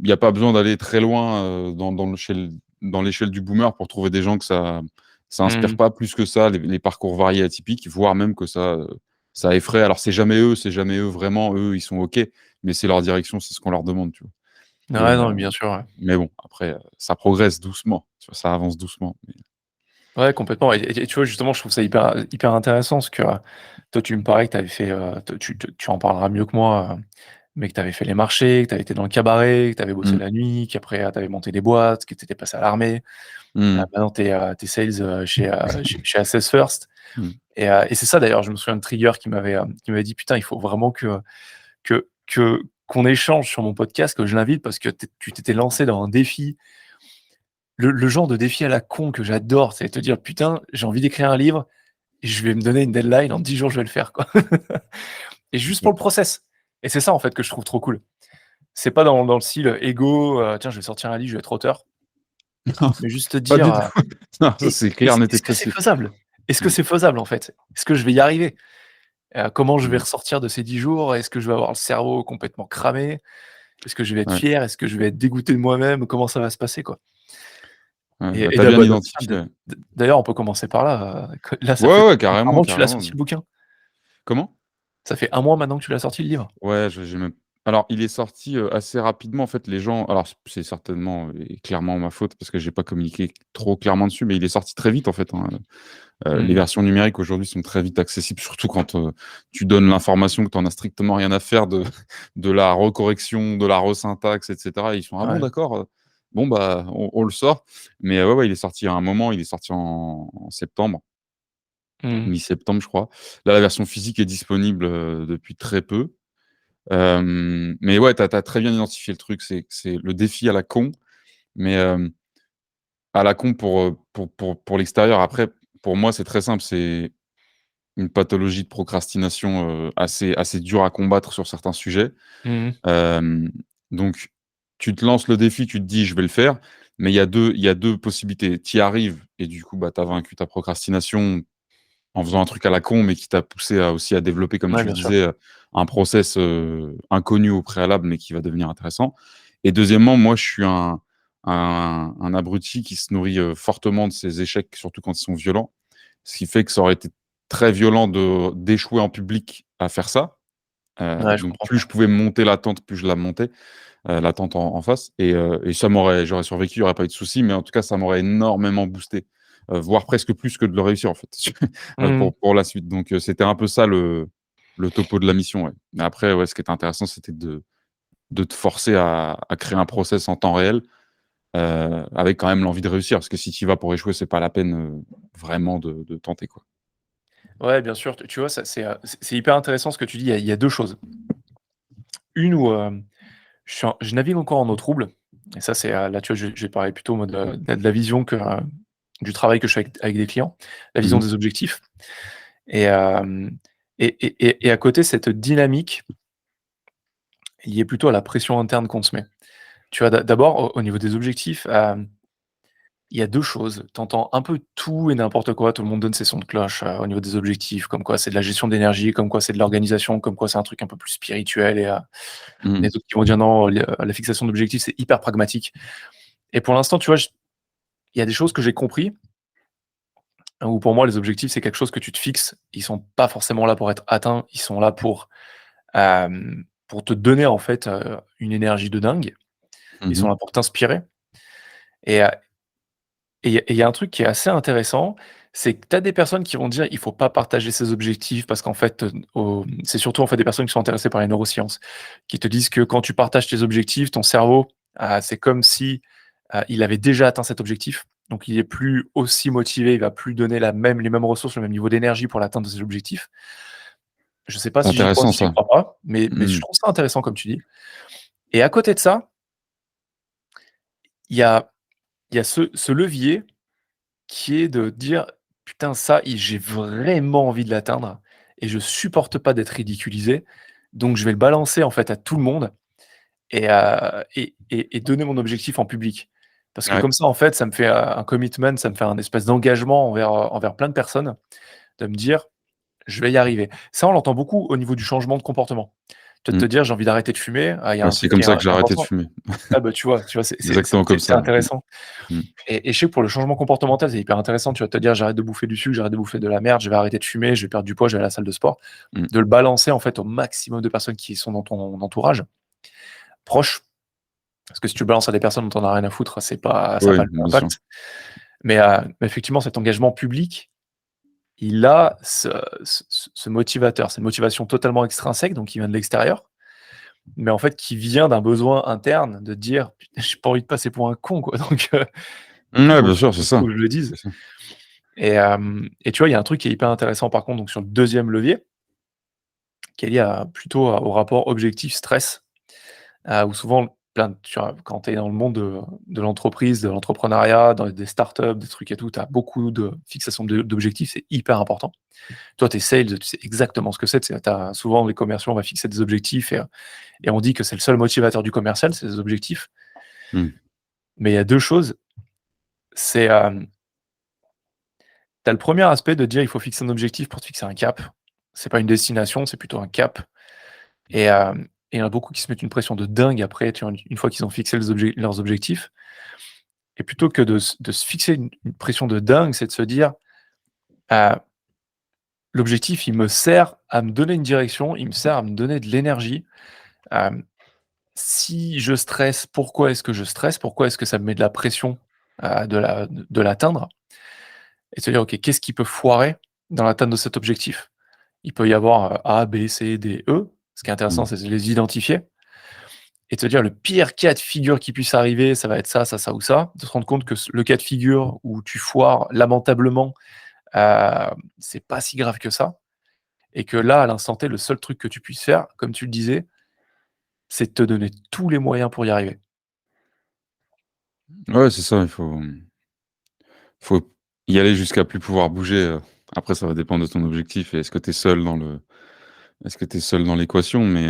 il y a pas besoin d'aller très loin dans l'échelle du boomer pour trouver des gens que ça inspire Mmh. pas plus que ça, les parcours variés atypiques, voire même que ça effraie. Alors, c'est jamais eux vraiment, eux, ils sont OK, mais c'est leur direction, c'est ce qu'on leur demande, tu vois? Et Ouais, non, mais bien sûr, ouais. mais bon, après, ça progresse doucement, tu vois? Ça avance doucement, mais Ouais, complètement et tu vois, justement, je trouve ça hyper intéressant parce que, toi, tu me parlais que tu avais fait, te tu en parleras mieux que moi, mais que tu avais fait les marchés, que tu avais été dans le cabaret, que tu avais bossé mmh. la nuit, qu'après, tu avais monté des boîtes, que tu étais passé à l'armée. Mmh. Maintenant tu es sales, chez Assess First Mmh. et c'est ça d'ailleurs, je me souviens de Trigger qui m'avait dit: «Putain, il faut vraiment qu'on échange sur mon podcast, que je l'invite parce que tu t'étais lancé dans un défi». Le genre de défi à la con que j'adore, c'est de te dire: «Putain, j'ai envie d'écrire un livre et je vais me donner une deadline, en 10 jours, je vais le faire, quoi». Et juste pour le process et c'est ça, en fait, que je trouve trop cool. C'est pas dans le style, ego, «Tiens, je vais sortir un livre, je vais être auteur», Non, mais juste te pas dire, du tout. Non, ça, «Est c'est clair, net et est-ce que c'est précis. faisable? Est-ce que Mmh. c'est faisable, en fait? Est-ce que je vais y arriver? Comment je vais Mmh. ressortir de ces 10 jours? Est-ce que je vais avoir le cerveau complètement cramé? Est-ce que je vais être Ouais, fier? Est-ce que je vais être dégoûté de moi-même? Comment ça va se passer, quoi?» ouais, bah, Et tu as bien identifié, tiens, ouais. d'ailleurs, on peut commencer par là, que là, ça fait Ouais, ouais, un carrément, mois que tu l'as carrément. sorti, le bouquin? Comment? Ça fait un mois maintenant que tu l'as sorti, le livre? Ouais, je j'ai même alors il est sorti, assez rapidement en fait, les gens alors c'est certainement, et clairement ma faute parce que j'ai pas communiqué trop clairement dessus, mais il est sorti très vite en fait, hein, les Mmh. versions numériques aujourd'hui sont très vite accessibles, surtout quand, tu donnes l'information que tu en as strictement rien à faire de de la recorrection, de la resyntaxe et cetera. Ils font: «Ah bon Ouais. d'accord, bon bah on le sort». Mais, ouais, ouais, il est sorti à un moment, il est sorti en septembre, Mmh. mi-septembre je crois. Là, la version physique est disponible, depuis très peu. Mais ouais, tu as très bien identifié le truc, c'est le défi à la con, mais, à la con pour l'extérieur. Après, pour moi, c'est très simple, c'est une pathologie de procrastination, assez dure à combattre sur certains sujets. Mmh mh. Hem, donc tu te lances le défi, tu te dis: «Je vais le faire», mais il y a deux possibilités. Tu y arrives et du coup, bah, tu as vaincu ta procrastination en faisant un truc à la con, mais qui t'a poussé à aussi à développer, comme Ouais, tu le bien sûr. disais, un process, inconnu au préalable, mais qui va devenir intéressant. Et deuxièmement, moi, je suis un abruti qui se nourrit, fortement de ses échecs, surtout quand ils sont violents. Ce qui fait que ça aurait été très violent d'échouer en public à faire ça. Ouais, je Donc comprends. plus je pouvais monter la tente, plus je la montais, la tente en face, et j'aurais survécu, il y aurait pas eu de souci, mais en tout cas, ça m'aurait énormément boosté, voire presque plus que de le réussir, en fait, Mmh. pour la suite. Donc c'était un peu ça le topo de la mission, ouais. Mais après, ouais, ce qui était intéressant, c'était de te forcer à créer un process en temps réel, avec quand même l'envie de réussir. Parce que si tu y vas pour échouer, c'est pas la peine, vraiment de tenter, quoi. Ouais, bien sûr, tu vois, ça c'est hyper intéressant ce que tu dis. Il y a 2 choses. Une où, je navigue encore en eau trouble et ça, c'est, là, tu vois, je vais parler plutôt en mode, de la vision que, du travail que je fais avec des clients, la Mmh vision mh. des objectifs et hem et à côté, cette dynamique liée plutôt à la pression interne qu'on se met. Tu vois, d'abord, au niveau des objectifs, il y a 2 choses. Tu entends un peu tout et n'importe quoi, tout le monde donne ses sons de cloche, au niveau des objectifs, comme quoi c'est de la gestion d'énergie, comme quoi c'est de l'organisation, comme quoi c'est un truc un peu plus spirituel et Mmh les mh. autres qui vont dire: «Non, la fixation d'objectifs, c'est hyper pragmatique» et pour l'instant, tu vois, il y a des choses que j'ai compris, où pour moi les objectifs, c'est quelque chose que tu te fixes. Ils sont pas forcément là pour être atteints, ils sont là pour te donner en fait, une énergie de dingue. Ils Mmh sont mh. là pour t'inspirer et il y a un truc qui est assez intéressant, c'est que tu as des personnes qui vont dire: «Il faut pas partager ses objectifs» parce qu'en fait, c'est surtout, en fait, des personnes qui sont intéressées par les neurosciences, qui te disent que quand tu partages tes objectifs, ton cerveau, c'est comme si, il avait déjà atteint cet objectif. Donc il est plus aussi motivé, il va plus donner les mêmes ressources, le même niveau d'énergie pour l'atteinte de ses objectifs. Je sais pas C'est si j'y crois, intéressant si j'y ça. crois pas, mais je Mmh. trouve ça intéressant comme tu dis et à côté de ça, il y a il y a ce levier qui est de dire: «Putain, ça, j'ai vraiment envie de l'atteindre et je supporte pas d'être ridiculisé, donc je vais le balancer, en fait, à tout le monde et donner mon objectif en public». Parce que Ouais. comme ça, en fait, ça me fait, un commitment, ça me fait un espèce d'engagement envers plein de personnes, de me dire: «Je vais y arriver». Ça, on l'entend beaucoup au niveau du changement de comportement. Tu vas te Mmh. dire: «J'ai envie d'arrêter de fumer». Ah, il y a Ouais, un c'est truc qui comme est ça que j'ai arrêté de important. fumer. Ah bah, tu vois, Exactement comme c'est ça. intéressant Mmh. et je sais que pour le changement comportemental, c'est hyper intéressant. Tu vas te dire: «J'arrête de bouffer du sucre, j'arrête de bouffer de la merde, je vais arrêter de fumer, je vais perdre du poids, je vais à la salle de sport». Mmh. De le balancer, en fait, au maximum de personnes qui sont dans ton entourage proche, parce que si tu le balances à des personnes dont tu en as rien à foutre, ça a Oui, pas le même bien sûr. impact. Mais effectivement, cet engagement public, il a ce motivateur, c'est une motivation totalement extrinsèque, donc qui vient de l'extérieur, mais en fait qui vient d'un besoin interne de dire: «Putain, j'ai pas envie de passer pour un con, quoi», donc Ouais, bien sûr, c'est faut ça. que je le dise C'est ça. et tu vois, il y a un truc qui est hyper intéressant par contre, donc sur le deuxième levier, qui est lié au rapport objectif-stress, où souvent quand tu es dans le monde de l'entreprise, de l'entrepreneuriat, dans des startups, des trucs et tout, tu as beaucoup de fixation d'objectifs, c'est hyper important. Toi, tu es sales, tu sais exactement ce que c'est. Tu sais, souvent les commerciaux, on va fixer des objectifs et on dit que c'est le seul motivateur du commercial, c'est les objectifs. Mmh. Mais il y a 2 choses, c'est, tu as le premier aspect de dire: «Il faut fixer un objectif pour te fixer un cap». C'est pas une destination, c'est plutôt un cap et il y en a beaucoup qui se mettent une pression de dingue après, tu vois, une fois qu'ils ont fixé leurs objectifs et plutôt que de se fixer une pression de dingue, c'est de se dire: «Heu, l'objectif, il me sert à me donner une direction, il me sert à me donner de l'énergie». Hem Si je stresse, pourquoi est-ce que je stresse? Pourquoi est-ce que ça me met de la pression, de l'atteindre? Et se dire: «OK, qu'est-ce qui peut foirer dans l'atteinte de cet objectif?» Il peut y avoir, A, B, C, D, E. Ce qui est intéressant, Mmh. c'est de les identifier et de se dire: «Le pire cas de figure qui puisse arriver, ça va être ça, ça, ça ou ça». De se rendre compte que le cas de figure où tu foires lamentablement, heu, c'est pas si grave que ça et que là, à l'instant T, le seul truc que tu puisses faire, comme tu le disais, c'est de te donner tous les moyens pour y arriver. Ouais, c'est ça, faut y aller jusqu'à plus pouvoir bouger, après ça va dépendre de ton objectif et est-ce que tu es seul dans l'équation? Mais,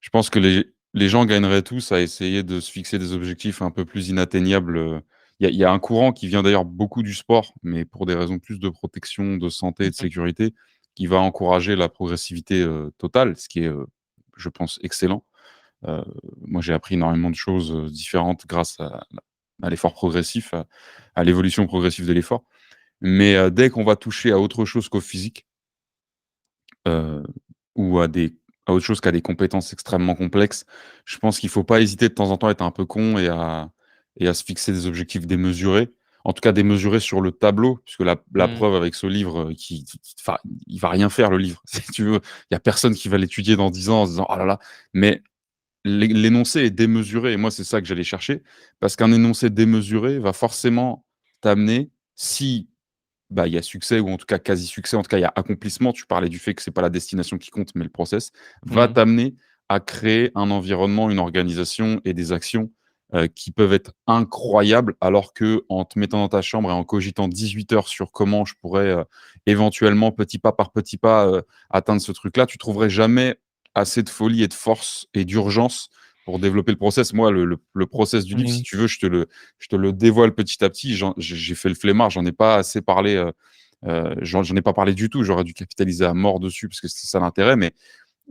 je pense que les gens gagneraient tous à essayer de se fixer des objectifs un peu plus inatteignables, il y a un courant qui vient d'ailleurs beaucoup du sport, mais pour des raisons plus de protection, de santé et de Mmh mh. sécurité, qui va encourager la progressivité, totale, ce qui est, je pense excellent. Heu, Moi j'ai appris énormément de choses, différentes grâce à l'effort progressif, à l'évolution progressive de l'effort. Mais, dès qu'on va toucher à autre chose qu'au physique, heu, ou à autre chose qu'à des compétences extrêmement complexes, je pense qu'il faut pas hésiter de temps en temps à être un peu con et à se fixer des objectifs démesurés. En tout cas démesurés sur le tableau, puisque la Mmh. preuve avec ce livre, enfin, il va rien faire le livre, si tu veux. Il y a personne qui va l'étudier dans 10 ans en se disant: «Oh là là», mais l'énoncé est démesuré et moi, c'est ça que j'allais chercher, parce qu'un énoncé démesuré va forcément t'amener, si bah, il y a succès ou en tout cas quasi succès, en tout cas il y a accomplissement, tu parlais du fait que c'est pas la destination qui compte, mais le process, va Mmh. t'amener à créer un environnement, une organisation et des actions, qui peuvent être incroyables, alors que en te mettant dans ta chambre et en cogitant 18 heures sur comment je pourrais, éventuellement, petit pas par petit pas, atteindre ce truc-là, tu trouverais jamais assez de folie et de force et d'urgence pour développer le process. Moi, le process du livre, si Mmh. tu veux, je te le dévoile petit à petit. J'ai fait le flemmard, j'en ai pas assez parlé, j'en ai pas parlé du tout. J'aurais dû capitaliser à mort dessus parce que c'est ça l'intérêt, mais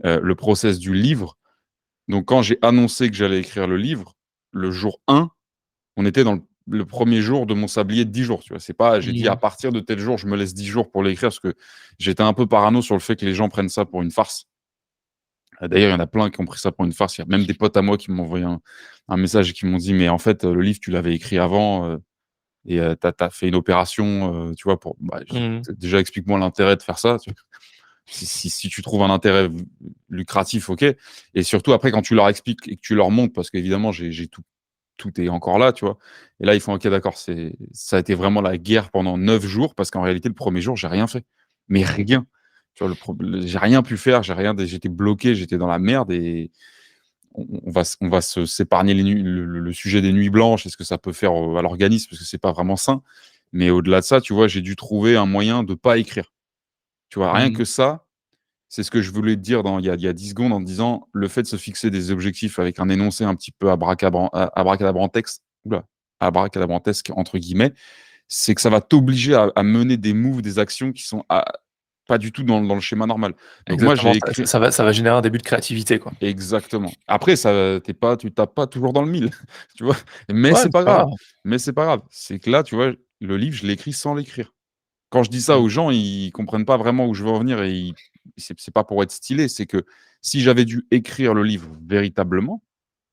le process du livre, donc quand j'ai annoncé que j'allais écrire le livre, le jour 1, on était dans le 1er jour de mon sablier de 10 jours, tu vois? C'est pas j'ai dit: «À Mmh. partir de tel jour, je me laisse 10 jours pour l'écrire», parce que j'étais un peu parano sur le fait que les gens prennent ça pour une farce. D'ailleurs, il y en a plein qui ont pris ça pour une farce. Il y a même des potes à moi qui m'ont envoyé un message et qui m'ont dit: «Mais en fait, le livre, tu l'avais écrit avant, et tu as fait une opération, tu vois, pour» bah, Mmh. déjà explique-moi l'intérêt de faire ça, tu vois? Si tu trouves un intérêt lucratif, OK, et surtout après quand tu leur expliques et que tu leur montres, parce qu'évidemment j'ai tout est encore là, tu vois? Et là, ils font: «OK, d'accord». Ça a été vraiment la guerre pendant 9 jours parce qu'en réalité, le 1er jour, j'ai rien fait. Mais rien. Tu vois, j'ai rien pu faire, j'étais bloqué, j'étais dans la merde et on va s'épargner les nuits le sujet des nuits blanches et ce que ça peut faire à l'organisme parce que c'est pas vraiment sain. Mais au-delà de ça, tu vois, j'ai dû trouver un moyen de pas écrire. Tu vois? Rien Mmh. que ça, c'est ce que je voulais te dire il y a 10 secondes en te disant: le fait de se fixer des objectifs avec un énoncé un petit peu abracadabrantesque, ouh là, «abracadabrantesque» entre guillemets, c'est que ça va t'obliger à mener des moves, des actions qui sont pas du tout dans le schéma normal. Donc moi, Exactement, j'ai ça écrit ça va générer un début de créativité, quoi. exactement. Après ça tu tapes pas toujours dans le mille, tu vois? Mais Ouais, c'est mais c'est pas pas grave, grave. C'est que là, tu vois, le livre, je l'ai écrit sans l'écrire. Quand je dis ça Mmh. aux gens, ils comprennent pas vraiment où je veux en venir et c'est pas pour être stylé, c'est que si j'avais dû écrire le livre véritablement,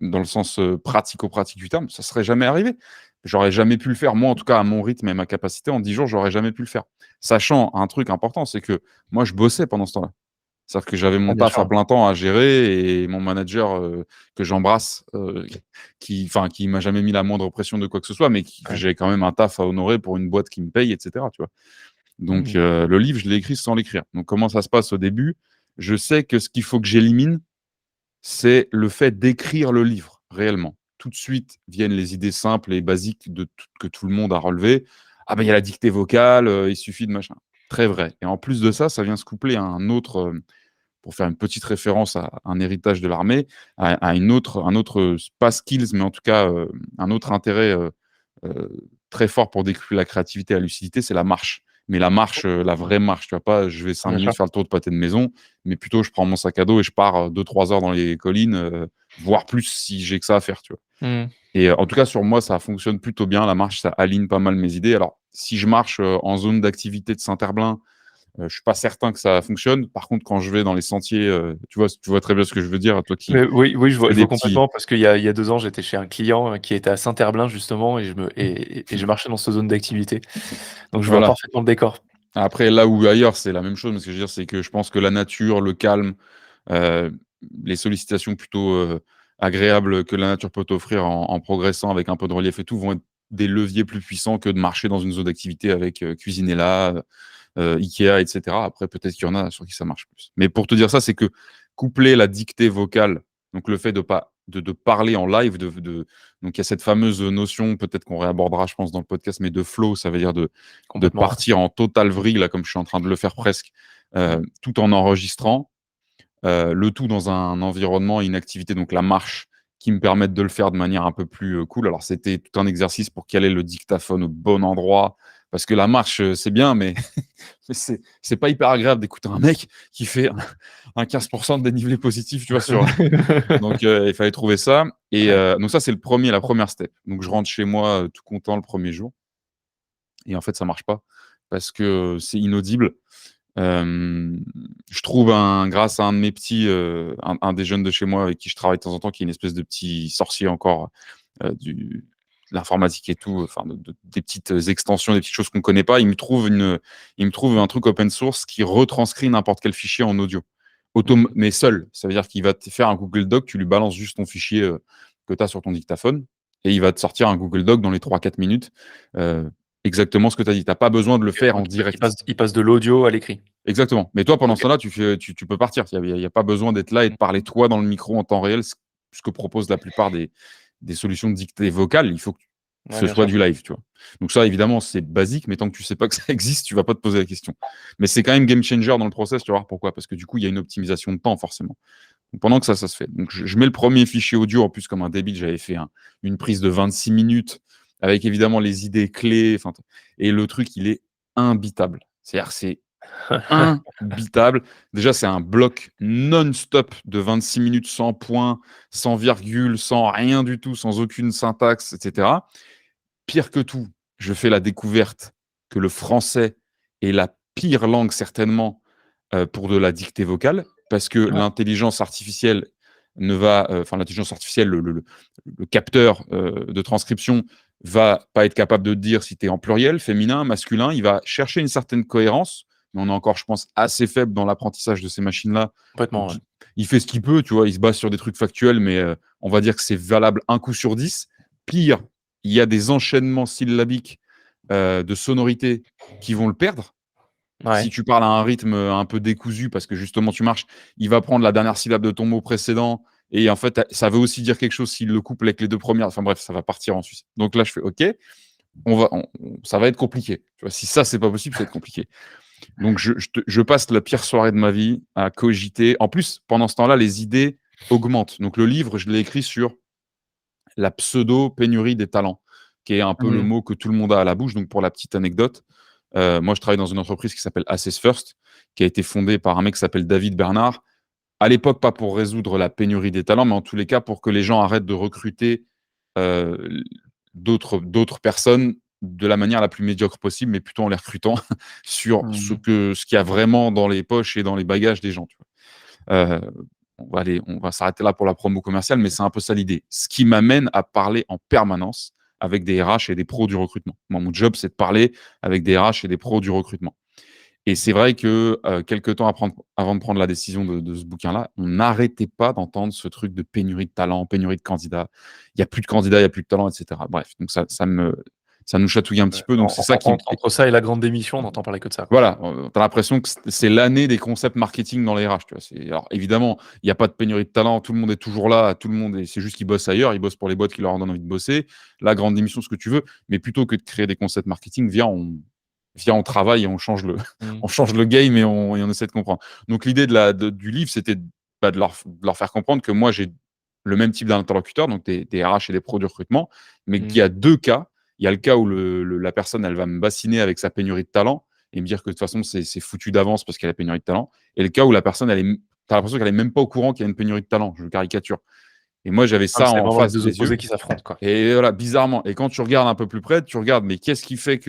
dans le sens, pratico-pratique du terme, ça serait jamais arrivé. J'aurais jamais pu le faire. Moi, en tout cas, à mon rythme et ma capacité, en 10 jours, j'aurais jamais pu le faire. Sachant un truc important, c'est que moi, je bossais pendant ce temps-là. C'est-à-dire que j'avais Ah mon bien taf à sûr. plein temps à gérer et mon manager, que j'embrasse, qui m'a jamais mis la moindre pression de quoi que ce soit, mais que Ouais. j'ai quand même un taf à honorer pour une boîte qui me paye et cetera, tu vois? Donc, Mmh. le livre, je l'ai écrit sans l'écrire. Donc comment ça se passe au début? Je sais que ce qu'il faut que j'élimine, c'est le fait d'écrire le livre, réellement. Tout de suite viennent les idées simples et basiques que tout le monde a relevées. «Ah ben il y a la dictée vocale, il suffit de machin». Très vrai et en plus de ça, ça vient se coupler à un autre, pour faire une petite référence à un héritage de l'armée, à un autre, pas skills, mais en tout cas, un autre intérêt, heu, très fort pour développer la créativité et la lucidité, c'est la marche. Mais la marche, la vraie marche, tu vois? Pas je vais Ah 5 bien sûr. minutes faire le tour de pâté de maison, mais plutôt je prends mon sac à dos et je pars, 2-3 heures dans les collines, voire plus si j'ai que ça à faire, tu vois? Mmh. Et en tout cas sur moi, ça fonctionne plutôt bien. La marche, ça aligne pas mal mes idées. Alors si je marche, en zone d'activité de Saint-Herblain, je suis pas certain que ça fonctionne. Par contre, quand je vais dans les sentiers, tu vois très bien ce que je veux dire, toi qui Mais oui, oui, fais je des vois petits complètement parce qu'il y a 2 ans, j'étais chez un client, qui était à Saint-Herblain justement et je marchais dans cette zone d'activité. Donc je vois voilà. parfaitement le décor. Après là ou ailleurs, c'est la même chose, mais ce que je veux dire, c'est que je pense que la nature, le calme, heu, les sollicitations plutôt, agréables que la nature peut t'offrir en progressant avec un peu de relief et tout, vont être des leviers plus puissants que de marcher dans une zone d'activité avec, Cuisinella, Ikea et cetera. Après, peut-être qu'il y en a sur qui ça marche plus. Mais pour te dire ça, c'est que coupler la dictée vocale, donc le fait de pas de parler en live, donc il y a cette fameuse notion, peut-être qu'on réabordera, je pense, dans le podcast, mais de flow, ça veut dire de Complètement, ouais. partir en totale vrille, là, comme je suis en train de le faire presque, Mmh. tout en enregistrant, le tout dans un environnement et une activité, donc la marche, qui me permettent de le faire de manière un peu plus, cool. Alors c'était tout un exercice pour caler le dictaphone au bon endroit, parce que la marche, c'est bien, mais c'est pas hyper agréable d'écouter un mec qui fait un 15 de dénivelé positif, tu vois? Donc il fallait trouver ça et Ouais. donc ça, c'est la première step. Donc je rentre chez moi, tout content le premier jour et en fait, ça marche pas parce que, c'est inaudible. Hem, je trouve grâce à un de mes petits, un des jeunes de chez moi avec qui je travaille de temps en temps, qui est une espèce de petit sorcier encore, de l'informatique et tout, enfin des petites extensions, des petites choses qu'on connaît pas. Il me trouve un truc open source qui retranscrit n'importe quel fichier en audio. Mmh. Mais seul. Ça veut dire qu'il va te faire un Google Doc, tu lui balances juste ton fichier, que tu as sur ton dictaphone et il va te sortir un Google Doc dans les 3-4 minutes, heu, exactement ce que tu as dit. Tu as pas besoin de le OK, faire en donc direct. il passe de l'audio à l'écrit. Exactement. Mais toi, pendant ce OK. temps-là, tu peux partir. Il y a pas besoin d'être là et de Mmh. parler toi dans le micro en temps réel, ce que proposent la plupart des solutions de dictée vocale. Il faut que Ouais, ce bien soit sûr. du live, tu vois? Donc ça, évidemment, c'est basique, mais tant que tu sais pas que ça existe, tu vas pas te poser la question. Mais c'est quand même game changer dans le process, tu vas voir pourquoi? Parce que du coup, il y a une optimisation de temps forcément. Donc pendant que ça se fait. Donc je mets le premier fichier audio, en plus comme un débile, j'avais fait une prise de 26 minutes avec évidemment les idées clés, enfin et le truc, il est imbitable. C'est-à-dire, c'est imbitable. Déjà, c'est un bloc non-stop de 26 minutes sans point, sans virgule, sans rien du tout, sans aucune syntaxe, et cetera. Pire que tout, je fais la découverte que le français est la pire langue certainement, pour de la dictée vocale, parce que Ouais. l'intelligence artificielle ne va, enfin l'intelligence artificielle, le capteur, de transcription va pas être capable de te dire si tu es en pluriel, féminin, masculin. Il va chercher une certaine cohérence, mais on est encore, je pense, assez faible dans l'apprentissage de ces machines-là. Complètement, Donc ouais. il fait ce qu'il peut, tu vois? Il se base sur des trucs factuels, mais on va dire que c'est valable un coup sur 10. Pire, il y a des enchaînements syllabiques, de sonorités qui vont le perdre. Si Ouais. tu parles à un rythme, un peu décousu parce que justement tu marches, il va prendre la dernière syllabe de ton mot précédent et en fait, ça veut aussi dire quelque chose s'il le couple avec les 2 premières. Enfin bref, ça va partir en Suisse. Donc là, je fais: «OK, ça va être compliqué». Tu vois? Si ça, c'est pas possible, ça va être compliqué. Donc je passe la pire soirée de ma vie à cogiter. En plus, pendant ce temps-là, les idées augmentent. Donc le livre, je l'ai écrit sur la pseudo pénurie des talents, qui est un peu le Mmh. mot que tout le monde a à la bouche. Donc pour la petite anecdote, Moi, je travaille dans une entreprise qui s'appelle Assess First, qui a été fondée par un mec qui s'appelle David Bernard. À l'époque, pas pour résoudre la pénurie des talents, mais en tous les cas pour que les gens arrêtent de recruter euh, d'autres personnes de la manière la plus médiocre possible, mais plutôt en les recrutant sur Mmh. ce qu'il y a vraiment dans les poches et dans les bagages des gens. Tu vois. On va s'arrêter là pour la promo commerciale, mais c'est un peu ça l'idée. Ce qui m'amène à parler en permanence avec des RH et des pros du recrutement. Moi, mon job, c'est de parler avec des RH et des pros du recrutement. Et c'est vrai que quelques temps avant de prendre la décision de ce bouquin-là, on n'arrêtait pas d'entendre ce truc de pénurie de talent, pénurie de candidats. Il n'y a plus de candidats, il n'y a plus de talent, etc. Bref, donc ça nous chatouille un petit Ouais. peu. Donc c'est ça qui, Entre ça et la grande démission, on n'entend parler que de ça, quoi. voilà, tu as l'impression que c'est l'année des concepts marketing dans les RH. Tu vois. Alors évidemment, il n'y a pas de pénurie de talent, tout le monde est toujours là, tout le monde c'est juste qu'ils bossent ailleurs, ils bossent pour les boîtes qui leur donnent envie de bosser, la grande démission, ce que tu veux, mais plutôt que de créer des concepts marketing, viens, on travaille et on change le, Mmh. on change le game et on essaie de comprendre. Donc l'idée du livre, c'était de leur faire comprendre que moi, j'ai le même type d'interlocuteur, donc des RH et des pros du recrutement, mais qu'il y Mmh. a deux cas. Il y a le cas où la personne, elle va me bassiner avec sa pénurie de talent et me dire que de toute façon, c'est foutu d'avance parce qu'elle a pénurie de talent. Et le cas où la personne, t'as l'impression qu'elle est même pas au courant qu'il y a une pénurie de talent. Je caricature. Et moi, j'avais Ah, ça c'est en vraiment les face 2 des opposés yeux. qui s'affrontent, quoi. Et voilà, bizarrement. Et quand tu regardes un peu plus près, tu regardes, mais qu'est-ce qui fait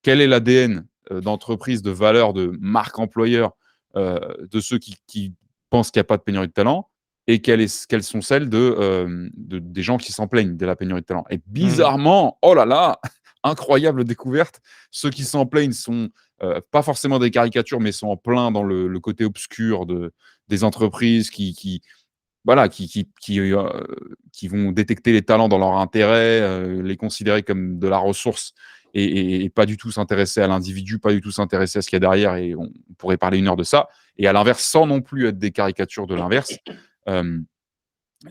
quel est l'ADN d'entreprise, de valeur, de marque employeur, de ceux qui pensent qu'il n'y a pas de pénurie de talent, et quelles sont celles des gens qui s'en plaignent de la pénurie de talent. Et Mmh. bizarrement, oh là là, incroyable découverte, ceux qui s'en plaignent sont pas forcément des caricatures, mais sont en plein dans le côté obscur des entreprises voilà, qui vont détecter les talents dans leur intérêt, les considérer comme de la ressource et pas du tout s'intéresser à l'individu, pas du tout s'intéresser à ce qu'il y a derrière. Et on pourrait parler 1 heure de ça. Et à l'inverse, sans non plus être des caricatures de l'inverse, euh,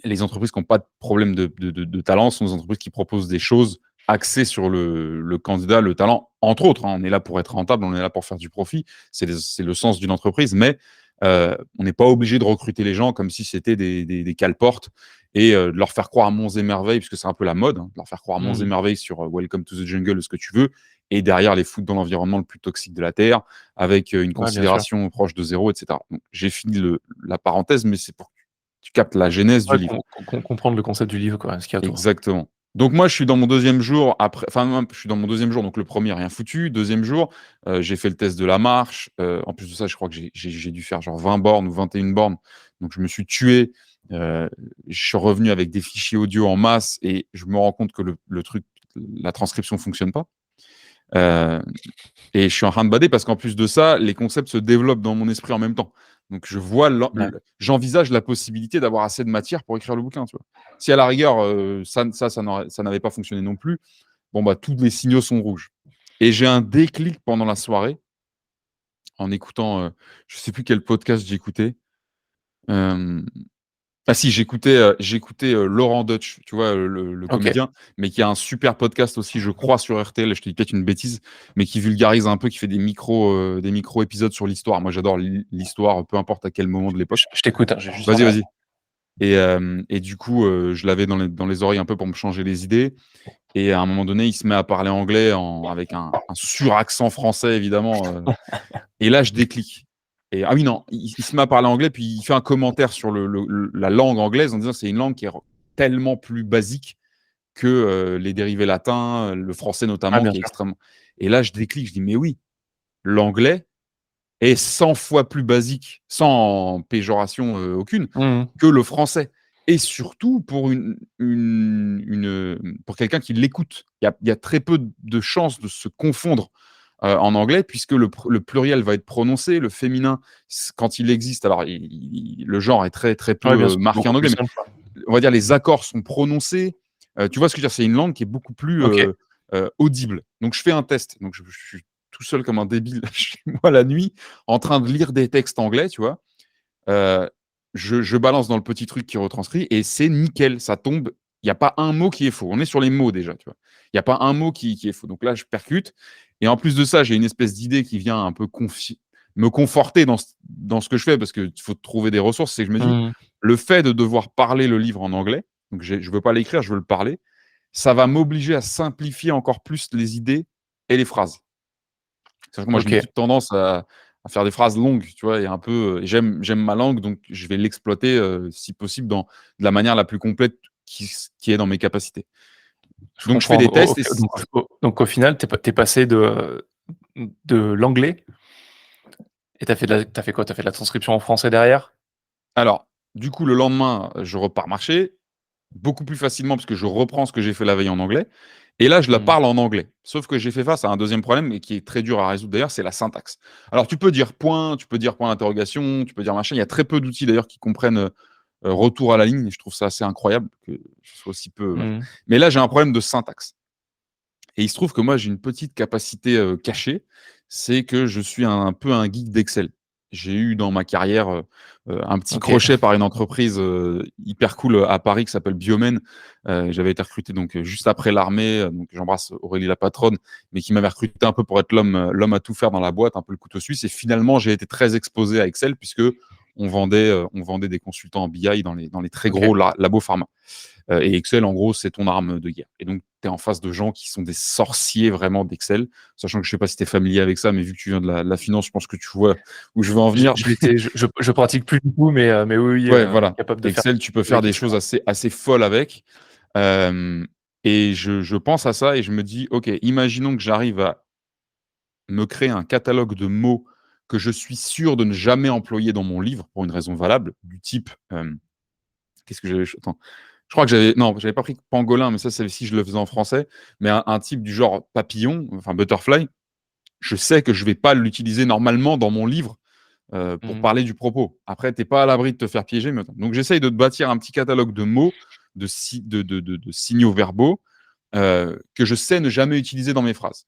les entreprises qui n'ont pas de problème de talent sont des entreprises qui proposent des choses axées sur le candidat, le talent, entre autres. Hein. On est là pour être rentable, on est là pour faire du profit. C'est le sens d'une entreprise, mais on n'est pas obligé de recruter les gens comme si c'était des cale-portes et de leur faire croire à monts et merveilles, puisque c'est un peu la mode, hein, de leur faire croire à monts et Mmh. merveilles sur Welcome to the Jungle, ce que tu veux, et derrière les foutre dans l'environnement le plus toxique de la Terre, avec une Ouais, bien sûr. considération proche de zéro, etc. Donc, j'ai fini la parenthèse, mais c'est pour que tu captes la genèse du Ouais, livre. comprendre le concept du livre, quoi, ce qu'il y a autour. Exactement. Donc moi, je suis dans mon deuxième jour je suis dans mon deuxième jour, donc le premier rien foutu. Deuxième jour, j'ai fait le test de la marche. En plus de ça, je crois que j'ai dû faire genre 20 bornes ou 21 bornes. Donc je me suis tué. Je suis revenu avec des fichiers audio en masse et je me rends compte que le truc, la transcription fonctionne pas. Euh, et je suis en train de bader parce qu'en plus de ça, les concepts se développent dans mon esprit en même temps. Donc Ouais. j'envisage la possibilité d'avoir assez de matière pour écrire le bouquin. Tu vois. Si à la rigueur, ça n'avait pas fonctionné non plus, bon, bah, tous les signaux sont rouges. Et j'ai un déclic pendant la soirée en écoutant, je ne sais plus quel podcast j'écoutais. Euh, Ah si, j'écoutais Laurent Deutsch, tu vois, le OK. comédien, mais qui a un super podcast aussi, je crois, sur RTL, je te dis peut-être une bêtise, mais qui vulgarise un peu, qui fait des micro-épisodes sur l'histoire. Moi, j'adore l'histoire, peu importe à quel moment de l'époque. Je t'écoute, hein, j'ai juste Vas-y, vraiment. vas-y. Et du coup, je l'avais dans les oreilles un peu pour me changer les idées. Et à un moment donné, il se met à parler anglais avec un sur-accent français, évidemment. Et là, je déclic. Et, ah oui, non, il se met à parler anglais, puis il fait un commentaire sur la langue anglaise en disant que c'est une langue qui est tellement plus basique que les dérivés latins, le français Ouais, notamment, bien qui est sûr. extrêmement. Et là, je déclic, je dis, mais oui, l'anglais est 100 fois plus basique, sans péjoration aucune, Mmh. que le français. Et surtout pour quelqu'un qui l'écoute. Il y a très peu de chances de se confondre en anglais, puisque le pluriel va être prononcé, le féminin, quand il existe, alors le genre est très, très Ouais, bien peu sûr, c'est marqué beaucoup en plus anglais, mais simple, quoi. on va dire les accords sont prononcés. Tu vois ce que je veux dire? C'est une langue qui est beaucoup plus OK. audible. Donc je fais un test. Donc je suis tout seul comme un débile chez moi la nuit, en train de lire des textes anglais, tu vois. Euh, je balance dans le petit truc qui retranscrit et c'est nickel, ça tombe. Il n'y a pas un mot qui est faux. On est sur les mots déjà, tu vois. Il n'y a pas un mot qui est faux. Donc là, je percute. Et en plus de ça, j'ai une espèce d'idée qui vient un peu me conforter dans ce que je fais parce qu'il faut trouver des ressources. C'est que je me dis, Mmh. le fait de devoir parler le livre en anglais, donc je ne veux pas l'écrire, je veux le parler, ça va m'obliger à simplifier encore plus les idées et les phrases. C'est-à-dire que moi, j'ai une OK. petite tendance à faire des phrases longues, tu vois? Et un peu, et j'aime ma langue, donc je vais l'exploiter, si possible, de la manière la plus complète qui est dans mes capacités. Je Donc je fais comprends. des O tests OK, donc au final, tu passé de l'anglais et tu fait quoi? Tu fait de la transcription en français derrière? alors, du coup, le lendemain, je repars marcher, beaucoup plus facilement parce que je reprends ce que j'ai fait la veille en anglais et là, je la Mmh. parle en anglais. Sauf que j'ai fait face à un deuxième problème et qui est très dur à résoudre d'ailleurs, c'est la syntaxe. Alors tu peux dire point, tu peux dire point d'interrogation, tu peux dire machin. Il y a très peu d'outils d'ailleurs qui comprennent, retour à la ligne. Je trouve ça assez incroyable que ce soit aussi peu, machin. Mmh. Mais là, j'ai un problème de syntaxe et il se trouve que moi, j'ai une petite capacité, cachée, c'est que je suis un peu un geek d'Excel. J'ai eu dans ma carrière, un petit OK. crochet par une entreprise, hyper cool, à Paris qui s'appelle Biomène. J'avais été recruté donc, juste après l'armée, donc j'embrasse Aurélie la patronne, mais qui m'avait recruté un peu pour être l'homme à tout faire dans la boîte, un peu le couteau suisse et finalement j'ai été très exposé à Excel puisque on vendait des consultants en BI dans les très OK. gros labos pharma. Et Excel, en gros, c'est ton arme de guerre. Et donc, tu es en face de gens qui sont des sorciers vraiment d'Excel, sachant que je sais pas si tu es familier avec ça, mais vu que tu viens de la finance, je pense que tu vois où je veux en venir. Je pratique plus du tout, mais oui, oui, Ouais, voilà. capable de faire Excel, tu peux faire avec des Excel, choses ouais. assez folles avec. Euh, et je pense à ça et je me dis, OK, imaginons que j'arrive à me créer un catalogue de mots que je suis sûr de ne jamais employer dans mon livre pour une raison valable, du type, qu'est-ce que j'avais, attends, je crois que j'avais pas pris pangolin, mais ça, c'est si je le faisais en français, mais un type du genre papillon, enfin butterfly, je sais que je vais pas l'utiliser normalement dans mon livre, pour Mmh. parler du propos. Après, t'es pas à l'abri de te faire piéger, mais donc j'essaye de te bâtir un petit catalogue de mots, de signaux verbaux, que je sais ne jamais utiliser dans mes phrases.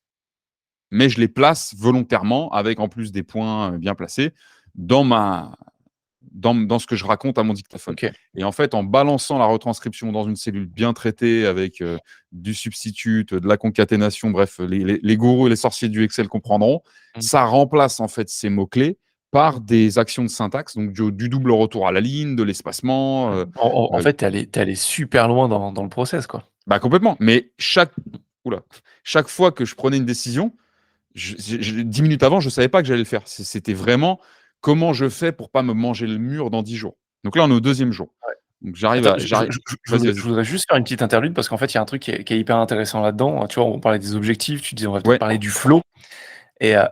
Mais je les place volontairement, avec en plus des points, bien placés, dans dans ce que je raconte à mon dictaphone. OK. Et en fait, en balançant la retranscription dans une cellule bien traitée avec, du substitut, de la concaténation, bref, les gourous et les sorciers du Excel comprendront, Mmh. ça remplace en fait ces mots-clés par des actions de syntaxe, donc du double retour à la ligne, de l'espacement. En fait, tu allé super loin dans le process, quoi. Bah complètement. Mais oula, chaque fois que je prenais une décision, 10 minutes avant, je ne savais pas que j'allais le faire. C'était vraiment comment je fais pour pas me manger le mur dans 10 jours. Donc là, on est au deuxième jour. Ouais. Donc Attends, j'arrive. Vas-y, je vas-y. voudrais juste faire une petite interlude parce qu'en fait, il y a un truc qui est hyper intéressant là-dedans. Tu vois, on parlait des objectifs, tu disais on va peut-être Ouais, parler du flow et heu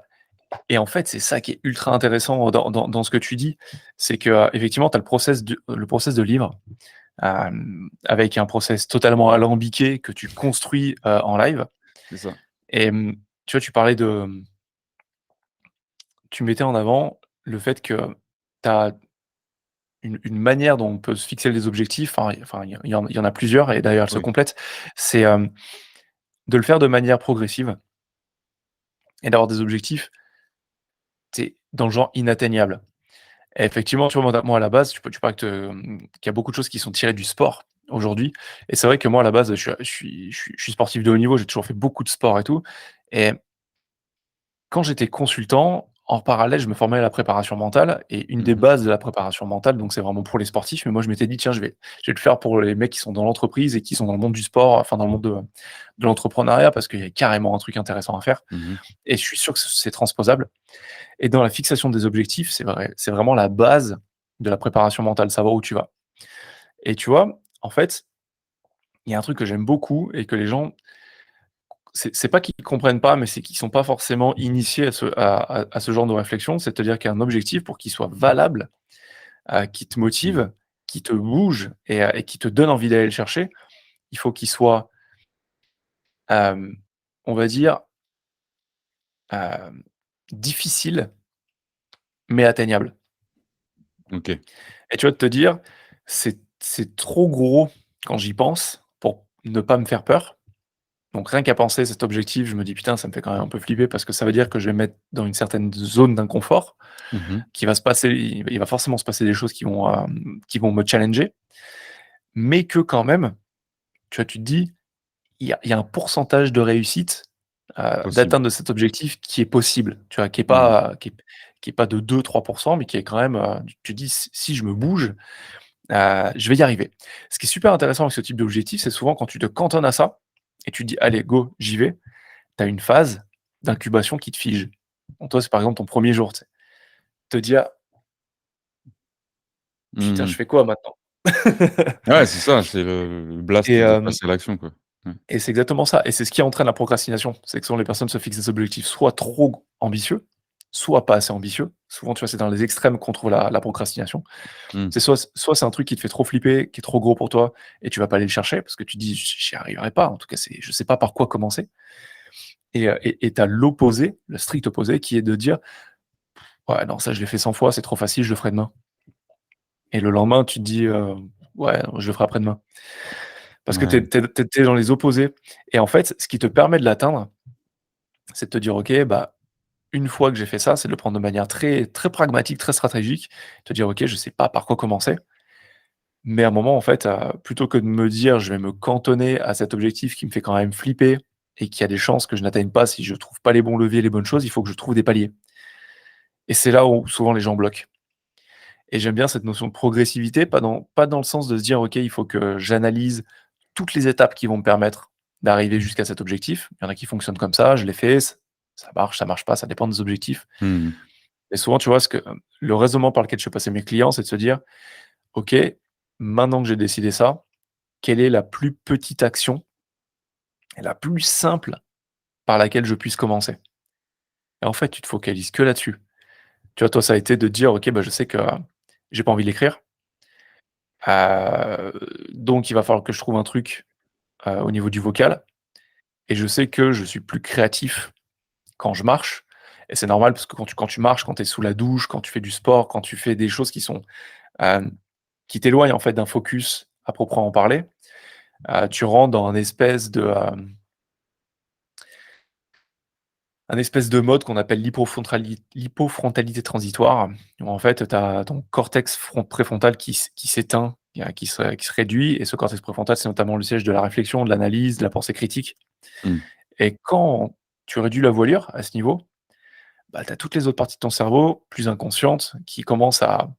et en fait, c'est ça qui est ultra intéressant dans ce que tu dis. C'est que, effectivement, tu as le process de livre, avec un process totalement alambiqué que tu construis, en live c'est ça. et tu vois, tu mettais en avant le fait que tu as une manière dont on peut se fixer des objectifs, il y en a plusieurs et d'ailleurs elles se Oui. complètent. C'est, de le faire de manière progressive et d'avoir des objectifs, tu dans le genre inatteignable. Et effectivement, tu vois, moi à la base, tu parlais qu'il y a beaucoup de choses qui sont tirées du sport aujourd'hui et c'est vrai que moi à la base, je suis sportif de haut niveau, j'ai toujours fait beaucoup de sport et tout et quand j'étais consultant, en parallèle, je me formais à la préparation mentale et une des Mmh. bases de la préparation mentale, donc c'est vraiment pour les sportifs, mais moi je m'étais dit: «Tiens, je vais le faire pour les mecs qui sont dans l'entreprise et qui sont dans le monde du sport, enfin dans le monde de l'entrepreneuriat parce qu'il y a carrément un truc intéressant à faire» Mmh. et je suis sûr que c'est transposable et dans la fixation des objectifs, c'est vrai, c'est vraiment la base de la préparation mentale, savoir où tu vas et tu vois, en fait, il y a un truc que j'aime beaucoup et que les gens c'est pas qu'ils comprennent pas, mais c'est qu'ils sont pas forcément initiés à ce genre de réflexion. C'est-à-dire qu'un objectif pour qu'il soit valable, qui te Mmh. motive, qui te bouge et qui te donne envie d'aller le chercher, il faut qu'il soit, hem, on va dire, hem, difficile, mais atteignable. OK. Et tu vois, de te dire: «C'est trop gros quand j'y pense pour ne pas me faire peur». Donc rien qu'à penser cet objectif, je me dis: «Putain, ça me fait quand même un peu flipper» parce que ça veut dire que je vais me mettre dans une certaine zone d'inconfort. Mmh. Qui va se passer il va forcément se passer des choses qui vont me challenger, mais que quand même, tu vois, tu te dis: il y a un pourcentage de réussite, Possible. d'atteinte de cet objectif qui est possible», tu vois? Mmh. Qui est pas de 2-3 mais qui est quand même, tu te dis: Si je me bouge, je vais y arriver». Ce qui est super intéressant avec ce type d'objectif, c'est souvent quand tu te cantonnes à ça et tu te dis: «Allez go, j'y vais», tu as une phase d'incubation qui te fige. Donc toi, c'est par exemple ton premier jour, tu sais. Te dire: Mmh «Putain, mh. je fais quoi maintenant?» Ouais, c'est ça, c'est le blast Et de hem passer à l'action, quoi. Ouais. et c'est exactement ça et c'est ce qui entraîne la procrastination. C'est que souvent les personnes se fixent des objectifs soit trop ambitieux, soit pas assez ambitieux. Souvent, tu vois, c'est dans les extrêmes qu'on trouve la procrastination. Mmh. C'est soit c'est un truc qui te fait trop flipper, qui est trop gros pour toi et tu vas pas aller le chercher parce que tu dis: «J'y arriverai pas, en tout cas, je sais pas par quoi commencer» et tu as l'opposé, le strict opposé qui est de dire: «Ouais, non, ça je l'ai fait 100 fois, c'est trop facile, je le ferai demain» et le lendemain, tu te dis: «Ouais, je le ferai après-demain». Parce que tu Ouais. es dans les opposés et en fait, ce qui te permet de l'atteindre, c'est de te dire: «OK, bah, une fois que j'ai fait ça», c'est de le prendre de manière très très pragmatique, très stratégique, te dire: «OK, je sais pas par quoi commencer». Mais à un moment, en fait, plutôt que de me dire: «Je vais me cantonner à cet objectif qui me fait quand même flipper et qui a des chances que je n'atteigne pas si je trouve pas les bons leviers, les bonnes choses», il faut que je trouve des paliers et c'est là où souvent les gens bloquent et j'aime bien cette notion de progressivité, pas dans le sens de se dire: «OK, il faut que j'analyse toutes les étapes qui vont me permettre d'arriver jusqu'à cet objectif». Il y en a qui fonctionnent comme ça, je l'ai fait, ça marche pas, ça dépend des objectifs Mmh mh. et souvent, tu vois, le raisonnement par lequel je fais passer mes clients, c'est de se dire: «OK, maintenant que j'ai décidé ça, quelle est la plus petite action et la plus simple par laquelle je puisse commencer?» Et en fait, tu te focalises que là-dessus. Tu vois, toi, ça a été de dire: «OK, bah, je sais que j'ai pas envie de l'écrire, heu, donc il va falloir que je trouve un truc, au niveau du vocal et je sais que je suis plus créatif quand je marche» et c'est normal parce que quand tu marches, quand tu es sous la douche, quand tu fais du sport, quand tu fais des choses hem, qui t'éloignent, en fait, d'un focus à proprement parler, tu rentres dans un espèce de mode qu'on appelle l'hypofrontalité transitoire, où en fait, tu as ton cortex préfrontal qui s'éteint, qui se réduit et ce cortex préfrontal, c'est notamment le siège de la réflexion, de l'analyse, de la pensée critique Mmh. et quand tu réduis la voilure à ce niveau, bah, tu as toutes les autres parties de ton cerveau, plus inconscientes, qui commencent à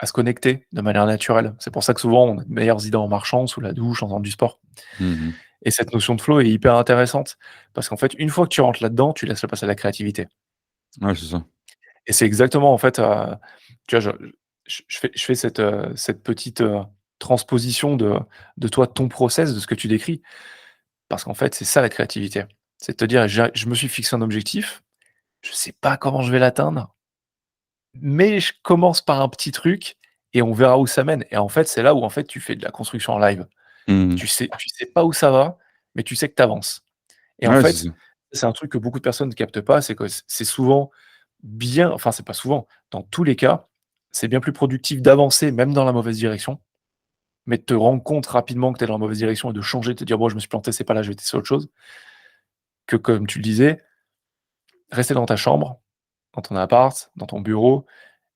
se connecter de manière naturelle. C'est pour ça que souvent, on a de meilleures idées en marchant, sous la douche, en faisant du sport Mmh mh. et cette notion de flow est hyper intéressante parce qu'en fait, une fois que tu rentres là-dedans, tu laisses la place à la créativité. Ouais, c'est ça. Et c'est exactement en fait, tu vois, je fais cette petite, transposition de toi, ton process, de ce que tu décris. Parce qu'en fait, c'est ça la créativité. C'est de te dire: Je me suis fixé un objectif, je sais pas comment je vais l'atteindre, mais je commence par un petit truc et on verra où ça mène» et en fait, c'est là où en fait tu fais de la construction en live. Mmh mh. Tu sais pas où ça va, mais tu sais que tu avances et en Ouais, c'est fait, ça. c'est un truc que beaucoup de personnes ne captent pas, c'est que c'est souvent bien enfin, c'est pas souvent, dans tous les cas, c'est bien plus productif d'avancer même dans la mauvaise direction, mais de te rendre compte rapidement que tu es dans la mauvaise direction et de changer, de te dire: «Bon, je me suis planté, c'est pas là, je vais tester autre chose», que comme tu le disais, rester dans ta chambre, dans ton appart, dans ton bureau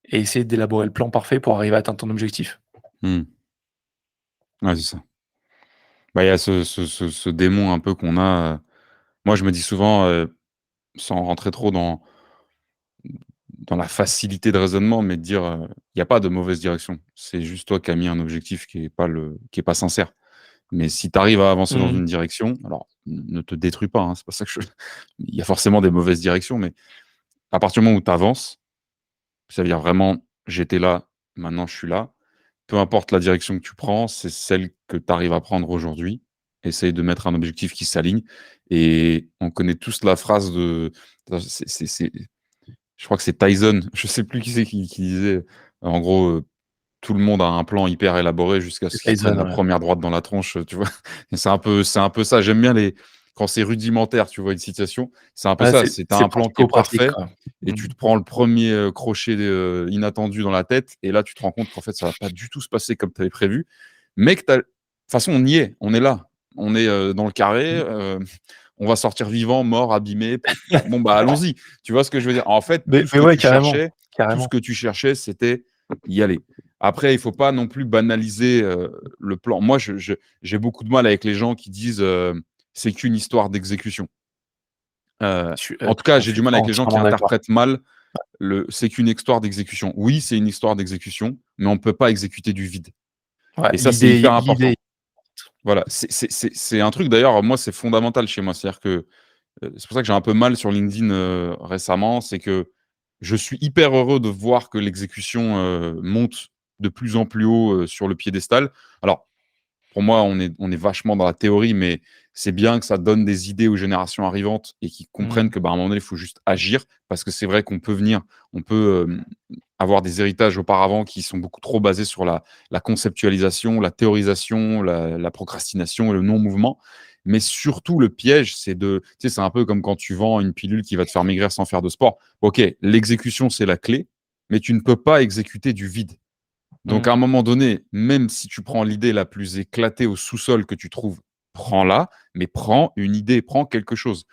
et essayer d'élaborer le plan parfait pour arriver à atteindre ton objectif. Mmh. Ouais, c'est ça. Bah, il y a ce démon un peu qu'on a, moi je me dis souvent, sans rentrer trop dans la facilité de raisonnement, mais de dire, il y a pas de mauvaise direction. C'est juste toi qui as mis un objectif qui est pas sincère. Mais si tu arrives à avancer dans Mmh. une direction, alors ne te détruis pas, hein, c'est pas ça que je il y a forcément des mauvaises directions, mais à partir du moment où tu avances, ça veut dire vraiment: «J'étais là, maintenant je suis là». Peu importe la direction que tu prends, c'est celle que tu arrives à prendre aujourd'hui. Essaye de mettre un objectif qui s'aligne et on connaît tous la phrase de c'est je crois que c'est Tyson, je sais plus qui c'est qui disait, en gros, tout le monde a un plan hyper élaboré jusqu'à C'est ce qu'il se prenne Tyson, la ouais. première droite dans la tronche, tu vois? Et c'est un peu ça. J'aime bien les quand c'est rudimentaire, tu vois, une citation, c'est un peu Ouais, ça. c'est C'est tu as c'est un plan qui est pratico-pratique, parfait quoi. et Mmh. tu te prends le premier er crochet, inattendu dans la tête et là, tu te rends compte qu'en fait, ça va pas du tout se passer comme tu avais prévu, mais que tu as de toute façon, on y est, on est là. On est, dans le carré, Mmh. on va sortir vivant, mort, abîmé. Bon, bah, allons-y. Tu vois ce que je veux dire? En fait, Mais ouais, carrément, tout ce carrément. que tu cherchais, c'était y aller. Après, il faut pas non plus banaliser, le plan. Moi, j'ai beaucoup de mal avec les gens qui disent, «C'est qu'une histoire d'exécution». En tout cas, J'en j'ai suis du mal avec les gens qui entièrement d'accord. interprètent mal le «c'est qu'une histoire d'exécution». Oui, c'est une histoire d'exécution, mais on ne peut pas exécuter du vide Ouais, et ça, c'est hyper l'idée important. Voilà, c'est un truc d'ailleurs, moi, c'est fondamental chez moi. C'est-à-dire que c'est pour ça que j'ai un peu mal sur LinkedIn, récemment, c'est que je suis hyper heureux de voir que l'exécution, monte de plus en plus haut, sur le piédestal. Alors, pour moi, on est vachement dans la théorie, mais c'est bien que ça donne des idées aux générations arrivantes et qu'ils comprennent Mmh. que, bah, à un moment donné, il faut juste agir parce que c'est vrai on peut, avoir des héritages auparavant qui sont beaucoup trop basés sur la conceptualisation, la théorisation, la procrastination et le non-mouvement. Mais surtout, le piège, tu sais, c'est un peu comme quand tu vends une pilule qui va te faire maigrir sans faire de sport. OK, l'exécution, c'est la clé, mais tu ne peux pas exécuter du vide. Donc, à un Mmh. moment donné, même si tu prends l'idée la plus éclatée au sous-sol que tu trouves, prends-la, mais prends une idée, prends quelque chose.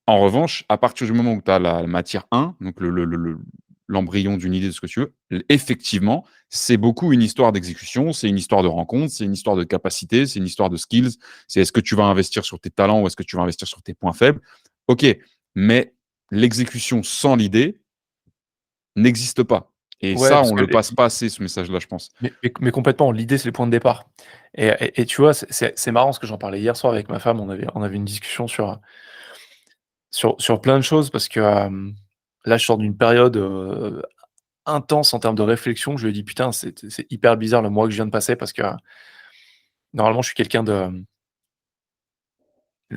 En revanche, à partir du moment où tu as la matière 1, donc l'embryon d'une idée de ce que tu veux, effectivement, c'est beaucoup une histoire d'exécution, c'est une histoire de rencontre, c'est une histoire de capacité, c'est une histoire de skills. C'est est-ce que tu vas investir sur tes talents ou est-ce que tu vas investir sur tes points faibles. OK, mais l'exécution sans l'idée n'existe pas. Et Ouais, ça, parce on que le passe pas assez, ce message-là, je pense. mais complètement, l'idée, c'est le point de départ et tu vois, c'est marrant parce que j'en parlais hier soir avec ma femme, on avait une discussion sur plein de choses parce que, là, je sors d'une période, intense en termes de réflexion. Je lui ai dit: «Putain, c'est hyper bizarre le mois que je viens de passer» parce que, normalement, je suis quelqu'un de,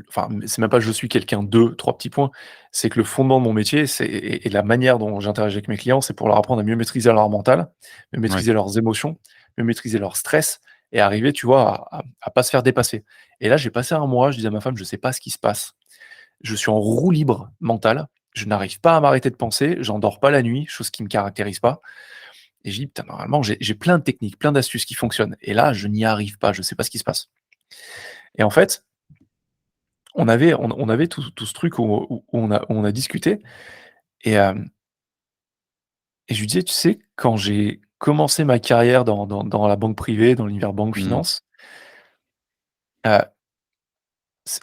enfin, c'est même pas je suis quelqu'un de 3 petits points, c'est que le fondement de mon métier, c'est et la manière dont j'interagis avec mes clients, c'est pour leur apprendre à mieux maîtriser leur mental, mieux Ouais. maîtriser leurs émotions, mieux maîtriser leur stress et arriver, tu vois, à pas se faire dépasser. Et là, j'ai passé un mois, je disais à ma femme: «Je sais pas ce qui se passe. Je suis en roue libre mentale, je n'arrive pas à m'arrêter de penser, j'endors pas la nuit, chose qui me caractérise pas». Et j'ai dit: «Putain, normalement, j'ai plein de techniques, plein d'astuces qui fonctionnent et là, je n'y arrive pas, je sais pas ce qui se passe». Et en fait, on avait tout ce truc où on a discuté et et je lui disais: «Tu sais, quand j'ai commencé ma carrière dans la banque privée, dans l'univers banque, Mmh. finance, heu,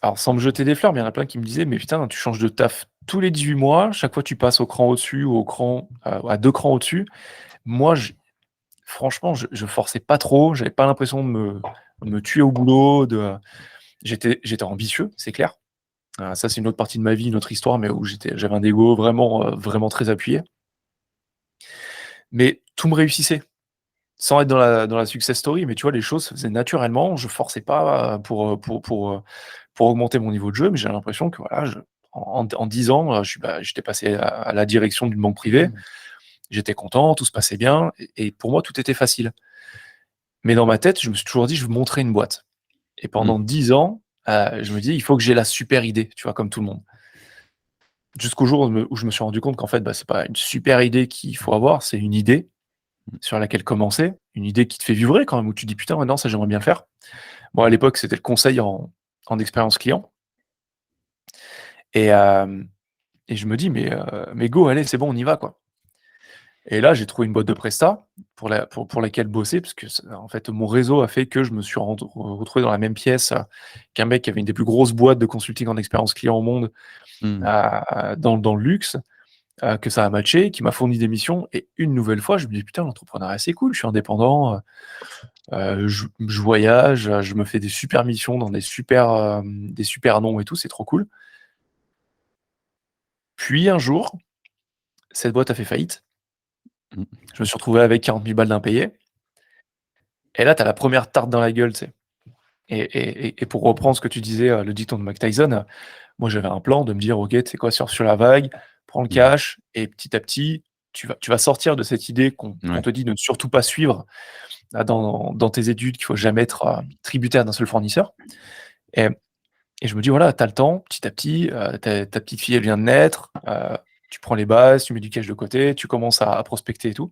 alors sans me jeter des fleurs, mais il y en a plein qui me disaient: "Mais putain, tu changes de taf tous les 18 mois, chaque fois tu passes au cran au-dessus ou au cran, à 2 crans au-dessus". Moi, franchement, je forçais pas trop, j'avais pas l'impression de me tuer au boulot, j'étais ambitieux, c'est clair. Ça, c'est une autre partie de ma vie, une autre histoire, mais où j'avais un ego vraiment, vraiment très appuyé. Mais tout me réussissait, sans être dans la success story, mais tu vois, les choses se faisaient naturellement. Je forçais pas, pour augmenter mon niveau de jeu, mais j'ai l'impression que voilà, en 10 ans, j'étais passé à la direction d'une banque privée. J'étais content, tout se passait bien et pour moi, tout était facile. Mais dans ma tête, je me suis toujours dit: «Je veux montrer une boîte» et Mmh. pendant 10 ans, je me dis: «Il faut que j'ai la super idée», tu vois, comme tout le monde. Jusqu'au jour où je me suis rendu compte qu'en fait, bah, c'est pas une super idée qu'il faut avoir, c'est une idée sur laquelle commencer, une idée qui te fait vibrer quand même, où tu te dis: «Putain, ouais, non, ça j'aimerais bien le faire». Moi, à l'époque, c'était le conseil en expérience client et hem et je me dis: «Mais go, allez, c'est bon, on y va, quoi». Et là, j'ai trouvé une boîte de prestat pour laquelle bosser parce que en fait, mon réseau a fait que je me suis retrouvé dans la même pièce, qu'un mec qui avait une des plus grosses boîtes de consulting en expérience client au monde, Mmh. dans le luxe. Que ça a matché, qui m'a fourni des missions et une nouvelle fois, je me dis: «Putain, l'entrepreneuriat, c'est cool, je suis indépendant, je voyage, je me fais des super missions dans des super noms et tout, c'est trop cool». Puis un jour, cette boîte a fait faillite. Mmh. Je me suis retrouvé avec 40 000 balles d'impayés et là, tu as la première tarte dans la gueule, tu sais? Et pour reprendre ce que tu disais, le dicton de Mike Tyson, moi, j'avais un plan de me dire: «OK, tu sais quoi? Surfe sur la vague, prends le Mmh. cash et petit à petit, tu vas sortir de cette idée qu'on Ouais. te dit de ne surtout pas suivre, dans tes études, qu'il faut jamais être, tributaire d'un seul fournisseur». Et et je me dis: «Voilà, tu as le temps, petit à petit, ta petite fille, elle vient de naître, tu prends les bases, tu mets du cash de côté, tu commences à prospecter et tout».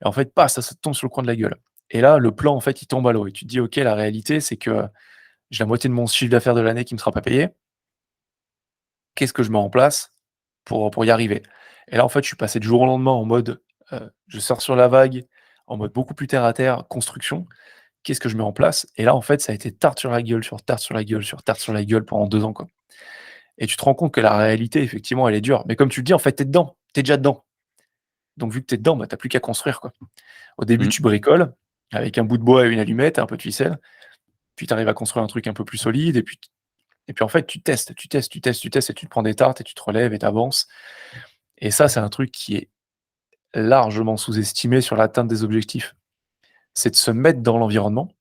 Et en fait, ça te tombe sur le coin de la gueule. Et là, le plan, en fait, il tombe à l'eau et tu te dis: «OK, la réalité, c'est que j'ai la moitié de mon chiffre d'affaires de l'année qui ne me sera pas payé. Qu'est-ce que je mets en place pour y arriver?» Et là, en fait, je suis passé du jour au lendemain en mode, je sors sur la vague, en mode beaucoup plus terre à terre, construction. Qu'est-ce que je mets en place? Et là, en fait, ça a été tarte sur la gueule, sur tarte sur la gueule, sur tarte sur la gueule pendant 2 ans, quoi. Et tu te rends compte que la réalité, effectivement, elle est dure. Mais comme tu le dis, en fait, tu es dedans, tu es déjà dedans. Donc vu que tu es dedans, bah, tu as plus qu'à construire, quoi. Au début, Mmh. tu bricoles avec un bout de bois et une allumette, un peu de ficelle, puis tu arrives à construire un truc un peu plus solide et puis Et puis en fait, tu testes, tu testes, tu testes, tu testes et tu te prends des tartes et tu te relèves et tu avances. Et ça, c'est un truc qui est largement sous-estimé sur l'atteinte des objectifs. C'est de se mettre dans l'environnement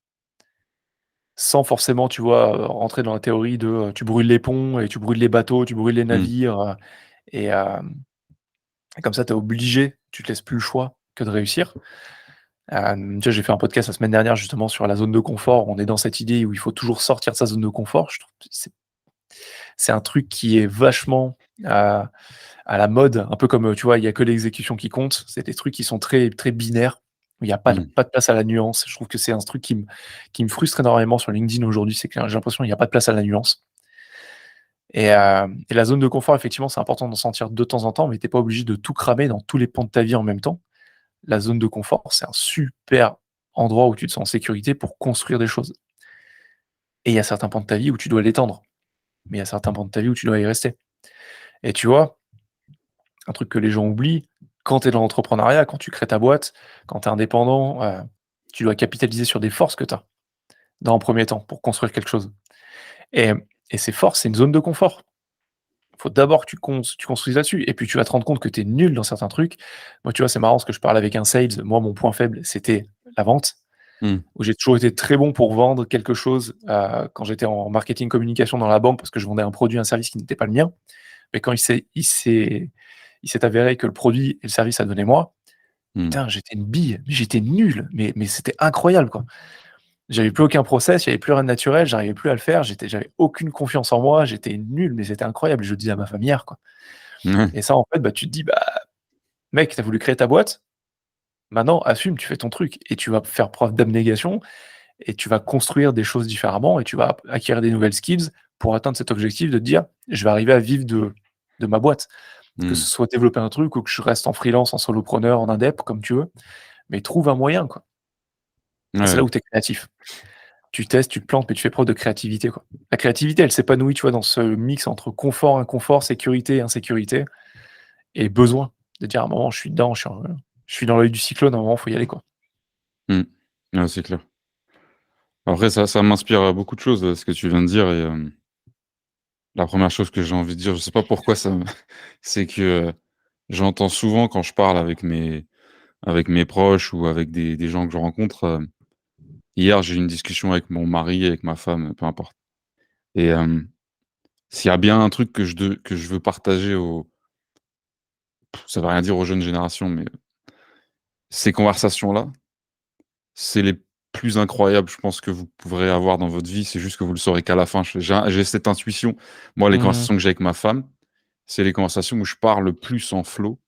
sans forcément, tu vois, rentrer dans la théorie de, tu brûles les ponts et tu brûles les bateaux, tu brûles les Mmh. navires, et comme ça, tu es obligé, tu te laisses plus le choix que de réussir. Tu vois, j'ai fait un podcast la semaine dernière justement sur la zone de confort. On est dans cette idée où il faut toujours sortir de sa zone de confort. Je trouve que c'est un truc qui est vachement à la mode, un peu comme, tu vois, il y a que l'exécution qui compte. C'est des trucs qui sont très très binaires, où il y a Mmh. pas de place à la nuance. Je trouve que c'est un truc qui me frustre énormément sur LinkedIn aujourd'hui, c'est que j'ai l'impression qu'il y a pas de place à la nuance. Et la zone de confort, effectivement, c'est important d'en sortir de temps en temps, mais tu es pas obligé de tout cramer dans tous les pans de ta vie en même temps. La zone de confort, c'est un super endroit où tu te sens en sécurité pour construire des choses. Et il y a certains pans de ta vie où tu dois l'étendre, mais il y a certains pans de ta vie où tu dois y rester. Et tu vois, un truc que les gens oublient, quand tu es dans l'entrepreneuriat, quand tu crées ta boîte, quand tu es indépendant, tu dois capitaliser sur des forces que tu as, dans un premier temps, pour construire quelque chose. Et et ces forces, c'est une zone de confort. Il faut d'abord que tu construises là-dessus et puis tu vas te rendre compte que tu es nul dans certains trucs. Moi, tu vois, c'est marrant parce que je parle avec un sales. Moi, mon point faible, c'était la vente, Mmh. où j'ai toujours été très bon pour vendre quelque chose, quand j'étais en marketing communication dans la banque parce que je vendais un produit, un service qui n'était pas le mien. Mais quand il s'est avéré que le produit et le service, ça devenait moi, Mmh. putain, j'étais une bille, mais j'étais nul, mais c'était incroyable, quoi. J'avais plus aucun process, il y avait plus rien de naturel, j'arrivais plus à le faire, j'avais aucune confiance en moi, j'étais nul, mais c'était incroyable. Je le disais à ma famille hier, quoi. Ouais. Et ça, en fait, bah, tu te dis: «Bah, mec, tu as voulu créer ta boîte, maintenant assume, tu fais ton truc et tu vas faire preuve d'abnégation et tu vas construire des choses différemment et tu vas acquérir des nouvelles skills pour atteindre cet objectif de te dire: "Je vais arriver à vivre de ma boîte"». Que Mmh. ce soit développer un truc ou que je reste en freelance, en solopreneur, en indep, comme tu veux, mais trouve un moyen, quoi. Et c'est là Ouais. où tu es créatif. Tu testes, tu te plantes, mais tu fais preuve de créativité, quoi. La créativité, elle s'épanouit, tu vois, dans ce mix entre confort, inconfort, sécurité, insécurité et besoin. De dire à un moment: «Je suis dedans, je suis dans l'œil du cyclone, à un moment, faut y aller, quoi». Mmh. Ouais, c'est clair. Après ça m'inspire, beaucoup de choses, ce que tu viens de dire et la première chose que j'ai envie de dire, je sais pas pourquoi ça me c'est que, j'entends souvent quand je parle avec mes proches ou avec des gens que je rencontre, hier, j'ai eu une discussion avec mon mari, avec ma femme, peu importe et s'il y a bien un truc que je veux partager aux ça veut rien dire aux jeunes générations, mais ces conversations-là, c'est les plus incroyables, je pense, que vous pourrez avoir dans votre vie. C'est juste que vous le saurez qu'à la fin. J'ai cette intuition. Moi, les Mmh. conversations que j'ai avec ma femme, c'est les conversations où je parle le plus en flow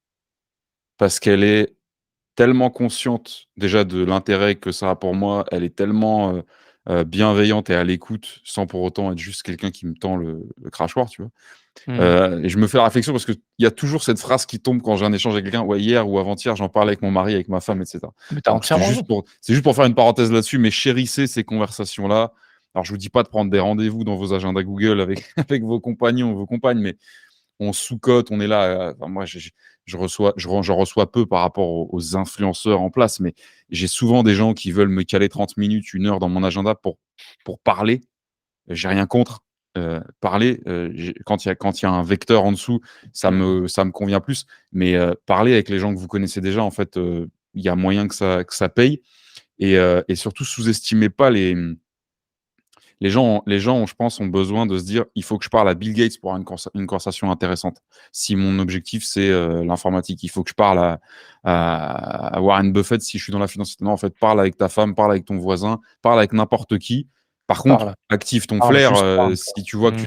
parce qu'elle est tellement consciente déjà de l'intérêt que ça a pour moi. Elle est tellement, bienveillante et à l'écoute sans pour autant être juste quelqu'un qui me tend le crachoir, tu vois? Mmh. Et je me fais la réflexion parce qu'il y a toujours cette phrase qui tombe quand j'ai un échange avec quelqu'un. Ouais, hier ou avant-hier, j'en parlais avec mon mari, avec ma femme et cetera. Mais tu as Donc entièrement raison. c'est juste pour faire une parenthèse là-dessus, mais chérissez ces conversations-là. Alors je vous dis pas de prendre des rendez-vous dans vos agendas Google avec avec vos compagnons ou vos compagnes, mais on sous-cote, on est là, enfin moi j'en reçois peu par rapport aux influenceurs en place, mais j'ai souvent des gens qui veulent me caler 30 minutes, 1 heure dans mon agenda pour parler. J'ai rien contre, parler, j'ai quand il y a un vecteur en dessous, ça me convient plus. Mais, parler avec les gens que vous connaissez déjà, en fait, il y a moyen que ça paye et surtout sous-estimez pas les gens, je pense, ont besoin de se dire: «Il faut que je parle à Bill Gates pour avoir une conversation intéressante». Si mon objectif, c'est, l'informatique, il faut que je parle à Warren Buffett si je suis dans la finance. Non, en fait, parle avec ta femme, parle avec ton voisin, parle avec n'importe qui. Par contre, Parle, active ton parle, flair, juste parle, si tu vois que quoi.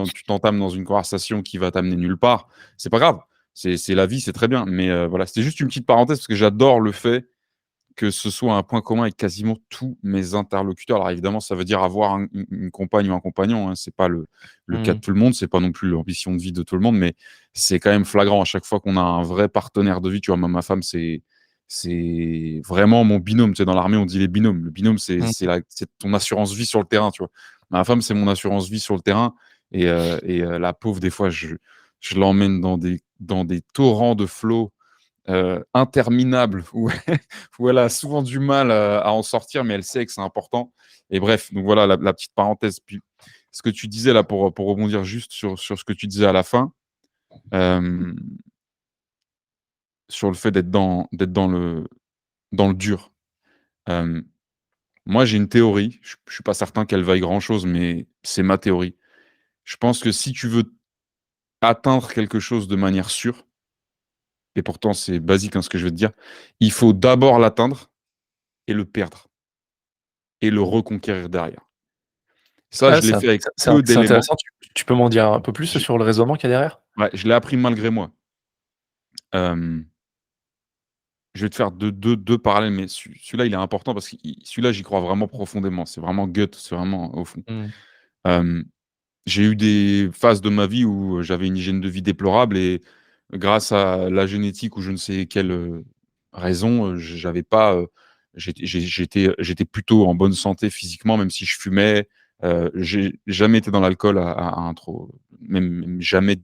Mmh. tu t'entames dans une conversation qui va t'amener nulle part, c'est pas grave. C'est la vie, c'est très bien. Mais, voilà, c'était juste une petite parenthèse parce que j'adore le fait que ce soit un point commun avec quasiment tous mes interlocuteurs. Alors évidemment, ça veut dire avoir une compagne ou un compagnon, hein, c'est pas le cas de Mmh. tout le monde, c'est pas non plus l'ambition de vie de tout le monde, mais c'est quand même flagrant à chaque fois qu'on a un vrai partenaire de vie. Tu vois, moi, ma femme, c'est vraiment mon binôme. Tu sais, dans l'armée, on dit les binômes. Le binôme, Mmh. c'est ton assurance vie sur le terrain, tu vois? Ma femme, c'est mon assurance vie sur le terrain la pauvre, des fois, je l'emmène dans des torrents de flots interminable où où elle a souvent du mal, à en sortir, mais elle sait que c'est important et bref, donc voilà la petite parenthèse. Puis ce que tu disais là, pour rebondir juste sur ce que tu disais à la fin, euh, sur le fait d'être dans le dur. Euh, Moi, j'ai une théorie. Je ne suis pas certain qu'elle vaille grand-chose, mais c'est ma théorie. Je pense que si tu veux atteindre quelque chose de manière sûre, et pourtant c'est basique hein, ce que je vais te dire, il faut d'abord l'atteindre et le perdre et le reconquérir derrière. Ça, Ah, je l'ai fait avec peu c'est d'éléments. intéressant. Tu peux m'en dire un peu plus Je, sur le raisonnement qu'il y a derrière? ouais, je l'ai appris malgré moi. Euh, je vais te faire deux parallèles, mais celui-là, il est important parce que celui-là, j'y crois vraiment profondément. C'est vraiment gut, c'est vraiment au fond. Mmh. Euh, j'ai eu des phases de ma vie où j'avais une hygiène de vie déplorable et grâce à la génétique ou je ne sais quelle raison, j'avais pas, j'étais plutôt en bonne santé physiquement, même si je fumais. J'ai jamais été dans l'alcool à un trop, même jamais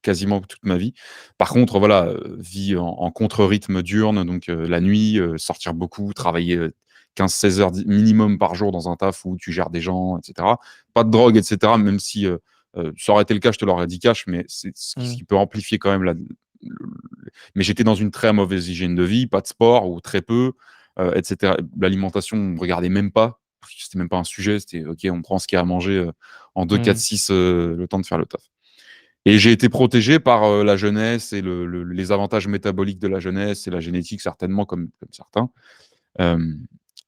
quasiment toute ma vie. Par contre, voilà, vie en contre-rythme diurne, donc la nuit, sortir beaucoup, travailler 15-16 heures minimum par jour dans un taf où tu gères des gens, etc. Pas de drogue, etc. Même si ça aurait été le cas, je te l'aurais dit cash, mais c'est ce Mmh. qui peut amplifier quand même mais j'étais dans une très mauvaise hygiène de vie, pas de sport ou très peu, etc. L'alimentation, on ne regardait même pas. C'était même pas un sujet. C'était OK, on prend ce qu'il y a à manger en 2, 4, Mmh. 6, le temps de faire le taf. Et j'ai été protégé par la jeunesse et les avantages métaboliques de la jeunesse et la génétique, certainement, comme certains. Euh,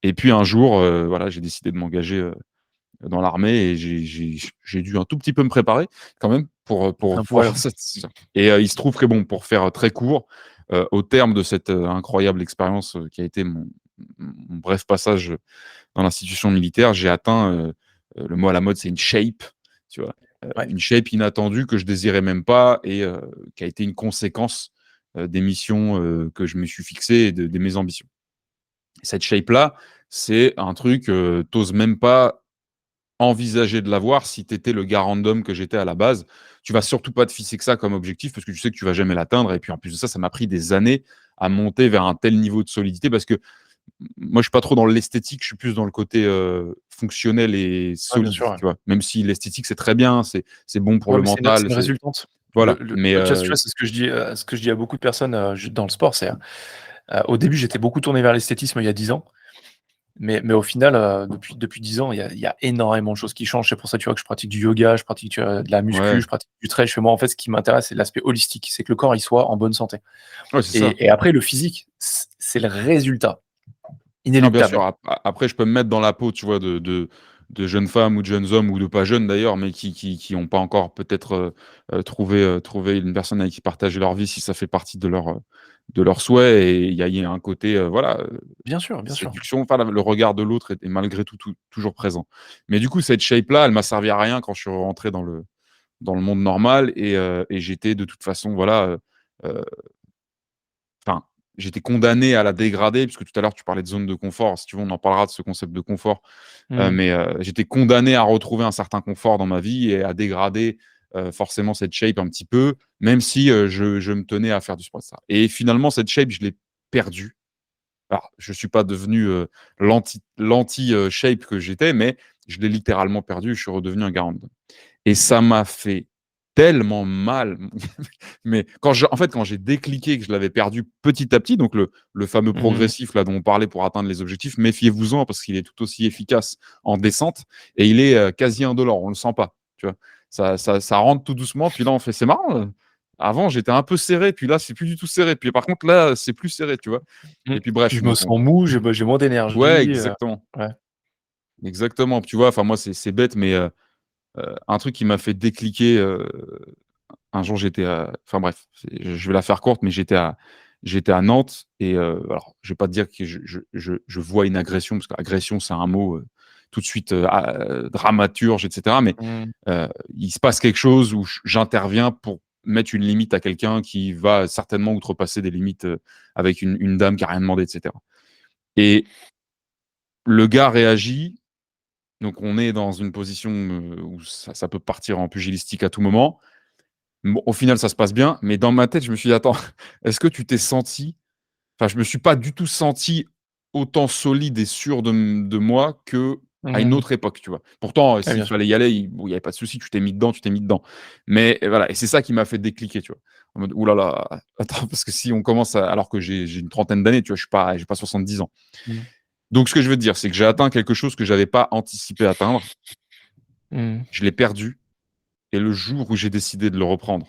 et puis un jour, voilà, j'ai décidé de m'engager dans l'armée et j'ai dû un tout petit peu me préparer quand même pour Un pouvoir poil. faire cette décision. Et il se trouve que, bon, pour faire très court, au terme de cette incroyable expérience qui a été mon bref passage dans l'institution militaire, j'ai atteint, le mot à la mode, c'est une shape, tu vois, Ouais. une shape inattendue que je désirais même pas et qui a été une conséquence des missions que je me suis fixées et de mes ambitions. Cette shape-là, c'est un truc, t'oses même pas envisager de l'avoir si tu étais le gars random que j'étais à la base. Tu vas surtout pas te fixer que ça comme objectif parce que tu sais que tu vas jamais l'atteindre. Et puis en plus de ça, ça m'a pris des années à monter vers un tel niveau de solidité parce que moi, je suis pas trop dans l'esthétique, je suis plus dans le côté fonctionnel et Ouais, bien solide, sûr, ouais. tu vois. Même si l'esthétique, c'est très bien, c'est bon pour Ouais, le mais c'est mental, une résultante. voilà. Mais Tu vois, c'est ce que je dis à beaucoup de personnes, dans le sport, c'est, au début, j'étais beaucoup tourné vers l'esthétisme il y a 10 ans, mais au final, depuis 10 ans, il y a énormément de choses qui changent. C'est pour ça, tu vois, que je pratique du yoga, je pratique, de la muscu, ouais, je pratique du trail. Moi, en fait, ce qui m'intéresse, c'est l'aspect holistique, c'est que le corps, il soit en bonne santé ouais, c'est ça. et après le physique, c'est le résultat, Non, bien sûr. inéluctable. Après, je peux me mettre dans la peau, tu vois, de jeunes femmes ou de jeunes hommes ou de pas jeunes d'ailleurs, mais qui ont pas encore peut-être trouvé une personne avec qui partager leur vie si ça fait partie de leur souhait. Et il y a un côté, voilà, Bien sûr, bien sûr. séduction. Enfin, le regard de l'autre est malgré tout toujours présent. Mais du coup, cette shape-là, elle m'a servi à rien quand je suis rentré dans le monde normal et j'étais de toute façon, voilà, euh, enfin, j'étais condamné à la dégrader, puisque tout à l'heure tu parlais de zone de confort. Si tu veux, on en parlera de ce concept de confort. Mmh. Mais j'étais condamné à retrouver un certain confort dans ma vie et à dégrader forcément cette shape un petit peu, même si je me tenais à faire du sport, ça. Et finalement, cette shape, je l'ai perdue. Alors, je ne suis pas devenu l'anti-shape que j'étais, mais je l'ai littéralement perdu. Je suis redevenu un garant. Et ça m'a fait tellement mal. Mais en fait, quand j'ai décliqué que je l'avais perdu petit à petit, donc le fameux Mmh. progressif là dont on parlait pour atteindre les objectifs, méfiez-vous-en parce qu'il est tout aussi efficace en descente et il est quasi indolore, on le sent pas. Tu vois, ça rentre tout doucement. Puis là, on fait, c'est marrant. Avant, j'étais un peu serré, puis là, c'est plus du tout serré. Puis par contre, là, c'est plus serré, tu vois. Mmh. Et puis bref, Je me donc sens mou, j'ai moins ouais, d'énergie, exactement, ouais. exactement. Tu vois, enfin moi, c'est bête, mais un truc qui m'a fait décliquer. Un jour, enfin bref, je vais la faire courte, mais j'étais à Nantes et alors, je vais pas te dire que je vois une agression, parce qu'agression, c'est un mot tout de suite dramaturge, etc. Mais Mmh. il se passe quelque chose où j'interviens pour mettre une limite à quelqu'un qui va certainement outrepasser des limites avec une dame qui a rien demandé, etc. Et le gars réagit. Donc, on est dans une position où ça peut partir en pugilistique à tout moment. Bon, au final, ça se passe bien, mais dans ma tête, je me suis dit, attends, est-ce que tu t'es senti. Enfin, je me suis pas du tout senti autant solide et sûr de moi que à une Mmh. autre époque, tu vois. Pourtant, Ouais, s'il bien sûr. fallait y aller, il y avait pas de souci, tu t'es mis dedans, tu t'es mis dedans. Mais voilà, et c'est ça qui m'a fait décliquer, tu vois. En mode: «Ouh là là, attends», parce que si on commence à alors que j'ai une trentaine d'années, tu vois, j'ai pas 70 ans. Mmh. Donc ce que je veux te dire, c'est que j'ai atteint quelque chose que j'avais pas anticipé atteindre. Mmh. Je l'ai perdu et le jour où j'ai décidé de le reprendre,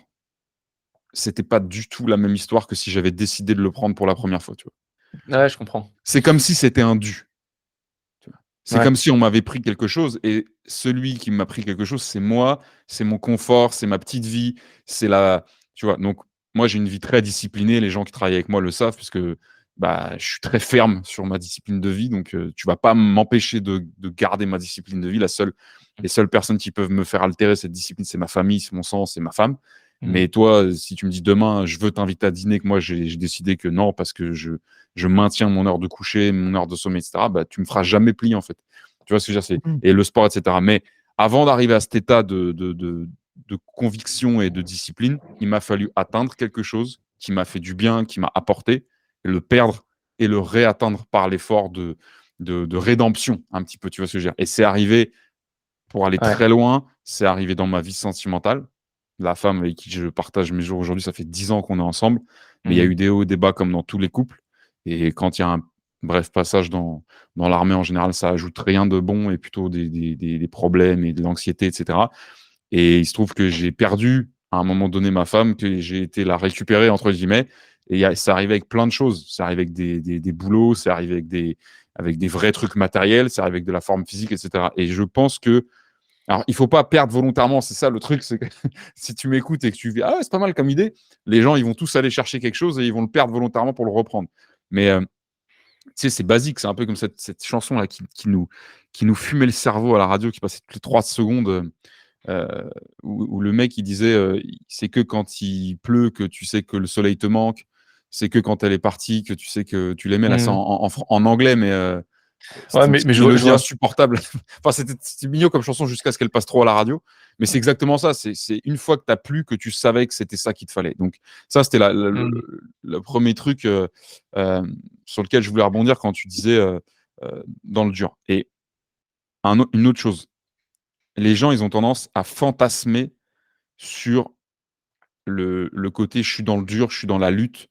c'était pas du tout la même histoire que si j'avais décidé de le prendre pour la première fois, tu vois? Ouais, je comprends. C'est comme si c'était un dû, tu vois? C'est Ouais. comme si on m'avait pris quelque chose et celui qui m'a pris quelque chose, c'est moi, c'est mon confort, c'est ma petite vie, c'est la tu vois? Donc moi, j'ai une vie très disciplinée, les gens qui travaillent avec moi le savent puisque, bah, je suis très ferme sur ma discipline de vie donc tu vas pas m'empêcher de garder ma discipline de vie. Les seules personnes qui peuvent me faire altérer cette discipline, c'est ma famille, c'est mon sang, c'est ma femme. Mmh. Mais toi, si tu me dis demain: «Je veux t'inviter à dîner», que moi j'ai décidé que non parce que je maintiens mon heure de coucher, mon heure de sommeil et cetera, bah, tu me feras jamais plier, en fait. Tu vois ce que je veux dire? C'est Mmh. et le sport et cetera. Mais avant d'arriver à cet état de conviction et de discipline, il m'a fallu atteindre quelque chose qui m'a fait du bien, qui m'a apporté, et le perdre et le réatteindre par l'effort de rédemption, un petit peu, tu vois ce que je veux dire? Et c'est arrivé pour aller Ouais. très loin, c'est arrivé dans ma vie sentimentale. La femme avec qui je partage mes jours aujourd'hui, ça fait 10 ans qu'on est ensemble, mais il y a Mmh. eu des hauts et des bas comme dans tous les couples. Et quand il y a un bref passage dans l'armée, en général, ça ajoute rien de bon et plutôt des problèmes et de l'anxiété, et cetera. Et il se trouve que j'ai perdu, à un moment donné, ma femme, que j'ai été la «récupérer» entre guillemets, et c'est arrivé avec plein de choses. C'est arrivé avec des boulots, c'est arrivé avec des vrais trucs matériels, c'est arrivé avec de la forme physique, et cetera. Et je pense que alors, il faut pas perdre volontairement, c'est ça le truc, c'est que si tu m'écoutes et que tu dis: «Ah ouais, c'est pas mal comme idée», les gens, ils vont tous aller chercher quelque chose et ils vont le perdre volontairement pour le reprendre. Mais, tu sais, c'est basique, c'est un peu comme cette chanson-là qui nous fumait le cerveau à la radio, qui passait toutes les 3 secondes, où le mec, il disait, «C'est que quand il pleut que tu sais que le soleil te manque, c'est que quand elle est partie que tu sais que tu l'aimais». Là, c'est Mmh. en anglais, mais, Ouais, c'était une petite mais je mélodie vois. insupportable. Enfin, c'était mignon comme chanson jusqu'à ce qu'elle passe trop à la radio. Mais c'est exactement ça. C'est une fois que tu as plu que tu savais que c'était ça qu'il te fallait. Donc, ça, c'était Mmh. le premier truc sur lequel je voulais rebondir quand tu disais dans le dur. Et une autre chose, les gens, ils ont tendance à fantasmer sur le côté je suis dans le dur, je suis dans la lutte.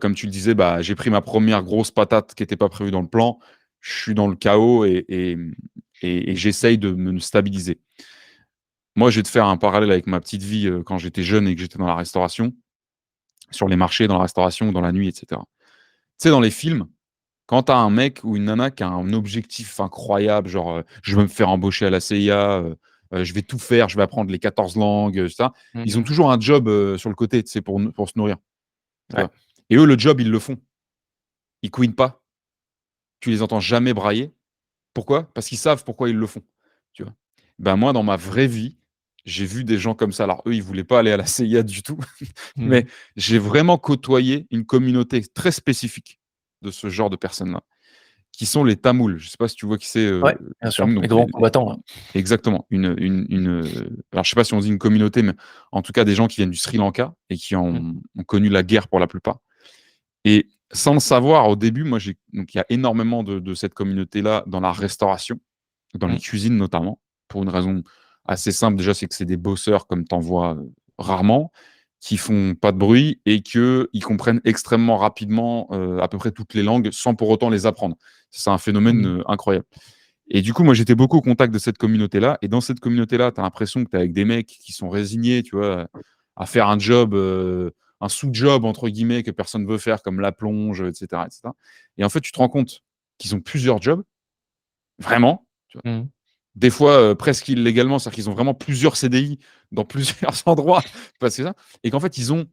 Comme tu le disais, bah, j'ai pris ma première grosse patate qui n'était pas prévue dans le plan. Je suis dans le chaos et j'essaye de me stabiliser. Moi, je vais te faire un parallèle avec ma petite vie quand j'étais jeune et que j'étais dans la restauration, sur les marchés, dans la restauration, dans la nuit, et cetera. Tu sais, dans les films, quand tu as un mec ou une nana qui a un objectif incroyable, genre je veux me faire embaucher à la CIA, je vais tout faire, je vais apprendre les 14 langues, ça. Ils ont Mmh. toujours un job sur le côté, tu sais, pour se nourrir. Tu Ouais. vois? Et eux, le job, ils le font. Ils couinent pas. Tu les entends jamais brailler. Pourquoi? Parce qu'ils savent pourquoi ils le font. Tu vois? Ben, moi, dans ma vraie vie, j'ai vu des gens comme ça. Alors eux, ils voulaient pas aller à la CIA du tout, Mmh. mais j'ai vraiment côtoyé une communauté très spécifique de ce genre de personnes-là, qui sont les Tamouls. Je sais pas si tu vois qui c'est, Ouais, bien les sûr, Tamouls, les donc grands combattants, ouais. exactement, alors je sais pas si on dit une communauté, mais en tout cas des gens qui viennent du Sri Lanka et qui Mmh. ont connu la guerre pour la plupart. Et sans le savoir au début, moi donc il y a énormément de cette communauté-là dans la restauration, dans les Mmh. cuisines notamment, pour une raison assez simple. Déjà, c'est que c'est des bosseurs comme tu en vois, rarement, qui font pas de bruit et qu'ils comprennent extrêmement rapidement, à peu près toutes les langues sans pour autant les apprendre. C'est un phénomène, Mmh. incroyable. Et du coup, moi, j'étais beaucoup au contact de cette communauté-là et dans cette communauté-là, tu as l'impression que tu es avec des mecs qui sont résignés, tu vois, à faire un job, un «sous-job» entre guillemets que personne veut faire comme la plonge, et cetera, et cetera. Et en fait, tu te rends compte qu'ils ont plusieurs jobs, vraiment, tu vois? Mmh. Des fois, presque illégalement, c'est-à-dire qu'ils ont vraiment plusieurs CDI dans plusieurs endroits parce que ça et qu'en fait, ils ont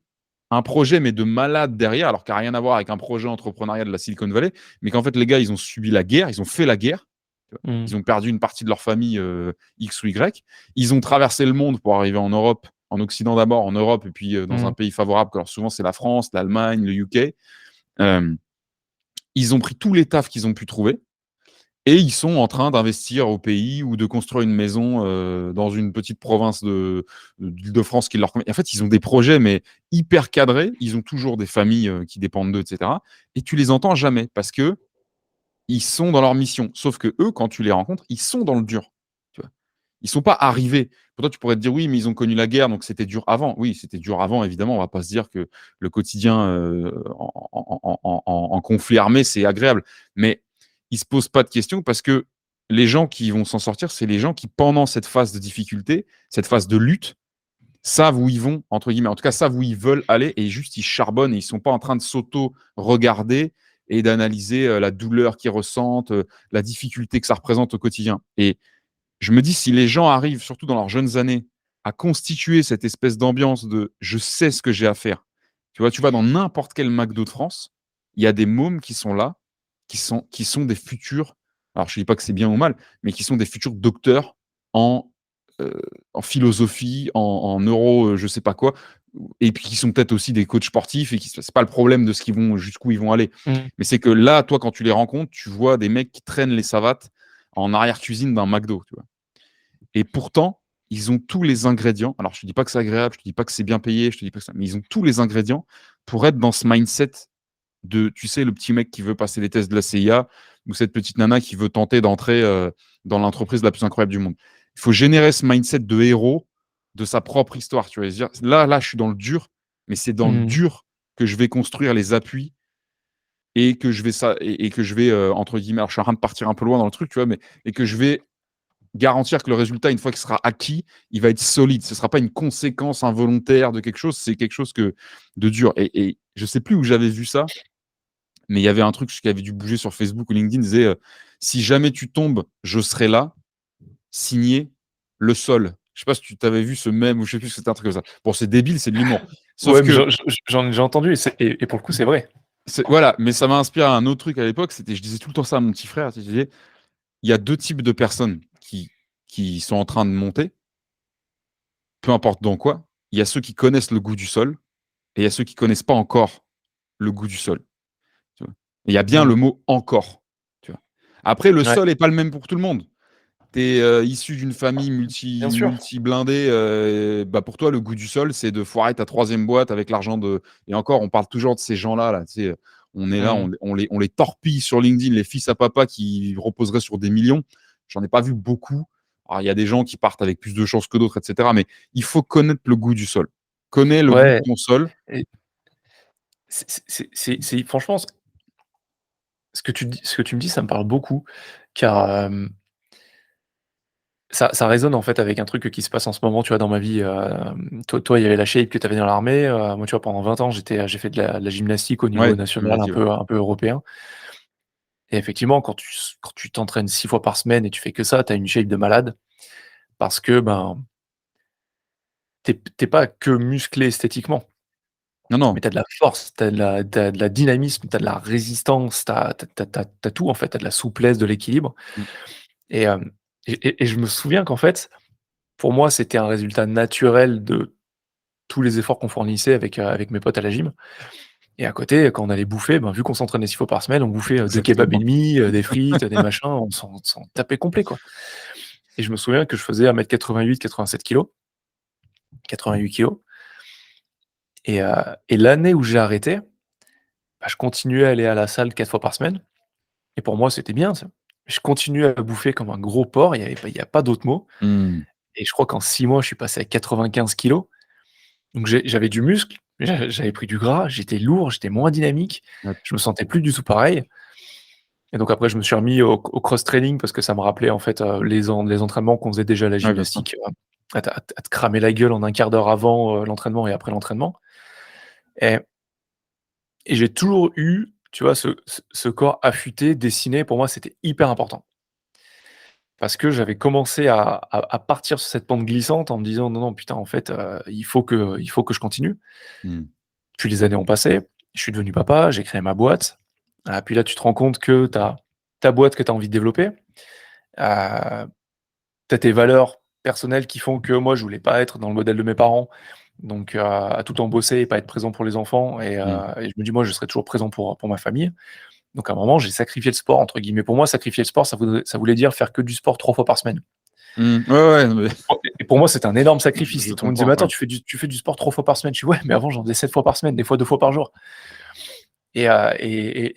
un projet, mais de malade derrière, alors qui a rien à voir avec un projet entrepreneurial de la Silicon Valley, mais qu'en fait, les gars, ils ont subi la guerre, ils ont fait la guerre, tu vois? Mmh. Ils ont perdu une partie de leur famille, X ou Y. Ils ont traversé le monde pour arriver en Europe, en Occident d'abord, en Europe et puis, dans un Mmh. pays favorable, alors souvent c'est la France, l'Allemagne, le UK. Hem, Ils ont pris tous les tafs qu'ils ont pu trouver et ils sont en train d'investir au pays ou de construire une maison, dans une petite province d'Île-de-France qui leur convient. En fait, ils ont des projets, mais hyper cadrés. Ils ont toujours des familles, qui dépendent d'eux, et cetera et tu les entends jamais parce que ils sont dans leur mission. Sauf que eux, quand tu les rencontres, ils sont dans le dur. Tu vois. Ils sont pas arrivés. Pour toi, tu pourrais te dire oui, mais ils ont connu la guerre, donc c'était dur avant. Oui, c'était dur avant, évidemment. On va pas se dire que le quotidien en conflit armé, c'est agréable. Mais ils se posent pas de questions parce que les gens qui vont s'en sortir, c'est les gens qui, pendant cette phase de difficulté, cette phase de lutte, savent où ils vont, entre guillemets. En tout cas, savent où ils veulent aller et juste ils charbonnent et ils sont pas en train de s'auto-regarder et d'analyser la douleur qu'ils ressentent, la difficulté que ça représente au quotidien. Et je me dis, si les gens arrivent, surtout dans leurs jeunes années, à constituer cette espèce d'ambiance de je sais ce que j'ai à faire. Tu vas dans n'importe quel McDo de France, il y a des mômes qui sont là, qui sont des futurs, alors je ne dis pas que c'est bien ou mal, mais qui sont des futurs docteurs en, en philosophie, en neuro, je ne sais pas quoi, et puis qui sont peut-être aussi des coachs sportifs, et ce n'est pas le problème de jusqu'où ils vont aller. Mais c'est que là, toi, quand tu les rencontres, tu vois des mecs qui traînent les savates en arrière-cuisine d'un McDo. Tu vois. Et pourtant, ils ont tous les ingrédients. Alors, je ne te dis pas que c'est agréable, je ne te dis pas que c'est bien payé, je te dis pas que ça, mais ils ont tous les ingrédients pour être dans ce mindset de, tu sais, le petit mec qui veut passer les tests de la CIA ou cette petite nana qui veut tenter d'entrer dans l'entreprise la plus incroyable du monde. Il faut générer ce mindset de héros de sa propre histoire. Tu vas se dire, là, je suis dans le dur, mais c'est dans le dur que je vais construire les appuis et que je vais entre guillemets, alors je suis en train de partir un peu loin dans le truc, tu vois, mais et que je vais garantir que le résultat, une fois qu'il sera acquis, il va être solide. Ce ne sera pas une conséquence involontaire de quelque chose, c'est quelque chose de dur. Et je ne sais plus où j'avais vu ça, mais il y avait un truc qui avait dû bouger sur Facebook ou LinkedIn, disait si jamais tu tombes, je serai là, signé Le Sol. Je sais pas si tu t'avais vu ce mème ou je sais plus si c'était un truc comme ça. Bon, c'est débile, c'est de l'humour. Sauf Ouais, que j'en ai entendu et pour le coup, c'est vrai. voilà, mais ça m'a inspiré un autre truc à l'époque. C'était, je disais tout le temps ça à mon petit frère. Je disais, il y a deux types de personnes qui sont en train de monter, peu importe dans quoi. Il y a ceux qui connaissent le goût du sol et il y a ceux qui connaissent pas encore le goût du sol. Tu vois. Et il y a bien le mot encore. Tu vois. Après, le sol n'est pas le même pour tout le monde. Tu es issu d'une famille multi-blindée, bah pour toi, le goût du sol, c'est de foirer ta troisième boîte avec l'argent de. Et encore, on parle toujours de ces gens-là. Là, tu sais, on est là, on les torpille sur LinkedIn, les fils à papa qui reposeraient sur des millions. J'en ai pas vu beaucoup. Alors, il y a des gens qui partent avec plus de chances que d'autres, etc. Mais il faut connaître le goût du sol. Connais le goût de ton sol. Et franchement, ce que tu me dis, ça me parle beaucoup, car ça résonne en fait avec un truc qui se passe en ce moment, tu vois, dans ma vie. Toi, il y avait la shape que tu avais dans l'armée. Moi, tu vois, pendant 20 ans, j'ai fait de la gymnastique au niveau national, un peu européen. Et effectivement, quand tu t'entraînes 6 fois par semaine et tu fais que ça, tu as une shape de malade parce que t'es pas que musclé esthétiquement. Non. Mais tu as de la force, tu as de la dynamisme, tu as de la résistance, tu as tout en fait, tu as de la souplesse, de l'équilibre. Et, et je me souviens qu'en fait, pour moi, c'était un résultat naturel de tous les efforts qu'on fournissait avec mes potes à la gym. Et à côté, quand on allait bouffer, vu qu'on s'entraînait 6 fois par semaine, on bouffait 2 kebabs et demi, des frites, des machins, on s'en tapait complet, quoi. Et je me souviens que je faisais 1m88, 87 kg. 88 kg. Et l'année où j'ai arrêté, je continuais à aller à la salle 4 fois par semaine. Et pour moi, c'était bien ça. Je continuais à bouffer comme un gros porc, il y a pas d'autre mot. Et je crois qu'en 6 mois, je suis passé à 95 kilos. Donc j'avais du muscle, j'avais pris du gras, j'étais lourd, j'étais moins dynamique, je me sentais plus du tout pareil. Et donc après, je me suis remis au cross-training parce que ça me rappelait en fait les entraînements qu'on faisait déjà à la gymnastique, à te cramer la gueule en un quart d'heure avant l'entraînement et après l'entraînement. Et j'ai toujours eu, tu vois, ce corps affûté, dessiné. Pour moi, c'était hyper important. Parce que j'avais commencé à partir sur cette pente glissante en me disant: «Non, putain, en fait, il faut que je continue». Puis les années ont passé, je suis devenu papa, j'ai créé ma boîte. Puis là, tu te rends compte que tu as ta boîte que tu as envie de développer. Tu as tes valeurs personnelles qui font que moi, je voulais pas être dans le modèle de mes parents, donc à tout le temps bosser et pas être présent pour les enfants. Et je me dis: «Moi, je serai toujours présent pour ma famille». Donc à un moment, j'ai «sacrifié le sport» entre guillemets. Pour moi, sacrifier le sport, ça voulait dire faire que du sport 3 fois par semaine. Mais... Et pour moi, c'est un énorme sacrifice. Tout le monde me disait: «Mais attends, ouais. tu fais du sport 3 fois par semaine». Je dis: «Ouais, mais avant, j'en faisais 7 fois par semaine, des fois 2 fois par jour». Et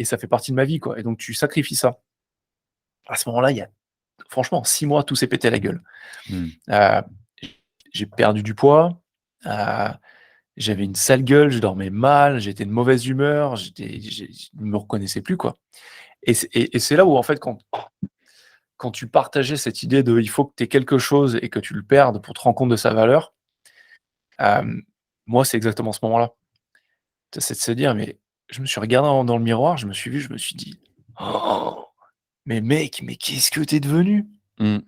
ça fait partie de ma vie, quoi. Et donc tu sacrifies ça. À ce moment-là, il y a franchement, en 6 mois, tout s'est pété la gueule. Mmh. Heu, j'ai perdu du poids, heu, j'avais une sale gueule, je dormais mal, j'étais de mauvaise humeur, je me reconnaissais plus, quoi. Et c'est là où, en fait, quand tu partageais cette idée de: «Il faut que tu aies quelque chose et que tu le perdes pour te rendre compte de sa valeur», hem, moi, c'est exactement ce moment-là. C'est de se dire: «Mais» je me suis regardé dans le miroir, je me suis vu, je me suis dit: «Oh, mais mec, mais qu'est-ce que tu es devenu? Mmh.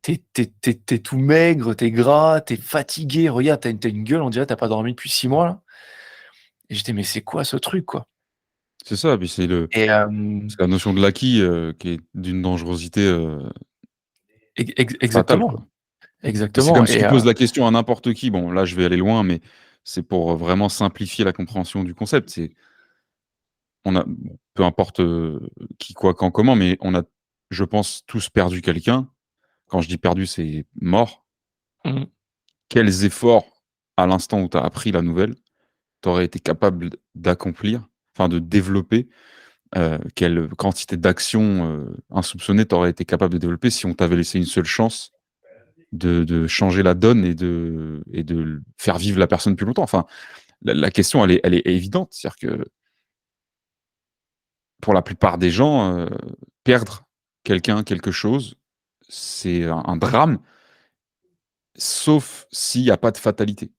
Tu es tout maigre, tu es gras, tu es fatigué, regarde, tu as une gueule, on dirait tu as pas dormi depuis 6 mois, là». Et j'étais: «Mais c'est quoi ce truc, quoi?» C'est ça, puis Et c'est la notion de l'acquis, qui est d'une dangerosité, fatale, quoi. exactement, Et c'est exactement. comme si tu poses la question à n'importe qui, bon là je vais aller loin, mais c'est pour, vraiment simplifier la compréhension du concept. C'est on a bon, peu importe, qui, quoi, quand, comment, mais on a, je pense, tous perdu quelqu'un. Quand je dis perdu, c'est mort. Mmh, Quels efforts, à l'instant où tu as appris la nouvelle, tu aurais été capable d'accomplir, enfin de développer, quelle quantité d'actions, insoupçonnées tu aurais été capable de développer si on t'avait laissé une seule chance de changer la donne et de faire vivre la personne plus longtemps? Enfin, la question elle est évidente. C'est-à-dire que pour la plupart des gens, perdre quelqu'un, quelque chose, c'est un drame, sauf s'il y a pas de fatalité.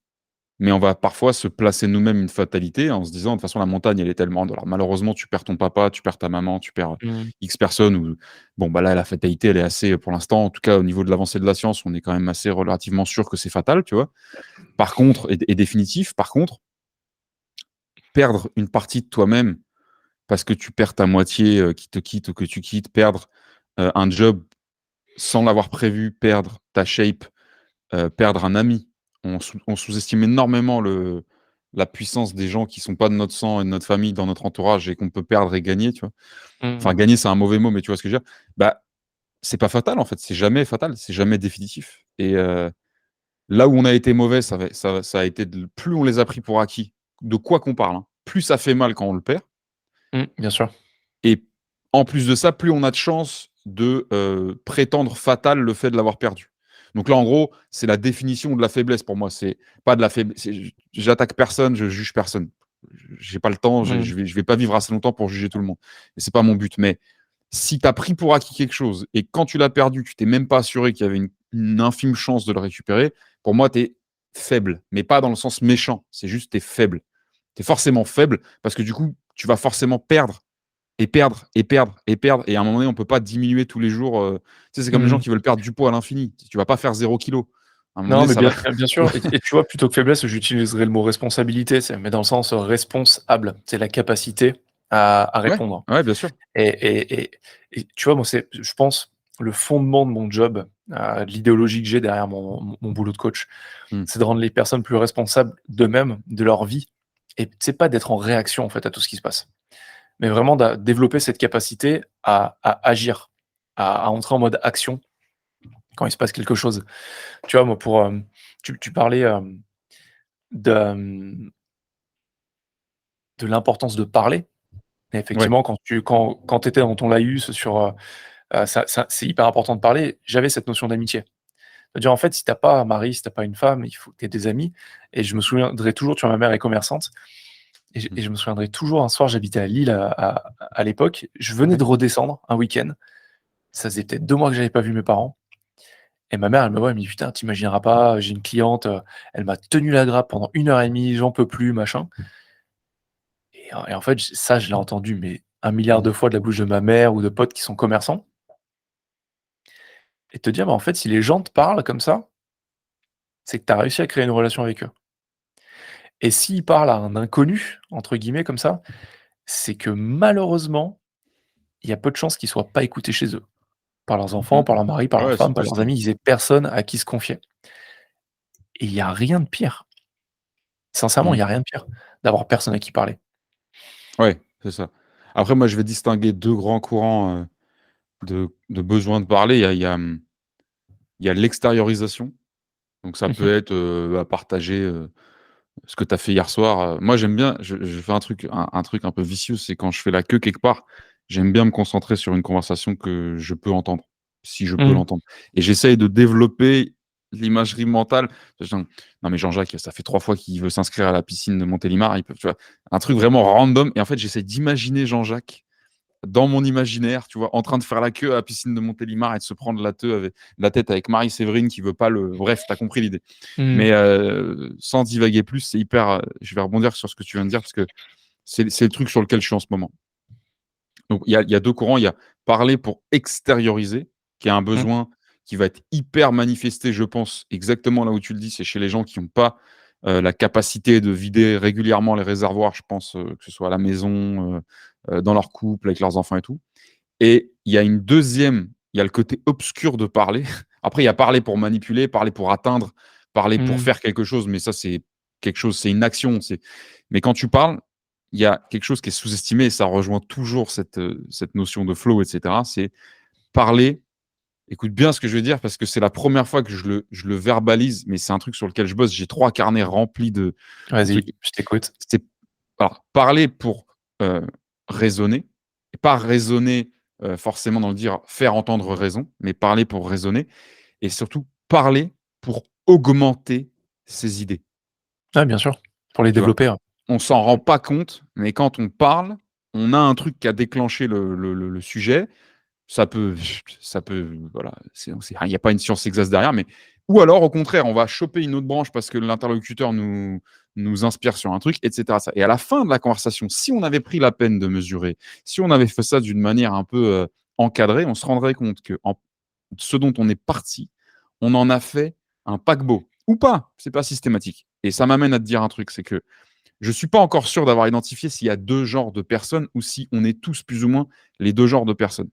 Mais on va parfois se placer nous-mêmes une fatalité en se disant: «De toute façon, la montagne, elle est tellement» alors malheureusement, tu perds ton papa, tu perds ta maman, tu perds, mmh, X personnes ou bon, bah, là, la fatalité, elle est assez, pour l'instant, en tout cas, au niveau de l'avancée de la science, on est quand même assez relativement sûr que c'est fatal, tu vois? Par contre et définitif, par contre, perdre une partie de toi-même parce que tu perds ta moitié, qui te quitte ou que tu quittes, perdre, un job sans l'avoir prévu, perdre ta shape, perdre un ami. On sous-estime énormément la puissance des gens qui sont pas de notre sang et de notre famille dans notre entourage et qu'on peut perdre et gagner, tu vois? Enfin, mmh, gagner, c'est un mauvais mot, mais tu vois ce que je veux dire? Bah, c'est pas fatal, en fait, c'est jamais fatal, c'est jamais définitif et là où on a été mauvais, ça a été de plus on les a pris pour acquis, de quoi qu'on parle, hein, plus ça fait mal quand on le perd. bien sûr. Et en plus de ça, plus on a de chances de, prétendre fatal le fait de l'avoir perdu. Donc là, en gros, c'est la définition de la faiblesse pour moi. C'est pas de la faiblesse. J'attaque personne, je juge personne. J'ai pas le temps, Mmh, je vais pas vivre assez longtemps pour juger tout le monde et c'est pas mon but. Mais si tu as pris pour acquis quelque chose et quand tu l'as perdu, tu t'es même pas assuré qu'il y avait une infime chance de le récupérer, pour moi, tu es faible, mais pas dans le sens méchant. C'est juste tu es faible. Tu es forcément faible parce que du coup, tu vas forcément perdre et perdre et perdre et perdre et à un moment donné, on peut pas diminuer tous les jours, tu sais, c'est comme les gens mmh. qui veulent perdre du poids à l'infini. Tu vas pas faire 0 kilos. À un moment Non, donné, mais ça va bien sûr. Et tu vois, plutôt que faiblesse, j'utiliserais le mot responsabilité, mais dans le sens, responsable. C'est la capacité à ouais, répondre. ouais, bien sûr. Et et et et tu vois, moi, c'est, je pense, le fondement de mon job, de l'idéologie que j'ai derrière mon boulot de coach, Mmh. c'est de rendre les personnes plus responsables d'eux-mêmes, de leur vie, et c'est pas d'être en réaction, en fait, à tout ce qui se passe, mais vraiment développer cette capacité à agir, à entrer en mode action quand il se passe quelque chose. Tu vois, moi, tu parlais, de, de l'importance de parler. Et Ouais. effectivement, quand tu étais dans ton laïus sur, ça c'est hyper important de parler. J'avais cette notion d'amitié. C'est-à-dire, en fait, si tu as pas un mari, si tu as pas une femme, il faut que tu aies des amis. Et je me souviendrai toujours, tu vois, ma mère est commerçante, Mmh. et je me souviendrai toujours, un soir, j'habitais à Lille à l'époque. Je venais Ouais. de redescendre un week-end. Ça faisait peut-être 2 mois que j'avais pas vu mes parents, et ma mère, elle me voit, elle me dit: «Putain, tu imagineras pas, j'ai une cliente, elle m'a tenu la grappe pendant 1 heure et demie, j'en peux plus, machin». Et en fait, ça, je l'ai entendu, mais un milliard Mmh. de fois de la bouche de ma mère ou de potes qui sont commerçants, et te dire: «Bah, en fait, si les gens te parlent comme ça, c'est que tu as réussi à créer une relation avec eux, et s'ils parlent à un inconnu, entre guillemets, comme ça, c'est que malheureusement, il y a peu de chances qu'ils soient pas écoutés chez eux, par leurs enfants, Mmh. par leur mari, par leur Ouais, c'est femme, par leurs possible. amis, ils aient personne à qui se confier». Et il y a rien de pire. Sincèrement, il Mmh. y a rien de pire d'avoir personne à qui parler. Ouais, c'est ça. Après moi, je vais distinguer 2 grands courants, de besoin de parler. Il y a l'extériorisation, donc ça Mmh peut mh. être, bah, partager, ce que tu as fait hier soir. Moi, j'aime bien, je fais un truc un truc un peu vicieux, c'est quand je fais la queue quelque part j'aime bien me concentrer sur une conversation que je peux entendre, si je peux Mmh. l'entendre. Et j'essaye de développer l'imagerie mentale. Non mais Jean-Jacques, ça fait 3 fois qu'il veut s'inscrire à la piscine de Montélimar, tu vois, un truc vraiment random. Et en fait, j'essaie d'imaginer Jean-Jacques dans mon imaginaire, tu vois, en train de faire la queue à la piscine de Montélimar et de se prendre la tête avec Marie-Séverine qui veut pas le... Bref, t'as compris l'idée. Mmh. Mais sans divaguer plus, c'est hyper... je vais rebondir sur ce que tu viens de dire parce que c'est le truc sur lequel je suis en ce moment. Donc, il y a deux courants. Il y a parler pour extérioriser, qui est un Mmh. besoin qui va être hyper manifesté, je pense, exactement là où tu le dis, c'est chez les gens qui n'ont pas la capacité de vider régulièrement les réservoirs, je pense, que ce soit à la maison, dans leur couple, avec leurs enfants et tout. Et il y a une deuxième, il y a le côté obscur de parler. Après, il y a parler pour manipuler, parler pour atteindre, parler pour Mmh. faire quelque chose, mais ça, c'est quelque chose, c'est une action. Mais quand tu parles, il y a quelque chose qui est sous-estimé, et ça rejoint toujours cette notion de flow, etc. C'est parler. Écoute bien ce que je veux dire, parce que c'est la première fois que je le verbalise, mais c'est un truc sur lequel je bosse. J'ai 3 carnets remplis de trucs. Vas-y, je t'écoute. C'est alors, parler pour raisonner, et pas raisonner forcément dans le dire faire entendre raison, mais parler pour raisonner, et surtout parler pour augmenter ses idées. Ah bien sûr, pour les Tu vois? développer, ouais. On s'en rend pas compte, mais quand on parle, on a un truc qui a déclenché le sujet. Ça peut, voilà, il y a pas une science exacte derrière, mais ou alors au contraire, on va choper une autre branche parce que l'interlocuteur nous inspire sur un truc, et cetera, ça. Et à la fin de la conversation, si on avait pris la peine de mesurer, si on avait fait ça d'une manière un peu, encadrée, on se rendrait compte que ce dont on est parti, on en a fait un paquebot ou pas, c'est pas systématique. Et ça m'amène à te dire un truc, c'est que je suis pas encore sûr d'avoir identifié s'il y a 2 genres de personnes ou si on est tous plus ou moins les 2 genres de personnes.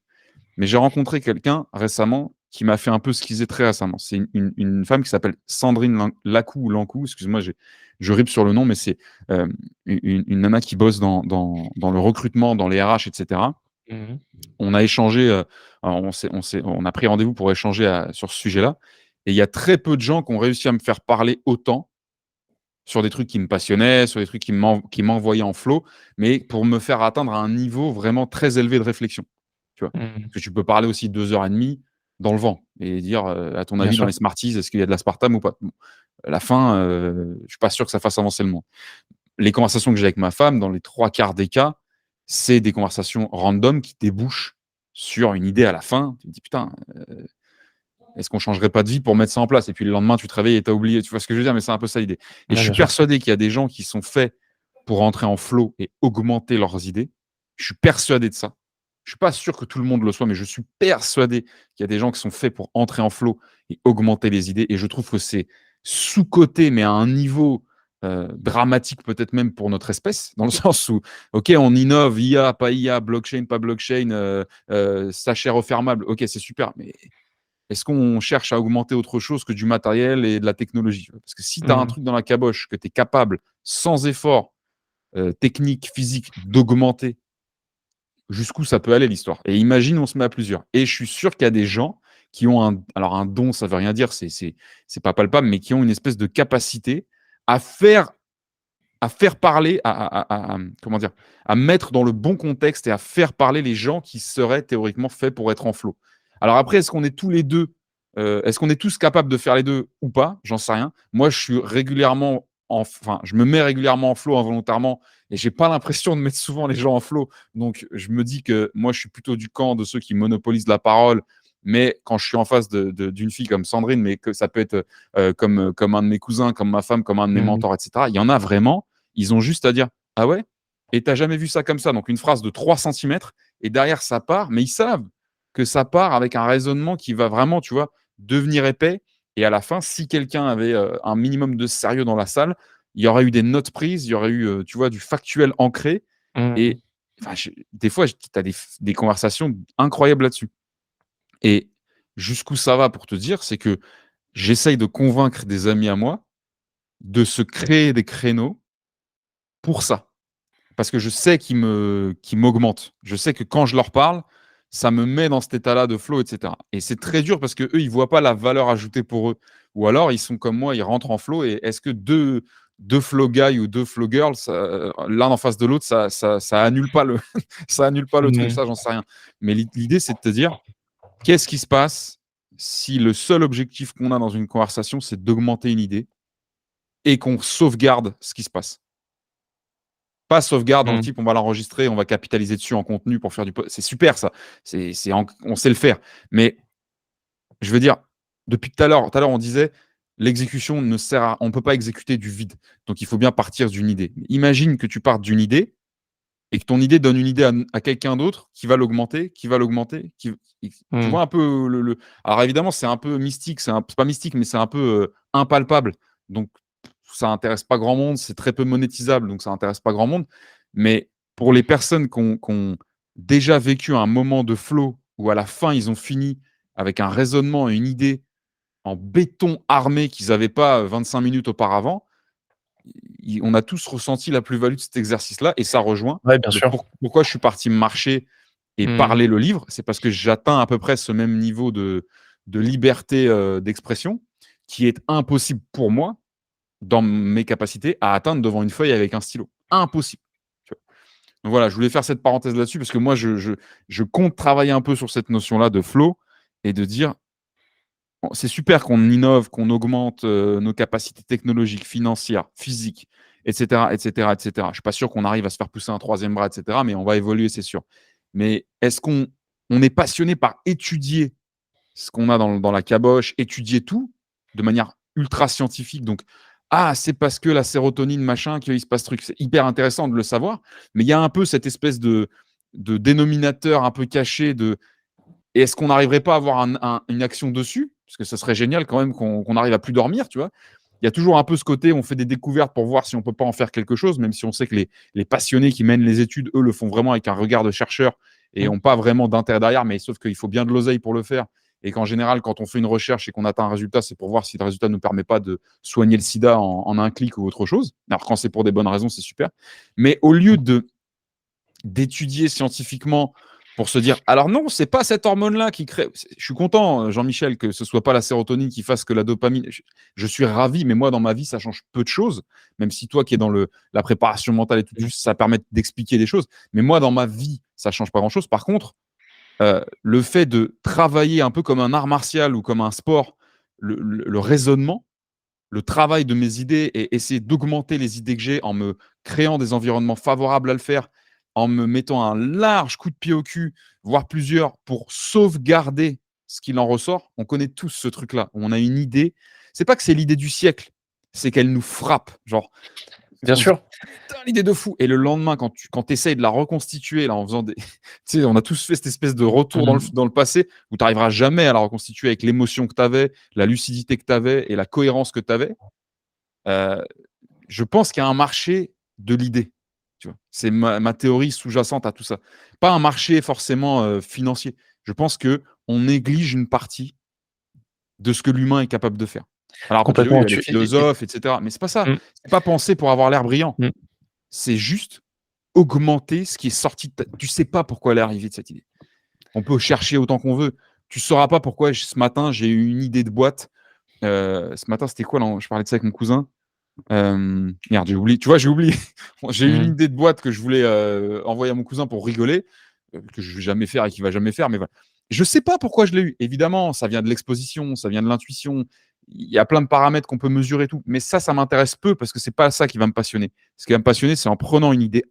Mais j'ai rencontré quelqu'un récemment qui m'a fait un peu schizer très récemment. C'est une femme qui s'appelle Sandrine Lacou ou Lancou, excuse-moi, je rip sur le nom, mais c'est une nana qui bosse dans le recrutement, dans les RH, etc. Mmh. On a échangé, on a pris rendez-vous pour échanger sur ce sujet-là. Et il y a très peu de gens qui ont réussi à me faire parler autant sur des trucs qui me passionnaient, sur des trucs qui m'envoyaient en flow, mais pour me faire atteindre un niveau vraiment très élevé de réflexion. Tu vois? Mmh. Parce que tu peux parler aussi 2 heures et demie dans le vent et dire, à ton Bien avis, dans sûr. les Smarties, est-ce qu'il y a de l'aspartame ou pas? Bon, à la fin, je suis pas sûr que ça fasse avancer le monde. Les conversations que j'ai avec ma femme, dans les 3 quarts des cas, c'est des conversations random qui débouchent sur une idée à la fin. Tu te dis: «Putain, est-ce qu'on changerait pas de vie pour mettre ça en place?» Et puis le lendemain, tu te réveilles et tu as oublié. Tu vois ce que je veux dire? Mais c'est un peu ça l'idée. Et je Ouais, suis bien sûr. persuadé qu'il y a des gens qui sont faits pour entrer en flow et augmenter leurs idées. Je suis persuadé de ça. Je suis pas sûr que tout le monde le soit, mais je suis persuadé qu'il y a des gens qui sont faits pour entrer en flow et augmenter les idées. Et je trouve que c'est sous-coté, mais à un niveau dramatique peut-être même pour notre espèce, dans le sens où, ok, on innove, IA, pas IA, blockchain, pas blockchain, sachet refermable, ok, c'est super, mais est-ce qu'on cherche à augmenter autre chose que du matériel et de la technologie? Parce que si tu as un Mmh. truc dans la caboche que tu es capable, sans effort technique, physique, d'augmenter, jusqu'où ça peut aller l'histoire? Et imagine, on se met à plusieurs. Et je suis sûr qu'il y a des gens qui ont alors un don, ça veut rien dire, c'est pas palpable, mais qui ont une espèce de capacité à faire, à faire parler, comment dire, à mettre dans le bon contexte et à faire parler les gens qui seraient théoriquement faits pour être en flow. Alors après, est-ce qu'on est tous les deux, est-ce qu'on est tous capables de faire les deux ou pas? J'en sais rien. Moi, je suis régulièrement, enfin, je me mets régulièrement en flow involontairement et j'ai pas l'impression de mettre souvent les gens en flow. Donc, je me dis que moi, je suis plutôt du camp de ceux qui monopolisent la parole. Mais quand je suis en face d'une fille comme Sandrine, mais que ça peut être comme un de mes cousins, comme ma femme, comme un de mes Mmh. mentors, etc., il y en a vraiment, ils ont juste à dire: «Ah ouais? Et t'as jamais vu ça comme ça?» Donc une phrase de 3 centimètres et derrière ça part, mais ils savent que ça part avec un raisonnement qui va vraiment, tu vois, devenir épais. Et à la fin, si quelqu'un avait, un minimum de sérieux dans la salle, il y aurait eu des notes prises, il y aurait eu, tu vois, du factuel ancré. Mmh. Et enfin, des fois, tu as des conversations incroyables là-dessus. Et jusqu'où ça va pour te dire, c'est que j'essaye de convaincre des amis à moi de se créer des créneaux pour ça. Parce que je sais qu'ils m'augmentent. Je sais que quand je leur parle, ça me met dans cet état-là de flow, et cetera. Et c'est très dur parce qu'eux, ils voient pas la valeur ajoutée pour eux. Ou alors, ils sont comme moi, ils rentrent en flow et est-ce que 2 flow guys ou 2 flow girls, l'un en face de l'autre, ça annule pas le, ça annule pas le truc, Mmh. ça, j'en sais rien. Mais l'idée, c'est de te dire, qu'est-ce qui se passe si le seul objectif qu'on a dans une conversation, c'est d'augmenter une idée et qu'on sauvegarde ce qui se passe. Pas sauvegarde dans le Mmh. type, on va l'enregistrer, on va capitaliser dessus en contenu pour faire c'est super ça, on sait le faire. Mais je veux dire, depuis tout à l'heure, on disait, l'exécution ne sert à, on peut pas exécuter du vide. Donc il faut bien partir d'une idée. Imagine que tu partes d'une idée et que ton idée donne une idée à quelqu'un d'autre qui va l'augmenter, tu Mmh. vois un peu Alors évidemment, c'est un peu mystique, c'est pas mystique, mais c'est un peu impalpable. Donc ça intéresse pas grand monde, c'est très peu monétisable, donc ça intéresse pas grand monde. Mais pour les personnes qui ont déjà vécu un moment de flow où à la fin ils ont fini avec un raisonnement et une idée en béton armé qu'ils n'avaient pas 25 minutes auparavant, on a tous ressenti la plus-value de cet exercice-là, et ça rejoint Ouais, bien sûr. pourquoi je suis parti marcher et Mmh. parler le livre. C'est parce que j'atteins à peu près ce même niveau de liberté d'expression qui est impossible pour moi, dans mes capacités, à atteindre devant une feuille avec un stylo. Impossible. Tu vois. Donc voilà, je voulais faire cette parenthèse là-dessus parce que moi, je compte travailler un peu sur cette notion-là de flow et de dire, c'est super qu'on innove, qu'on augmente nos capacités technologiques, financières, physiques, etc., etc., etc. Je ne suis pas sûr qu'on arrive à se faire pousser un troisième bras, etc., mais on va évoluer, c'est sûr. Mais est-ce qu'on est passionné par étudier ce qu'on a dans la caboche, étudier tout de manière ultra scientifique? Donc, c'est parce que la sérotonine, machin, qu'il se passe ce truc. C'est hyper intéressant de le savoir, mais il y a un peu cette espèce de dénominateur un peu caché de, et est-ce qu'on n'arriverait pas à avoir une action dessus? Parce que ça serait génial quand même qu'on arrive à plus dormir, tu vois. Il y a toujours un peu ce côté, on fait des découvertes pour voir si on peut pas en faire quelque chose, même si on sait que les passionnés qui mènent les études, eux, le font vraiment avec un regard de chercheur et Mmh. n'ont pas vraiment d'intérêt derrière, mais sauf qu'il faut bien de l'oseille pour le faire. Et qu'en général, quand on fait une recherche et qu'on atteint un résultat, c'est pour voir si le résultat ne nous permet pas de soigner le sida en un clic ou autre chose. Alors quand c'est pour des bonnes raisons, c'est super. Mais au lieu d'étudier scientifiquement pour se dire, alors non, c'est pas cette hormone-là qui crée. Je suis content, Jean-Michel, que ce soit pas la sérotonine qui fasse que la dopamine. Je suis ravi, mais moi, dans ma vie, ça change peu de choses. Même si toi, qui es dans la préparation mentale et tout, Mmh. ça permet d'expliquer des choses. Mais moi, dans ma vie, ça change pas grand-chose. Par contre, le fait de travailler un peu comme un art martial ou comme un sport, le raisonnement, le travail de mes idées et essayer d'augmenter les idées que j'ai en me créant des environnements favorables à le faire, en me mettant un large coup de pied au cul, voire plusieurs, pour sauvegarder ce qu'il en ressort. On connaît tous ce truc-là. On a une idée. C'est pas que c'est l'idée du siècle, c'est qu'elle nous frappe. Genre, Bien on se dit, sûr. putain, l'idée de fou. Et le lendemain, quand tu essayes de la reconstituer, là, en faisant des. Tu sais, on a tous fait cette espèce de retour Mmh. dans le passé où tu n'arriveras jamais à la reconstituer avec l'émotion que tu avais, la lucidité que tu avais et la cohérence que tu avais. Euh, je pense qu'il y a un marché de l'idée. Tu vois, c'est ma théorie sous-jacente à tout ça. Pas un marché forcément financier. Je pense que on néglige une partie de ce que l'humain est capable de faire. Alors après, tu dis oui, il Complètement. y a les philosophes, etc. Mais c'est pas ça. Mmh. C'est pas penser pour avoir l'air brillant. Mmh. C'est juste augmenter ce qui est sorti de tu sais pas pourquoi elle est arrivée de cette idée. On peut chercher autant qu'on veut. Tu sauras pas pourquoi ce matin j'ai eu une idée de boîte. Ce matin, c'était quoi là? Je parlais de ça avec mon cousin. Merde, j'ai oublié. Tu vois, j'ai oublié. J'ai eu une Mmh. idée de boîte que je voulais envoyer à mon cousin pour rigoler, que je vais jamais faire et qu'il va jamais faire. Mais voilà. Je sais pas pourquoi je l'ai eu. Évidemment, ça vient de l'exposition, ça vient de l'intuition. Il y a plein de paramètres qu'on peut mesurer et tout. Mais ça m'intéresse peu parce que c'est pas ça qui va me passionner. Ce qui va me passionner, c'est en prenant une idée,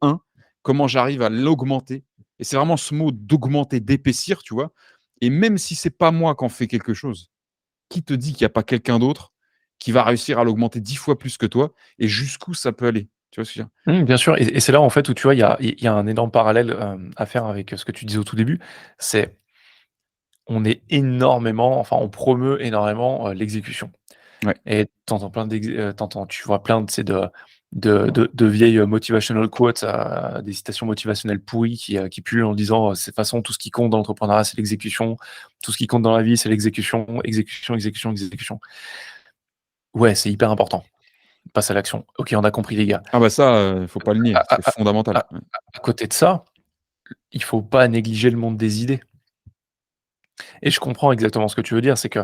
comment j'arrive à l'augmenter. Et c'est vraiment ce mot d'augmenter, d'épaissir, tu vois. Et même si c'est pas moi qui en fais quelque chose, qui te dit qu'il n'y a pas quelqu'un d'autre qui va réussir à l'augmenter 10 fois plus que toi et jusqu'où ça peut aller? Tu vois ce que je veux dire? Bien sûr, et c'est là, en fait, où tu vois, il y a un énorme parallèle, à faire avec, ce que tu disais au tout début. C'est on est énormément, enfin, on promeut énormément, l'exécution, Ouais. et tu vois plein de, tu sais, de vieilles, motivational quotes, des citations motivationnelles pourries qui pullulent en disant, «C'est de toute façon, tout ce qui compte dans l'entrepreneuriat, c'est l'exécution. Tout ce qui compte dans la vie, c'est l'exécution, exécution, exécution, exécution». Ouais, c'est hyper important. Passe à l'action. OK, on a compris, les gars. Ah bah ça, faut pas le À nier, c'est à fondamental. à Ouais. à côté de ça, il faut pas négliger le monde des idées, et je comprends exactement ce que tu veux dire. C'est que,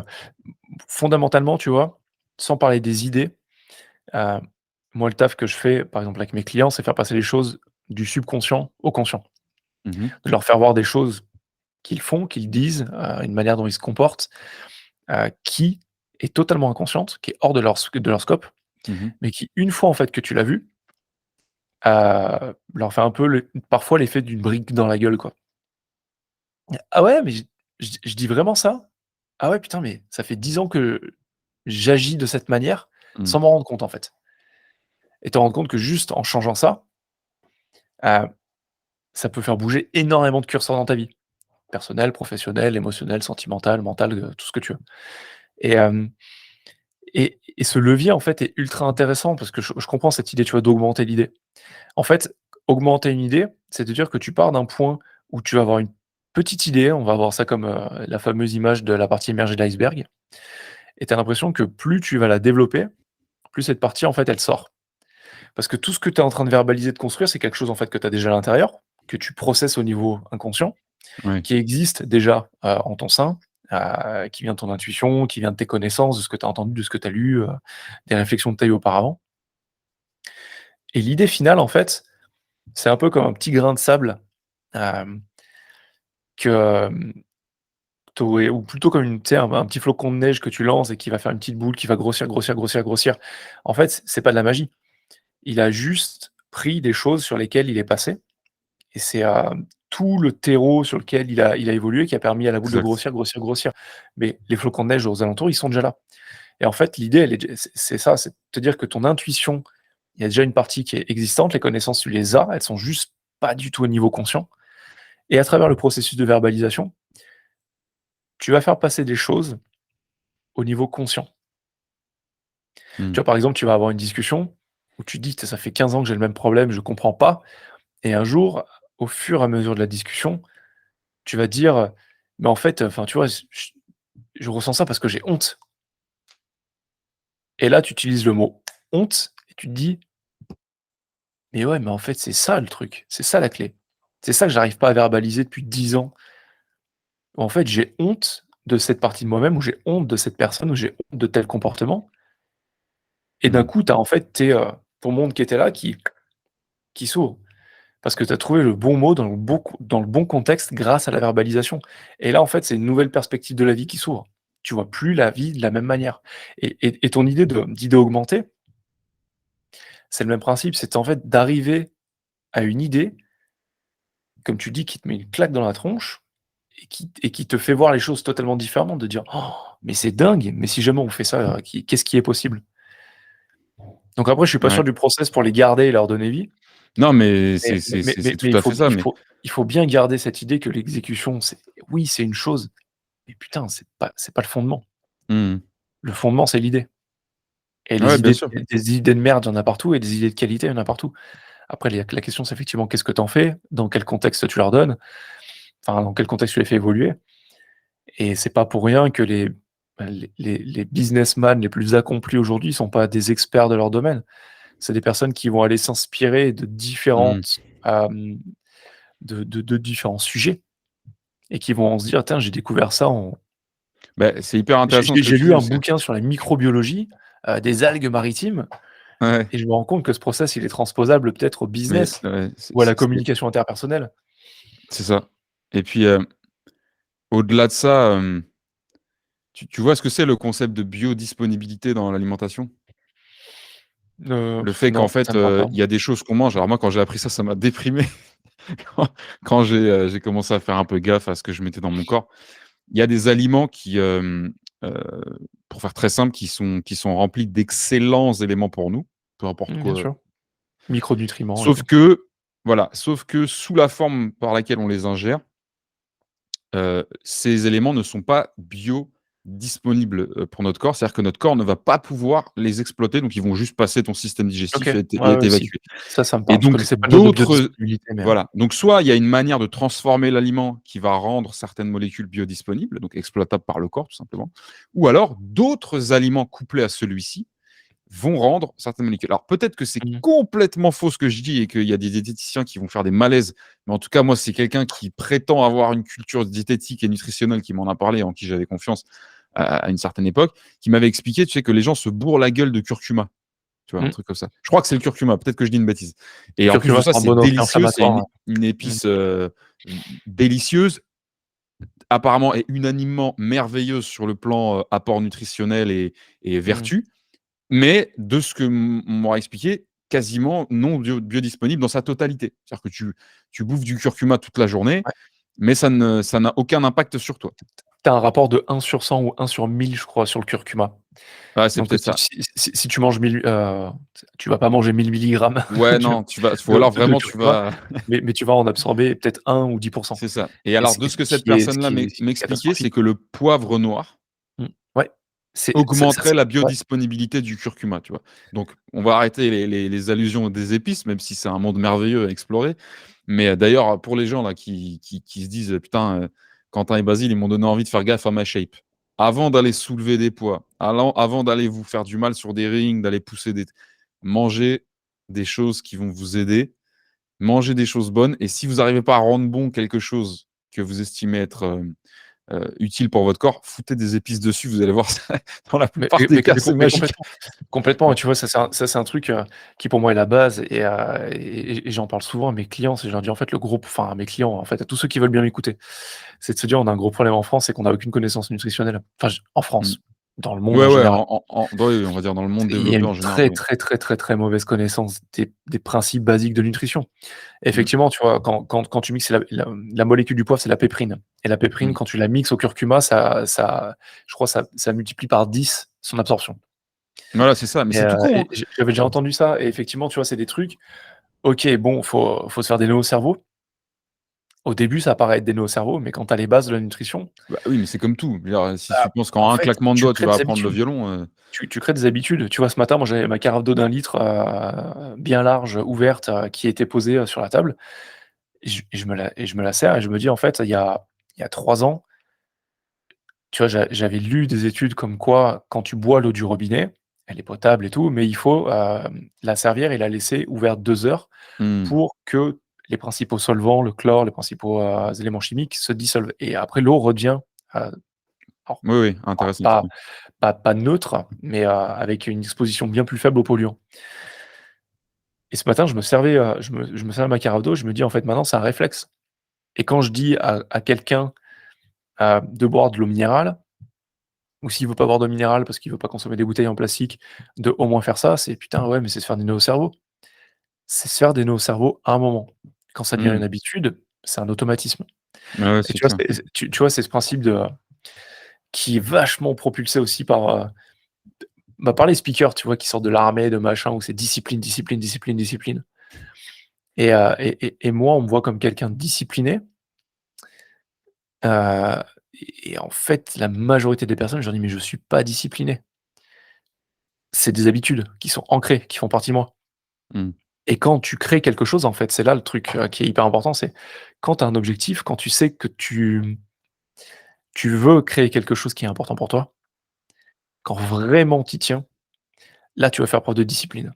fondamentalement, tu vois, sans parler des idées, heu, moi, le taf que je fais, par exemple, avec mes clients, c'est faire passer les choses du subconscient au conscient. Mmh. De leur faire voir des choses qu'ils font, qu'ils disent, une manière dont ils se comportent, qui est totalement inconsciente, qui est hors de leur scope, Mmh. mais qui, une fois, en fait, que tu l'as vu, leur fait un peu parfois l'effet d'une brique dans la gueule, quoi. «Ah ouais, mais je dis vraiment ça? Ah ouais, putain, mais ça fait 10 ans que j'agis de cette manière, Mmh. sans m'en rendre compte, en fait». Et te rendre compte que juste en changeant ça, heu, ça peut faire bouger énormément de curseurs dans ta vie. Personnel, professionnel, émotionnel, sentimental, mental, tout ce que tu veux. Et hem et ce levier, en fait, est ultra intéressant parce que je comprends cette idée, tu vois, d'augmenter l'idée. En fait, augmenter une idée, c'est de dire que tu pars d'un point où tu vas avoir une petite idée, on va voir ça comme, la fameuse image de la partie immergée de l'iceberg, et tu as l'impression que plus tu vas la développer, plus cette partie, en fait, elle sort. Parce que tout ce que tu es en train de verbaliser, de construire, c'est quelque chose, en fait, que tu as déjà à l'intérieur, que tu processes au niveau inconscient, Ouais, qui existe déjà, en ton sein, qui vient de ton intuition, qui vient de tes connaissances, de ce que tu as entendu, de ce que tu as lu, des réflexions que tu as eues auparavant. Et l'idée finale, en fait, c'est un peu comme un petit grain de sable, hem, que, tu ou plutôt comme une tu sais, un petit flocon de neige que tu lances et qui va faire une petite boule qui va grossir, grossir, grossir, grossir. En fait, c'est pas de la magie. Il a juste pris des choses sur lesquelles il est passé, et c'est, tout le terreau sur lequel il a évolué qui a permis à la boule de exact. grossir, grossir, grossir. Mais les flocons de neige aux alentours, ils sont déjà là. Et en fait, l'idée, elle est dé c'est ça, c'est de te dire que ton intuition, il y a déjà une partie qui est existante, les connaissances, tu les as, elles sont juste pas du tout au niveau conscient, et à travers le processus de verbalisation, tu vas faire passer des choses au niveau conscient. Mmh. Tu vois, par exemple, tu vas avoir une discussion où tu te dis: «Ça fait 15 ans que j'ai le même problème, je comprends pas», et un jour, au fur et à mesure de la discussion, tu vas dire: «Mais en fait, enfin, tu vois, je ressens ça parce que j'ai honte», et là, tu utilises le mot honte et tu te dis: «Mais ouais, mais en fait, c'est ça le truc, c'est ça la clé. C'est ça que j'arrive pas à verbaliser depuis 10 ans. En fait, j'ai honte de cette partie de moi-même, ou j'ai honte de cette personne, ou j'ai honte de tel comportement», et d'un Mmh. coup, tu as en fait ton monde qui était là qui s'ouvre. Parce que tu as trouvé le bon mot dans le bon contexte grâce à la verbalisation. Et là, en fait, c'est une nouvelle perspective de la vie qui s'ouvre. Tu vois plus la vie de la même manière. Et ton d'idée augmentée, c'est le même principe. C'est en fait d'arriver à une idée, comme tu dis, qui te met une claque dans la tronche et qui te fait voir les choses totalement différemment, de dire: «Oh, mais c'est dingue! Mais si jamais on fait ça, qu'est-ce qui est possible?» Donc après, je suis pas sûr Ouais. du process pour les garder et leur donner vie. Non, mais Mais c'est tout mais il à fait faut ça, mais il faut bien garder cette idée que l'exécution, oui, c'est une chose, mais putain, c'est pas le fondement. mmh. Le fondement, c'est l'idée, et Ouais, les bien idées sûr. des idées de merde, il y en a partout, et des idées de qualité, il y en a partout. Après la question, c'est effectivement qu'est-ce que tu en fais? Dans quel contexte tu leur donnes? Enfin, dans quel contexte tu les fais évoluer? Et c'est pas pour rien que les businessmen les plus accomplis aujourd'hui sont pas des experts de leur domaine. C'est des personnes qui vont aller s'inspirer Mmh. de différents sujets, et qui vont se dire: «Tiens, j'ai découvert ça en Bah, c'est hyper j'ai intéressant j'ai ce que j'ai tu lu dis un parce que bouquin sur la microbiologie, des algues maritimes, ouais, et je me rends compte que ce process, il est transposable peut-être au mais business ouais, ou à la communication interpersonnelle». c'est ça et puis, au-delà de ça, tu vois ce que c'est le concept de biodisponibilité dans l'alimentation? Le fait qu'en Non, ça fait, me parle pas. il y a des choses qu'on mange. Alors moi, quand j'ai appris ça, ça m'a déprimé quand j'ai commencé à faire un peu gaffe à ce que je mettais dans mon corps. Il y a des aliments qui, heu, pour faire très simple, qui sont remplis d'excellents éléments pour nous, peu importe Bien quoi. sûr. Micronutriments et Sauf tout. que voilà, sauf que sous la forme par laquelle on les ingère, ces éléments ne sont pas biodisponibles, pour notre corps. C'est-à-dire que notre corps ne va pas pouvoir les exploiter, donc ils vont juste passer ton système OK. digestif et Ouais, être ouais, si. évacués. Ça me Et parle. Je donc connaissais pas le mot de d'autres biodisponibilité, mais voilà, donc soit il y a une manière de transformer l'aliment qui va rendre certaines molécules biodisponibles, donc exploitables par le corps tout simplement, ou alors d'autres aliments couplés à celui-ci vont rendre certaines molécules. Alors peut-être que c'est mmh. complètement faux ce que je dis et qu'il y a des diététiciens qui vont faire des malaises, mais en tout cas moi c'est quelqu'un qui prétend avoir une culture diététique et nutritionnelle qui m'en a parlé, en qui j'avais confiance à une certaine époque, qui m'avait expliqué, tu sais, que les gens se bourrent la gueule de curcuma. tu vois, un Mmh. truc comme ça. Je crois que c'est le curcuma, peut-être que je dis une bêtise. Et en plus de Curcuma, ça, c'est un c'est bon délicieux, c'est anti-inflammatoire, une ouais. Mmh. épice délicieuse, apparemment est unanimement merveilleuse sur le plan apport nutritionnel et Mmh. vertu, mais de ce que on m'aura expliqué, quasiment non biodisponible dans sa totalité. C'est-à-dire que tu bouffes du curcuma toute la journée, Ouais. mais ça n'a aucun impact sur toi. Tu as un rapport de 1/100 ou 1/1000, je crois, sur le curcuma. Ouais, c'est Donc, peut-être ça. si tu manges 1000, tu vas pas manger 1000 milligrammes Ouais, de non, faut alors de vraiment tu curcuma, vas mais tu vas en absorber peut-être 1 ou 10. c'est ça. Et Et alors c'est de ce que ce cette qui est ce personne-là qui est ce qui est m'expliquait, c'est catastrophique. que le poivre noir Mmh. Ouais, c'est ça augmenterait c'est la ouais. biodisponibilité du curcuma, tu vois? Donc on va arrêter les allusions des épices, même si c'est un monde merveilleux à explorer. Mais d'ailleurs, pour les gens là qui se disent: «Putain, Quentin et Basile, ils m'ont donné envie de faire gaffe à ma shape». Avant d'aller soulever des poids, avant d'aller vous faire du mal sur des rings, d'aller pousser des mangez des choses qui vont vous aider, mangez des choses bonnes et si vous n'arrivez pas à rendre bon quelque chose que vous estimez être, utile pour votre corps, foutez des épices dessus, vous allez voir ça dans la Mais plupart mais des mais cas, mais c'est com mais magique. complètement. Complètement, et tu vois, ça c'est un truc, qui pour moi est la base, et j'en parle souvent à mes clients, c'est je leur dis: «En fait, le gros», enfin à mes clients, en fait, à tous ceux qui veulent bien m'écouter, c'est de se dire: «On a un gros problème en France, c'est qu'on a aucune connaissance nutritionnelle». Enfin, j en Mmh. France, dans le monde Ouais, en ouais, général. oui, on va dire dans le monde Il y a développé une en général, très, oui. très, très, très, très mauvaise connaissance des principes basiques de nutrition. Mmh, Effectivement, tu vois, quand tu mixes la molécule du poivre, c'est la péprine, et la péprine, mmh. quand tu la mixes au curcuma, ça je crois ça multiplie par 10 son absorption. Voilà, c'est ça, mais c'est tout con, hein. J'avais déjà entendu ça, et effectivement, tu vois, c'est des trucs, OK, bon, faut se faire des nœuds au cerveau. Au début, ça paraît être des nœuds au cerveau, mais quand tu as les bases de la nutrition, Bah, oui, mais c'est comme tout. Je veux dire, si tu bah, penses en qu'en un fait, claquement de tu doigts, tu crées vas des apprendre le habitudes. violon, Tu crées des habitudes. Tu vois, ce matin, moi, j'avais ma carafe d'eau d'1 litre, bien large, ouverte, qui était posée, sur la table, et je me la sers, et je me dis: «En fait, il y a 3 ans, tu vois, j'avais lu des études comme quoi, quand tu bois l'eau du robinet, elle est potable et tout, mais il faut, la servir et la laisser ouverte 2 heures mmh. pour que les principaux solvants, le chlore, les principaux, éléments chimiques se dissolvent, et après l'eau redevient, heu, alors Oui, oui, intéressant. pas pas neutre, mais, avec une exposition bien plus faible aux polluants. Et ce matin, je me servais ma carafe d'eau, je me dis: «En fait, maintenant, c'est un réflexe», et quand je dis à quelqu'un, de boire de l'eau minérale, ou s'il veut pas boire d'eau minérale parce qu'il veut pas consommer des bouteilles en plastique, de au moins faire ça, c'est: «Putain, ouais, mais c'est se faire des nœuds au cerveau». C'est se faire des nœuds au cerveau à un moment. Quand ça devient Mmh. une habitude, c'est un automatisme, Ouais, ouais, et c'est tu vois, clair. tu vois, c'est ce principe de qui est vachement propulsé aussi par, bah, par les speakers, tu vois, qui sortent de l'armée, de machin, où c'est discipline, discipline, discipline, discipline, et moi, on me voit comme quelqu'un de discipliné, heu et en fait, la majorité des personnes, je leur dis: «Mais je suis pas discipliné». C'est des habitudes qui sont ancrées, qui font partie de moi, Mmh. et quand tu crées quelque chose, en fait, c'est là le truc, qui est hyper important, c'est quand tu as un objectif, quand tu sais que tu veux créer quelque chose qui est important pour toi, quand vraiment tu y tiens, là, tu vas faire preuve de discipline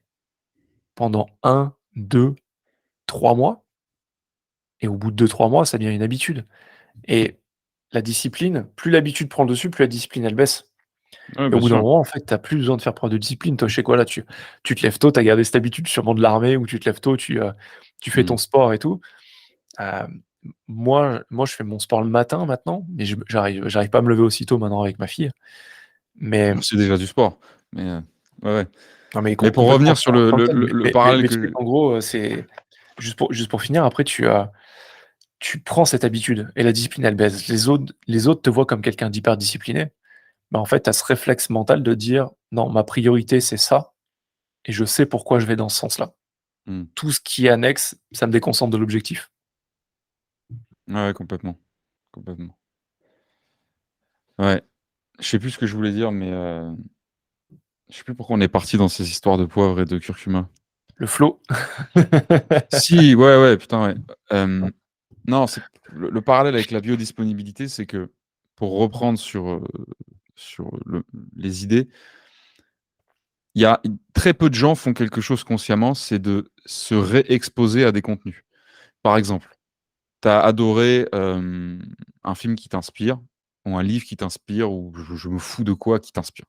pendant 1, 2, 3 mois, et au bout de 2, 3 mois, ça devient une habitude, et la discipline, plus l'habitude prend le dessus, plus la discipline, elle baisse, Ouais, et au bien bout d'un sûr. moment, en fait, tu as plus besoin de faire preuve de discipline. Toi, je sais quoi, là, tu te lèves tôt, tu as gardé cette habitude sûrement de l'armée, où tu te lèves tôt, tu fais Mmh. ton sport et tout. Hem, moi, je fais mon sport le matin maintenant, mais j'arrive pas à me lever aussitôt maintenant avec ma fille, mais Bah, c'est déjà du sport, mais ouais, ouais. non, mais Mais pour complètement, revenir tu sur vois? le En même le temps, le le parallèle mais que tu sais je qu'en gros, c'est juste pour finir, après tu prends cette habitude et la discipline, elle baisse. Les autres te voient comme quelqu'un d'hyper discipliné, mais en fait, tu as ce réflexe mental de dire: «Non, ma priorité, c'est ça, et je sais pourquoi je vais dans ce sens-là». mmh. Tout ce qui est annexe, ça me déconcentre de l'objectif. Ouais, ouais, complètement, complètement. Ouais. Je sais plus ce que je voulais dire, mais je sais plus pourquoi on est parti dans ces histoires de poivre et de curcuma. Le flow. Si, ouais, ouais, putain, ouais. Hem, non, c'est le parallèle avec la biodisponibilité, c'est que pour reprendre sur les idées, il y a très peu de gens font quelque chose consciemment, c'est de se réexposer à des contenus. Par exemple, tu as adoré, un film qui t'inspire ou un livre qui t'inspire ou je me fous de quoi qui t'inspire.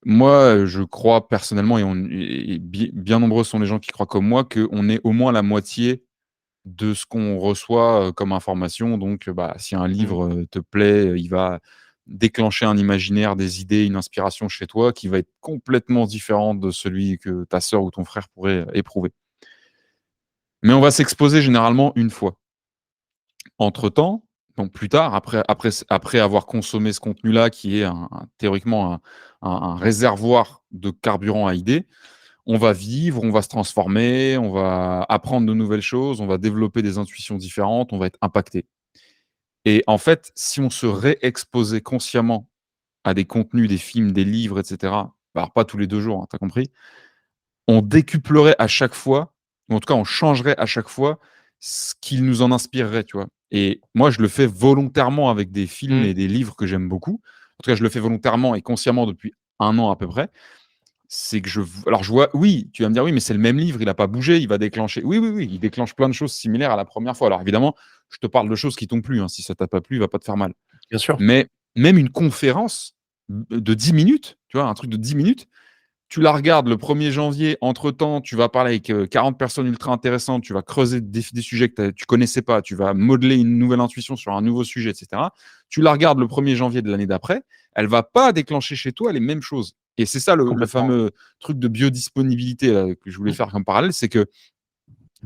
Moi, je crois personnellement, et bien nombreux sont les gens qui croient comme moi, qu'on est au moins la moitié de ce qu'on reçoit comme information. Donc, bah, si un Mmh. livre te plaît, il va déclencher un imaginaire, des idées, une inspiration chez toi qui va être complètement différent de celui que ta sœur ou ton frère pourrait éprouver. Mais on va s'exposer généralement une fois. Entre-temps, donc plus tard, après avoir consommé ce contenu-là, qui est théoriquement un réservoir de carburant à idées, on va vivre, on va se transformer, on va apprendre de nouvelles choses, on va développer des intuitions différentes, on va être impacté. Et en fait, si on se réexposait consciemment à des contenus, des films, des livres, et cetera, bah, alors pas tous les 2 jours, hein, tu compris? On décuplerait à chaque fois, ou en tout cas, on changerait à chaque fois ce qu'il nous en inspirerait, tu vois? Et moi, je le fais volontairement avec des films Mmh. et des livres que j'aime beaucoup. En tout cas, je le fais volontairement et consciemment depuis 1 an à peu près. C'est que alors je vois, oui, tu vas me dire: «Oui, mais c'est le même livre, il a pas bougé, il va déclencher». Oui, oui, oui, il déclenche plein de choses similaires à la première fois. Alors évidemment, je te parle de choses qui t'ont plu, hein. Si ça t'a pas plu, il va pas te faire mal. Bien sûr. Mais même une conférence de 10 minutes, tu vois? Un truc de 10 minutes, tu la regardes le 1er janvier, entre-temps, tu vas parler avec 40 personnes ultra intéressantes, tu vas creuser des sujets que tu connaissais pas, tu vas modeler une nouvelle intuition sur un nouveau sujet, et cetera. Tu la regardes le 1er janvier de l'année d'après, elle va pas déclencher chez toi les mêmes choses. Et c'est ça le Complètement. fameux truc de biodisponibilité là, que je voulais Mmh. faire comme parallèle, c'est que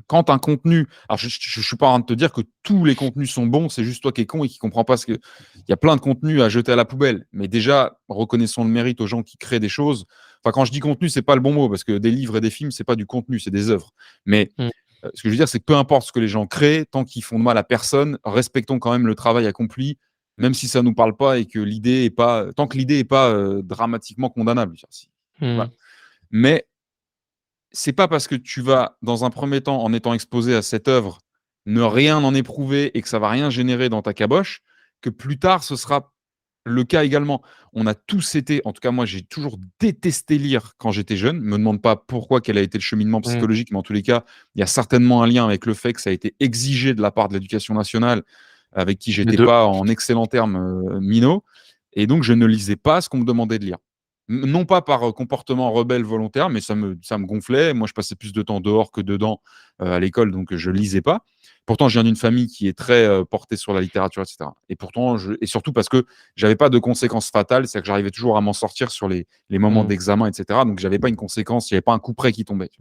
quand un contenu, alors je suis pas en train de te dire que tous les contenus sont bons, c'est juste toi qui es con et qui comprends pas ce que. Il y a plein de contenus à jeter à la poubelle, mais déjà reconnaissons le mérite aux gens qui créent des choses. Enfin, quand je dis contenu, c'est pas le bon mot parce que des livres et des films, c'est pas du contenu, c'est des œuvres. Mais Mmh. ce que je veux dire, c'est que peu importe ce que les gens créent, tant qu'ils font de mal à personne, respectons quand même le travail accompli, même si ça nous parle pas et que l'idée est pas, tant que l'idée est pas dramatiquement condamnable. Mmh. Voilà. Mais c'est pas parce que tu vas, dans un premier temps, en étant exposé à cette œuvre, ne rien en éprouver et que ça va rien générer dans ta caboche, que plus tard, ce sera le cas également. On a tous été, en tout cas moi, j'ai toujours détesté lire quand j'étais jeune. Me demande pas pourquoi, quel a été le cheminement Mmh. psychologique, mais en tous les cas, il y a certainement un lien avec le fait que ça a été exigé de la part de l'éducation nationale, avec qui Les j'étais 2. pas en excellents termes minot, et donc je ne lisais pas ce qu'on me demandait de lire. Non pas par comportement rebelle volontaire, mais ça me gonflait. Moi, je passais plus de temps dehors que dedans à l'école, donc je lisais pas. Pourtant, je viens d'une famille qui est très portée sur la littérature, etc. Et pourtant, et surtout parce que j'avais pas de conséquences fatales, c'est-à-dire que j'arrivais toujours à m'en sortir sur les moments Mmh. d'examen, etc. Donc, j'avais pas une conséquence, il n'y avait pas un coup près qui tombait.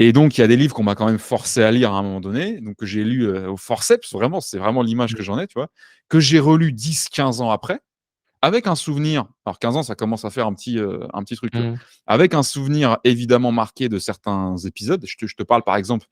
Et donc, il y a des livres qu'on m'a quand même forcé à lire à un moment donné, donc que j'ai lu au forceps, vraiment, c'est vraiment l'image Mmh. que j'en ai, tu vois, que j'ai relu 10, 15 ans après, avec un souvenir. Alors 15 ans, ça commence à faire un petit truc, tu vois. Mmh. Avec un souvenir évidemment marqué de certains épisodes. Je te parle par exemple,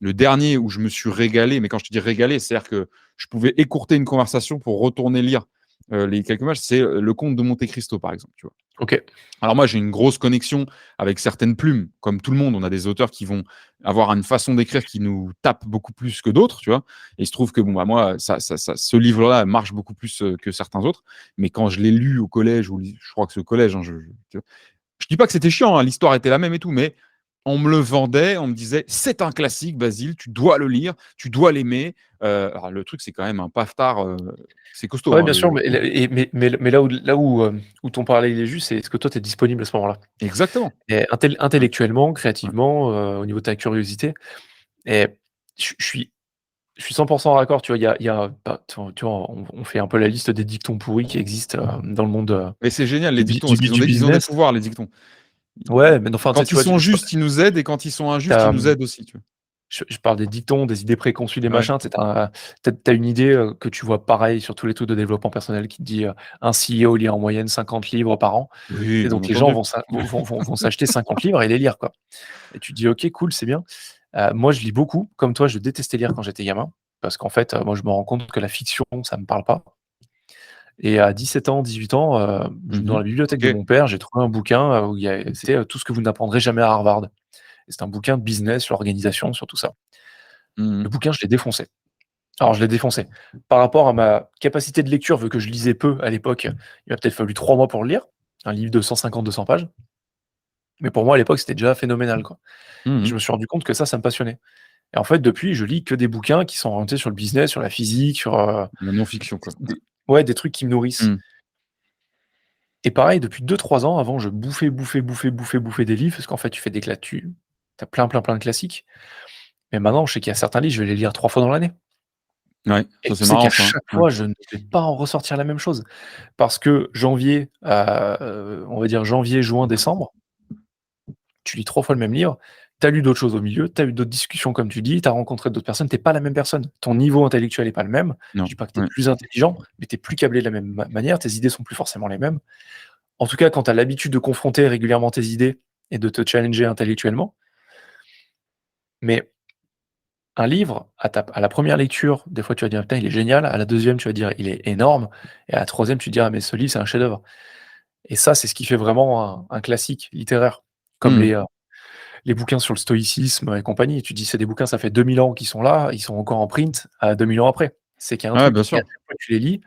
le dernier où je me suis régalé, mais quand je te dis régalé, c'est-à-dire que je pouvais écourter une conversation pour retourner lire les quelques pages, c'est Le Comte de Monte Cristo, par exemple, tu vois. OK. Alors moi, j'ai une grosse connexion avec certaines plumes. Comme tout le monde, on a des auteurs qui vont avoir une façon d'écrire qui nous tape beaucoup plus que d'autres, tu vois. Et il se trouve que bon, bah, moi, ce livre-là marche beaucoup plus que certains autres. Mais quand je l'ai lu au collège, ou je crois que c'est au collège, hein, je dis pas que c'était chiant, hein, l'histoire était la même et tout, mais on me le vendait, on me disait: «C'est un classique, Basile, tu dois le lire, tu dois l'aimer». Alors le truc, c'est quand même un paftard, c'est costaud, Ouais, hein, bien sûr, le mais là et mais là où ton parallèle il est juste, c'est est-ce que toi, tu es disponible à ce moment-là? exactement. Et Ouais, intellectuellement, ouais. créativement, au niveau de ta curiosité et je suis 100 raccord, tu vois? Il y a bah, tu vois, on fait un peu la liste des dictons pourris qui existent, dans le monde, Mais c'est génial les du bi dictons du parce bi qu'ils ont du des business. pouvoirs, les dictons. Ouais, mais enfin, tu sais, Quand tu ils vois, sont justes, ils nous aident, et quand ils sont tu injustes, ils as, nous aident aussi, tu vois? je parle des dictons, des idées préconçues, des Ouais. machins, tu sais, tu as une idée, que tu vois pareil sur tous les trucs de développement personnel qui te dit, un CEO lit en moyenne 50 livres par an Oui, et bien donc les gens entendu. vont s'acheter 50 livres et les lire, quoi et tu te dis: «OK, cool, c'est bien». Moi, je lis beaucoup. Comme toi, je détestais lire quand j'étais gamin parce qu'en fait, moi, je me rends compte que la fiction, ça me parle pas et à 17 ans, 18 ans, dans Mmh. la bibliothèque de OK. mon père, j'ai trouvé un bouquin, où il y a c'était, «Tout ce que vous n'apprendrez jamais à Harvard» et c'est un bouquin de business, sur l'organisation, sur tout ça. Mmh Le mh. bouquin, je l'ai défoncé. Alors je l'ai défoncé. Par rapport à ma capacité de lecture, vu que je lisais peu à l'époque, il m'a peut-être fallu 3 mois pour le lire. Un livre de 150-200 pages, mais pour moi, à l'époque, c'était déjà phénoménal, quoi et Mmh. je me suis rendu compte que ça me passionnait et en fait, depuis, je lis que des bouquins qui sont orientés sur le business, sur la physique, sur, La non-fiction, quoi. des ouais, des trucs qui me nourrissent. Mmh. Et pareil, depuis 2-3 ans, avant, je bouffais des livres parce qu'en fait, tu fais des tu as plein de classiques. Mais maintenant, je sais qu'il y a certains livres, je vais les lire 3 fois dans l'année Ouais, et ça je c'est sais qu'à marrant ça, hein. chaque Ouais. fois, je ne vais pas en ressortir la même chose. Parce que janvier, on va dire janvier, juin, décembre, tu lis 3 fois le même livre, tu as lu d'autres choses au milieu, tu as eu d'autres discussions comme tu dis, tu as rencontré d'autres personnes, tu es pas la même personne. Ton niveau intellectuel est pas le même. Je Non, dis pas que tu es ouais. plus intelligent, mais tu es plus câblé de la même manière, tes idées sont plus forcément les mêmes. En tout cas, quand tu as l'habitude de confronter régulièrement tes idées et de te challenger intellectuellement, mais un livre, à la première lecture, des fois tu vas dire: «Putain, il est génial», à la deuxième, tu vas dire: «Il est énorme» et à la troisième, tu diras: «Mais ce livre, c'est un chef-d'œuvre» et ça, c'est ce qui fait vraiment un classique littéraire, comme Mmh. les bouquins sur le stoïcisme et compagnie. Tu dis: «C'est des bouquins, ça fait 2000 ans qu'ils sont là, ils sont encore en print à 2000 ans après». C'est qu'il y a un Ouais, bien truc et à sûr. chaque fois que tu les lis,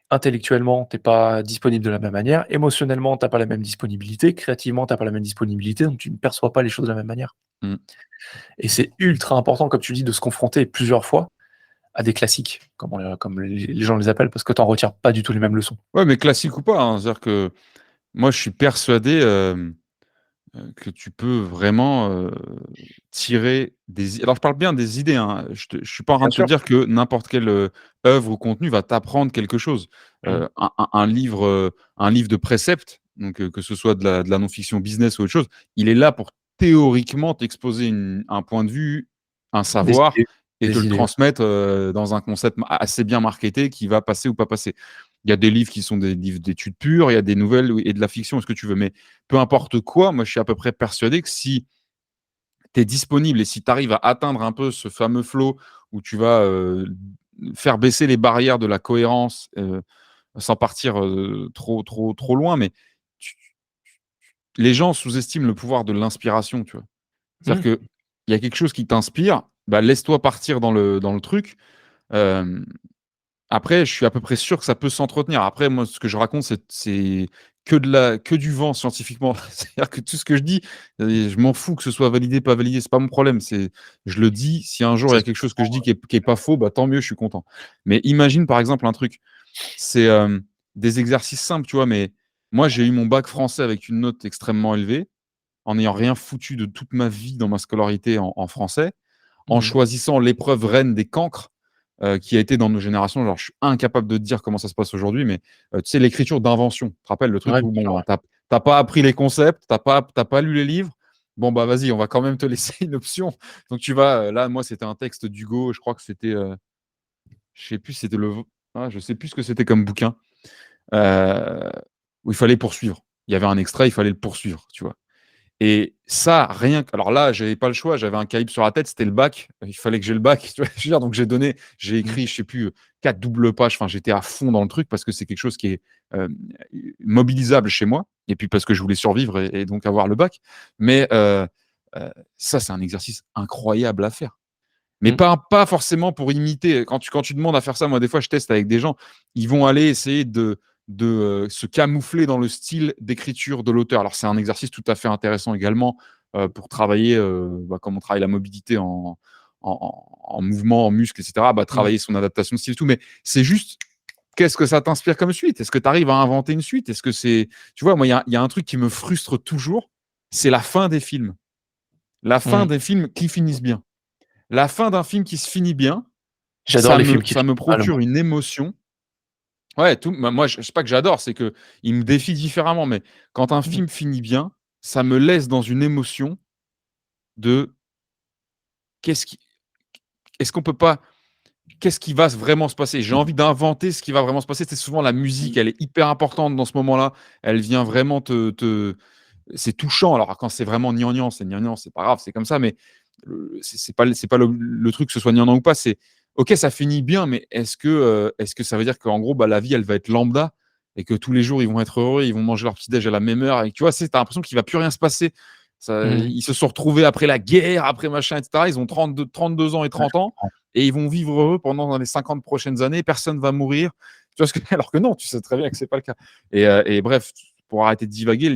intellectuellement, tu es pas disponible de la même manière, émotionnellement, tu as pas la même disponibilité, créativement, tu as pas la même disponibilité, donc tu ne perçois pas les choses de la même manière Mmh. et c'est ultra important, comme tu dis, de se confronter plusieurs fois à des classiques, comme les gens les appellent, parce que tu en retires pas du tout les mêmes leçons. Ouais, mais classique ou pas, hein, c'est-à-dire que moi je suis persuadé, que tu peux vraiment, tirer des alors je parle bien des idées, hein, je suis pas en train Bien de te sûr. dire que n'importe quelle, œuvre ou contenu va t'apprendre quelque chose. Mmh. Un livre de préceptes, donc que ce soit de la non-fiction business ou autre chose, il est là pour théoriquement t'exposer un point de vue, un Des savoir idées, et te le ouais. transmettre, dans un concept assez bien marketé qui va passer ou pas passer. Il y a des livres qui sont des livres d'études pures, il y a des nouvelles et de la fiction, ce que tu veux, mais peu importe quoi, moi je suis à peu près persuadé que si tu es disponible et si tu arrives à atteindre un peu ce fameux flow où tu vas, faire baisser les barrières de la cohérence, sans partir, trop loin, mais tu les gens sous-estiment le pouvoir de l'inspiration, tu vois? C'est-à-dire Mmh. qu'il y a quelque chose qui t'inspire, bah, laisse-toi partir dans le truc. Hem, Après, je suis à peu près sûr que ça peut s'entretenir. Après, moi, ce que je raconte, c'est que du vent scientifiquement. C'est-à-dire que tout ce que je dis, je m'en fous que ce soit validé, pas validé, c'est pas mon problème. Je le dis, si un jour il y C'est a quelque chose que je dis qui est pas faux, bah, tant mieux, je suis content. Mais imagine, par exemple, un truc, c'est, des exercices simples, tu vois? Mais moi, j'ai eu mon bac français avec une note extrêmement élevée, en n'ayant rien foutu de toute ma vie dans ma scolarité en français, en Mmh. choisissant l'épreuve reine des cancres, qui a été dans nos générations. Alors, je suis incapable de te dire comment ça se passe aujourd'hui, mais tu sais, l'écriture d'invention. Tu te rappelles le truc Ouais, où, bien sûr, bon, ouais. tu pas appris les concepts, tu pas lu les livres. Bon, bah, vas-y, on va quand même te laisser une option. Donc tu vas, là, moi, c'était un texte d'Hugo, je crois que c'était, je sais plus, c'était je sais plus ce que c'était comme bouquin, heu, où il fallait poursuivre. Il y avait un extrait, il fallait le poursuivre, tu vois? Et ça, rien que alors là, j'avais pas le choix, j'avais un cahier sur la tête, c'était le bac, il fallait que j'ai le bac, tu vois? Je veux dire, donc j'ai Mmh. écrit, je sais plus, 4 doubles pages, enfin, j'étais à fond dans le truc parce que c'est quelque chose qui est, hem, mobilisable chez moi et puis parce que je voulais survivre et donc avoir le bac. Mais ça, c'est un exercice incroyable à faire. Mais Mmh. pas forcément pour imiter. Quand tu demandes à faire ça, moi, des fois, je teste avec des gens, ils vont aller essayer de se camoufler dans le style d'écriture de l'auteur. Alors, c'est un exercice tout à fait intéressant également, pour travailler, bah, comme on travaille la mobilité en mouvement, en muscles et cetera, bah, Mmh. travailler son adaptation de style et tout. Mais c'est juste, qu'est-ce que ça t'inspire comme suite? Est-ce que tu arrives à inventer une suite? Est-ce que c'est tu vois, moi, il y a un truc qui me frustre toujours, c'est la fin des films. La fin Mmh. des films qui finissent bien. La fin d'un film qui se finit bien, J'adore les films qui ça me finissent mal, moi. procure une émotion. Ouais, moi, je c'est pas que j'adore, c'est qu'il me défie différemment, mais quand un Mmh. film finit bien, ça me laisse dans une émotion de qu'est-ce qui est-ce qu'on peut pas qu'est-ce qui va vraiment se passer? J'ai envie d'inventer ce qui va vraiment se passer. C'est souvent la musique, elle est hyper importante dans ce moment-là. Elle vient vraiment te c'est touchant. Alors quand c'est vraiment gnangnan, c'est gnangnan, c'est pas grave, c'est comme ça, mais c'est pas le truc que ce soit gnangnan ou pas, c'est OK, ça finit bien, mais est-ce que ça veut dire qu'en gros, bah, la vie, elle va être lambda et que tous les jours, ils vont être heureux, ils vont manger leur petit déj à la même heure et tu vois, tu as l'impression qu'il va plus rien se passer. Mmh. Ils se sont retrouvés après la guerre, après machin et cetera. Ils ont 32 ans et Ouais, 30 je ans comprends. et ils vont vivre heureux pendant les 50 prochaines années. Personne va mourir. Tu vois ce que alors que non, tu sais très bien que c'est pas le cas. Et bref, pour arrêter de divaguer,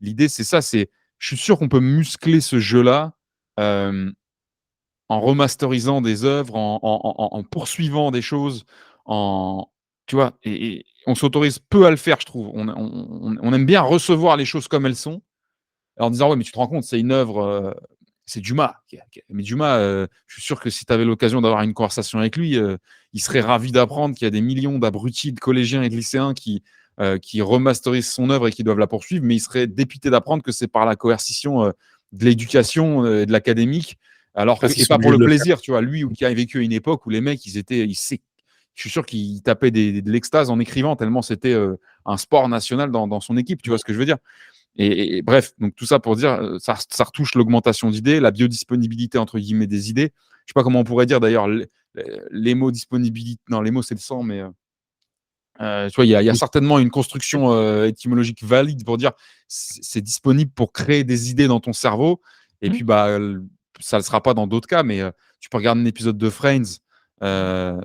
l'idée c'est ça, je suis sûr qu'on peut muscler ce jeu-là, en remasterisant des œuvres, en poursuivant des choses, en tu vois? on s'autorise peu à le faire, je trouve. On aime bien recevoir les choses comme elles sont, en disant ouais, mais tu te rends compte, c'est une œuvre, c'est Dumas. Mais Dumas, je suis sûr que si tu avais l'occasion d'avoir une conversation avec lui, il serait ravi d'apprendre qu'il y a des millions d'abrutis de collégiens et de lycéens qui remasterisent son œuvre et qui doivent la poursuivre, mais il serait dépité d'apprendre que c'est par la coercition de l'éducation et de l'académique, Parce qu'ils et sont pas pour obligés le de le faire. plaisir, tu vois. Lui, qui a vécu à une époque où les mecs, je suis sûr qu'il tapait de l'extase en écrivant tellement c'était un sport national dans son équipe, tu vois ce que je veux dire. Et bref, donc tout ça pour dire, ça retouche l'augmentation d'idées, la biodisponibilité entre guillemets des idées. Je sais pas comment on pourrait dire d'ailleurs l'hémodisponibilité. Non, l'hémo c'est le sang, mais tu vois, il y a certainement une construction étymologique valide pour dire c'est disponible pour créer des idées dans ton cerveau. Et Mmh. puis bah ça ne sera pas dans d'autres cas, mais tu peux regarder un épisode de Friends euh,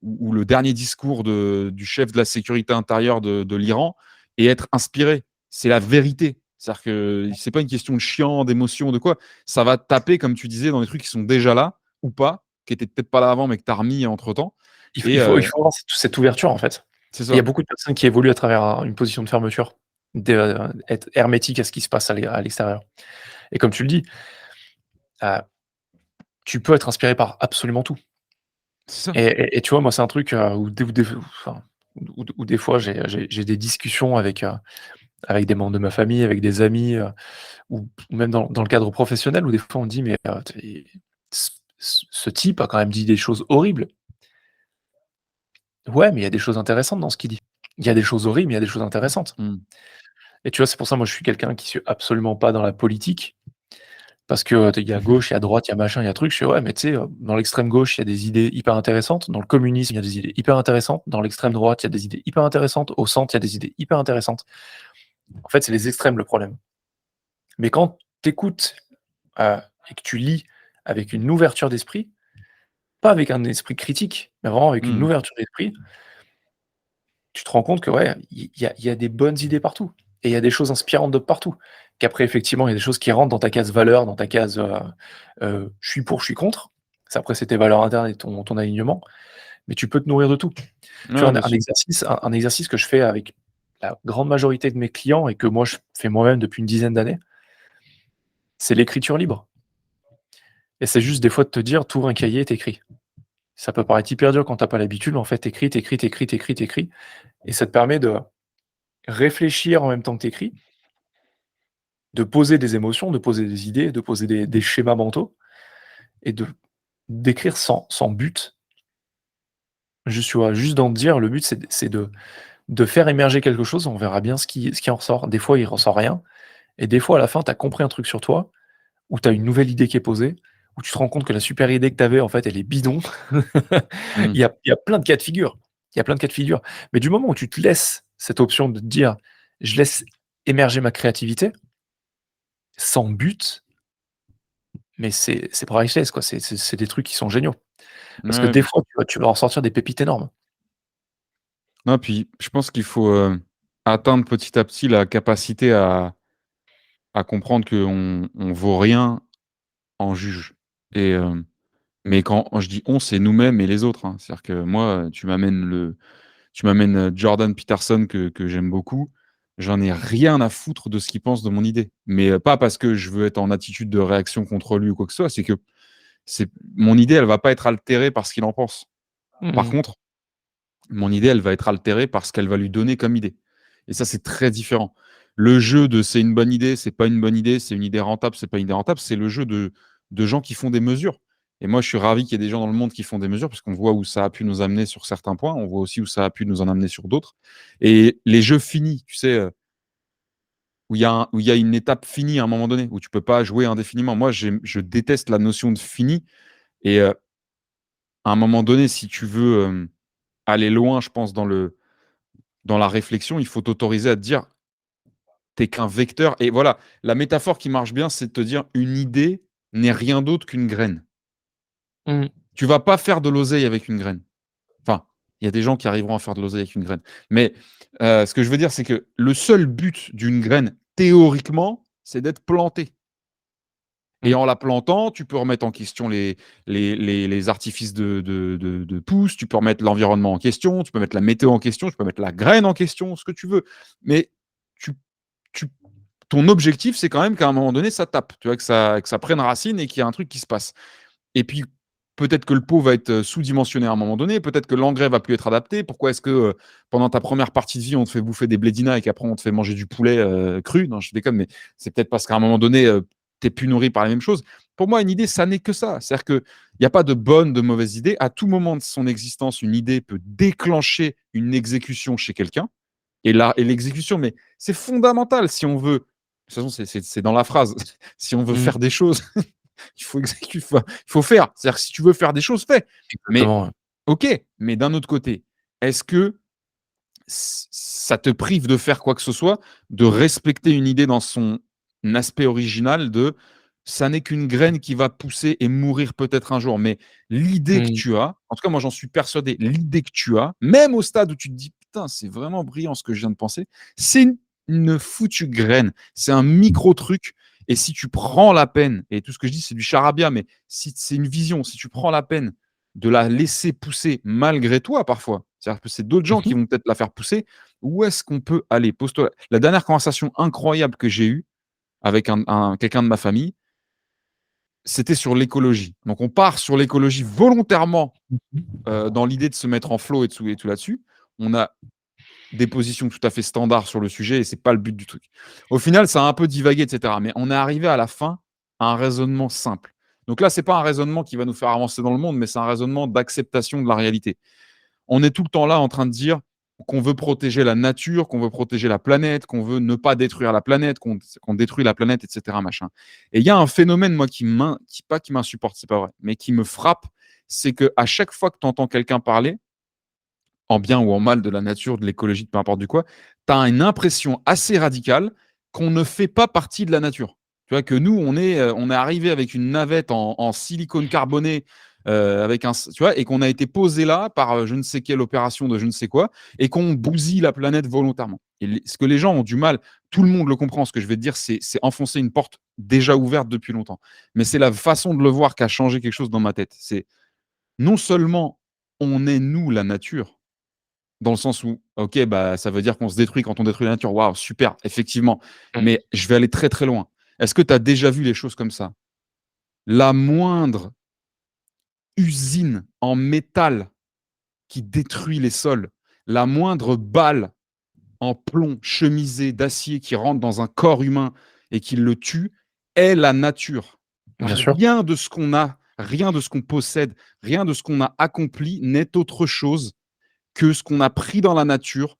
ou le dernier discours du chef de la sécurité intérieure de l'Iran et être inspiré. C'est la vérité. C'est-à-dire que c'est pas une question de chiant, d'émotion, de quoi. Ça va taper, comme tu disais, dans des trucs qui sont déjà là ou pas, qui étaient peut-être pas là avant, mais que tu as remis entre temps. Et Il faut avoir cette ouverture, en fait. c'est Et il y a ça. beaucoup de personnes qui évoluent à travers une position de fermeture, être hermétique à ce qui se passe à l'extérieur. Et comme tu le dis, heu, tu peux être inspiré par absolument tout. C'est ça. Et tu vois, moi, c'est un truc, où des fois j'ai des discussions avec des membres de ma famille, avec des amis, ou même dans le cadre professionnel où des fois on me dit: «Mais, tu ce type a quand même dit des choses horribles». Ouais, mais il y a des choses intéressantes dans ce qu'il dit. Il y a des choses horribles, mais il y a des choses intéressantes. Mm. Et tu vois, c'est pour ça, moi, je suis quelqu'un qui suis absolument pas dans la politique parce que, il y a Mhm. gauche, il y a droite, il y a machin, il y a truc. Je fais: «Ouais, mais tu sais, dans l'extrême gauche, il y a des idées hyper intéressantes. Dans le communisme, il y a des idées hyper intéressantes. Dans l'extrême droite, il y a des idées hyper intéressantes. Au centre, il y a des idées hyper intéressantes». En fait, c'est les extrêmes le problème. Mais quand tu écoutes, et que tu lis avec une ouverture d'esprit, pas avec un esprit critique, mais vraiment avec une Mm. ouverture d'esprit, tu te rends compte que ouais, il y a des bonnes idées partout et il y a des choses inspirantes de partout. Qu'après effectivement, il y a des choses qui rentrent dans ta case valeurs, dans ta case, je suis pour, je suis contre. Ça après c'est tes valeurs internes et ton alignement, mais tu peux te nourrir de tout. Tu vois Ouais, bien sûr. un exercice que je fais avec la grande majorité de mes clients et que moi je fais moi-même depuis une dizaine d'années, c'est l'écriture libre et c'est juste des fois de te dire: «Tu ouvres un cahier et tu écris». Ça peut paraître hyper dur quand tu as pas l'habitude, mais en fait tu écris, tu écris, tu écris, tu écris, tu écris et ça te permet de réfléchir en même temps que tu écris, de poser des émotions, de poser des idées, de poser des schémas mentaux et d'écrire sans but. Juste, tu vois, juste d'en dire, le but c'est de faire émerger quelque chose, on verra bien ce qui en ressort. Des fois, il ressort rien et des fois, à la fin, tu as compris un truc sur toi, ou tu as une nouvelle idée qui est posée, où tu te rends compte que la super idée que tu avais, en fait, elle est bidon. Mm. Il y a plein de cas de figure. Il y a plein de cas de figure. Mais du moment où tu te laisses cette option de te dire: «Je laisse émerger ma créativité, sans but», mais c'est priceless quoi, c'est des trucs qui sont géniaux. Parce que Ouais, des bien sûr. fois, tu vas en sortir des pépites énormes. Non, puis je pense qu'il faut atteindre petit à petit la capacité à comprendre qu'on vaut rien en juge. Et, mais quand je dis on, c'est nous-mêmes et les autres, hein. C'est-à-dire que moi, tu m'amènes Jordan Peterson que j'aime beaucoup. J'en ai rien à foutre de ce qu'il pense de mon idée. Mais pas parce que je veux être en attitude de réaction contre lui ou quoi que ce soit. C'est que mon idée, elle va pas être altérée par ce qu'il en pense. Par Mmh. contre, mon idée, elle va être altérée par ce qu'elle va lui donner comme idée. Et ça, c'est très différent. Le jeu de c'est une bonne idée, c'est pas une bonne idée, c'est une idée rentable, c'est pas une idée rentable, c'est le jeu de gens qui font des mesures. Et moi, je suis ravi qu'il y ait des gens dans le monde qui font des mesures, parce qu'on voit où ça a pu nous amener sur certains points, on voit aussi où ça a pu nous en amener sur d'autres. Et les jeux finis, tu sais, où il y a une étape finie à un moment donné, où tu peux pas jouer indéfiniment. Moi, je déteste la notion de fini. Et à un moment donné, si tu veux aller loin, je pense, dans la réflexion, il faut t'autoriser à te dire, t'es qu'un vecteur. Et voilà, la métaphore qui marche bien, c'est de te dire, une idée n'est rien d'autre qu'une graine. Mmh. Tu vas pas faire de l'oseille avec une graine. Enfin, il y a des gens qui arriveront à faire de l'oseille avec une graine. Mais ce que je veux dire, c'est que le seul but d'une graine, théoriquement, c'est d'être planté. Et en la plantant, tu peux remettre en question les artifices de pousse, tu peux remettre l'environnement en question, tu peux mettre la météo en question, tu peux mettre la graine en question, ce que tu veux. Mais tu, tu, ton objectif, c'est quand même qu'à un moment donné, ça tape, tu vois, que ça prenne racine et qu'il y a un truc qui se passe. Et puis, peut-être que le pot va être sous-dimensionné à un moment donné, peut-être que l'engrais va plus être adapté. Pourquoi est-ce que pendant ta première partie de vie, on te fait bouffer des blédinas et qu'après, on te fait manger du poulet cru? Non, je déconne, mais c'est peut-être parce qu'à un moment donné, tu n'es plus nourri par les mêmes choses. Pour moi, une idée, ça n'est que ça. C'est-à-dire qu'il n'y a pas de bonne, de mauvaise idée. À tout moment de son existence, une idée peut déclencher une exécution chez quelqu'un. Et là, et l'exécution, mais c'est fondamental si on veut. De toute façon, c'est dans la phrase. Si on veut Mmh. faire des choses, il faut exécuter, il faut faire. C'est-à-dire que si tu veux faire des choses, fais. Mais Exactement, ouais. ok, mais d'un autre côté, est-ce que ça te prive de faire quoi que ce soit, de respecter une idée dans son aspect original de ça n'est qu'une graine qui va pousser et mourir peut-être un jour, mais l'idée que Mmh. tu as, en tout cas moi j'en suis persuadé, l'idée que tu as, même au stade où tu te dis putain c'est vraiment brillant ce que je viens de penser, c'est une foutue graine, c'est un micro truc. Et si tu prends la peine, et tout ce que je dis c'est du charabia, mais si c'est une vision, si tu prends la peine de la laisser pousser malgré toi parfois. C'est-à-dire que c'est d'autres gens qui Mmh. vont peut-être la faire pousser. Où est-ce qu'on peut aller? Pose-toi. La dernière conversation incroyable que j'ai eue avec quelqu'un de ma famille, c'était sur l'écologie. Donc on part sur l'écologie volontairement dans l'idée de se mettre en flow et tout là-dessus. On a des positions tout à fait standards sur le sujet et c'est pas le but du truc. Au final, ça a un peu divagué, etc. Mais on est arrivé à la fin à un raisonnement simple. Donc là, c'est pas un raisonnement qui va nous faire avancer dans le monde, mais c'est un raisonnement d'acceptation de la réalité. On est tout le temps là en train de dire qu'on veut protéger la nature, qu'on veut protéger la planète, qu'on veut ne pas détruire la planète, qu'on détruit la planète, etc. Machin. Et il y a un phénomène, moi, qui m'insupporte, c'est pas vrai, mais qui me frappe, c'est que à chaque fois que tu entends quelqu'un parler, en bien ou en mal, de la nature, de l'écologie, de peu importe du quoi, tu as une impression assez radicale qu'on ne fait pas partie de la nature. Tu vois, que nous, on est arrivé avec une navette en silicone carboné, avec tu vois, et qu'on a été posé là par je ne sais quelle opération de je ne sais quoi, et qu'on bousille la planète volontairement. Et ce que les gens ont du mal, tout le monde le comprend, ce que je vais te dire, c'est enfoncer une porte déjà ouverte depuis longtemps. Mais c'est la façon de le voir qui a changé quelque chose dans ma tête. C'est non seulement on est nous la nature, dans le sens où, ok, bah, ça veut dire qu'on se détruit quand on détruit la nature. Waouh, super, effectivement. Mmh. Mais je vais aller très très loin. Est-ce que tu as déjà vu les choses comme ça? La moindre usine en métal qui détruit les sols, la moindre balle en plomb chemisé d'acier qui rentre dans un corps humain et qui le tue est la nature. Bien sûr. Rien de ce qu'on a, rien de ce qu'on possède, rien de ce qu'on a accompli n'est autre chose que ce qu'on a pris dans la nature,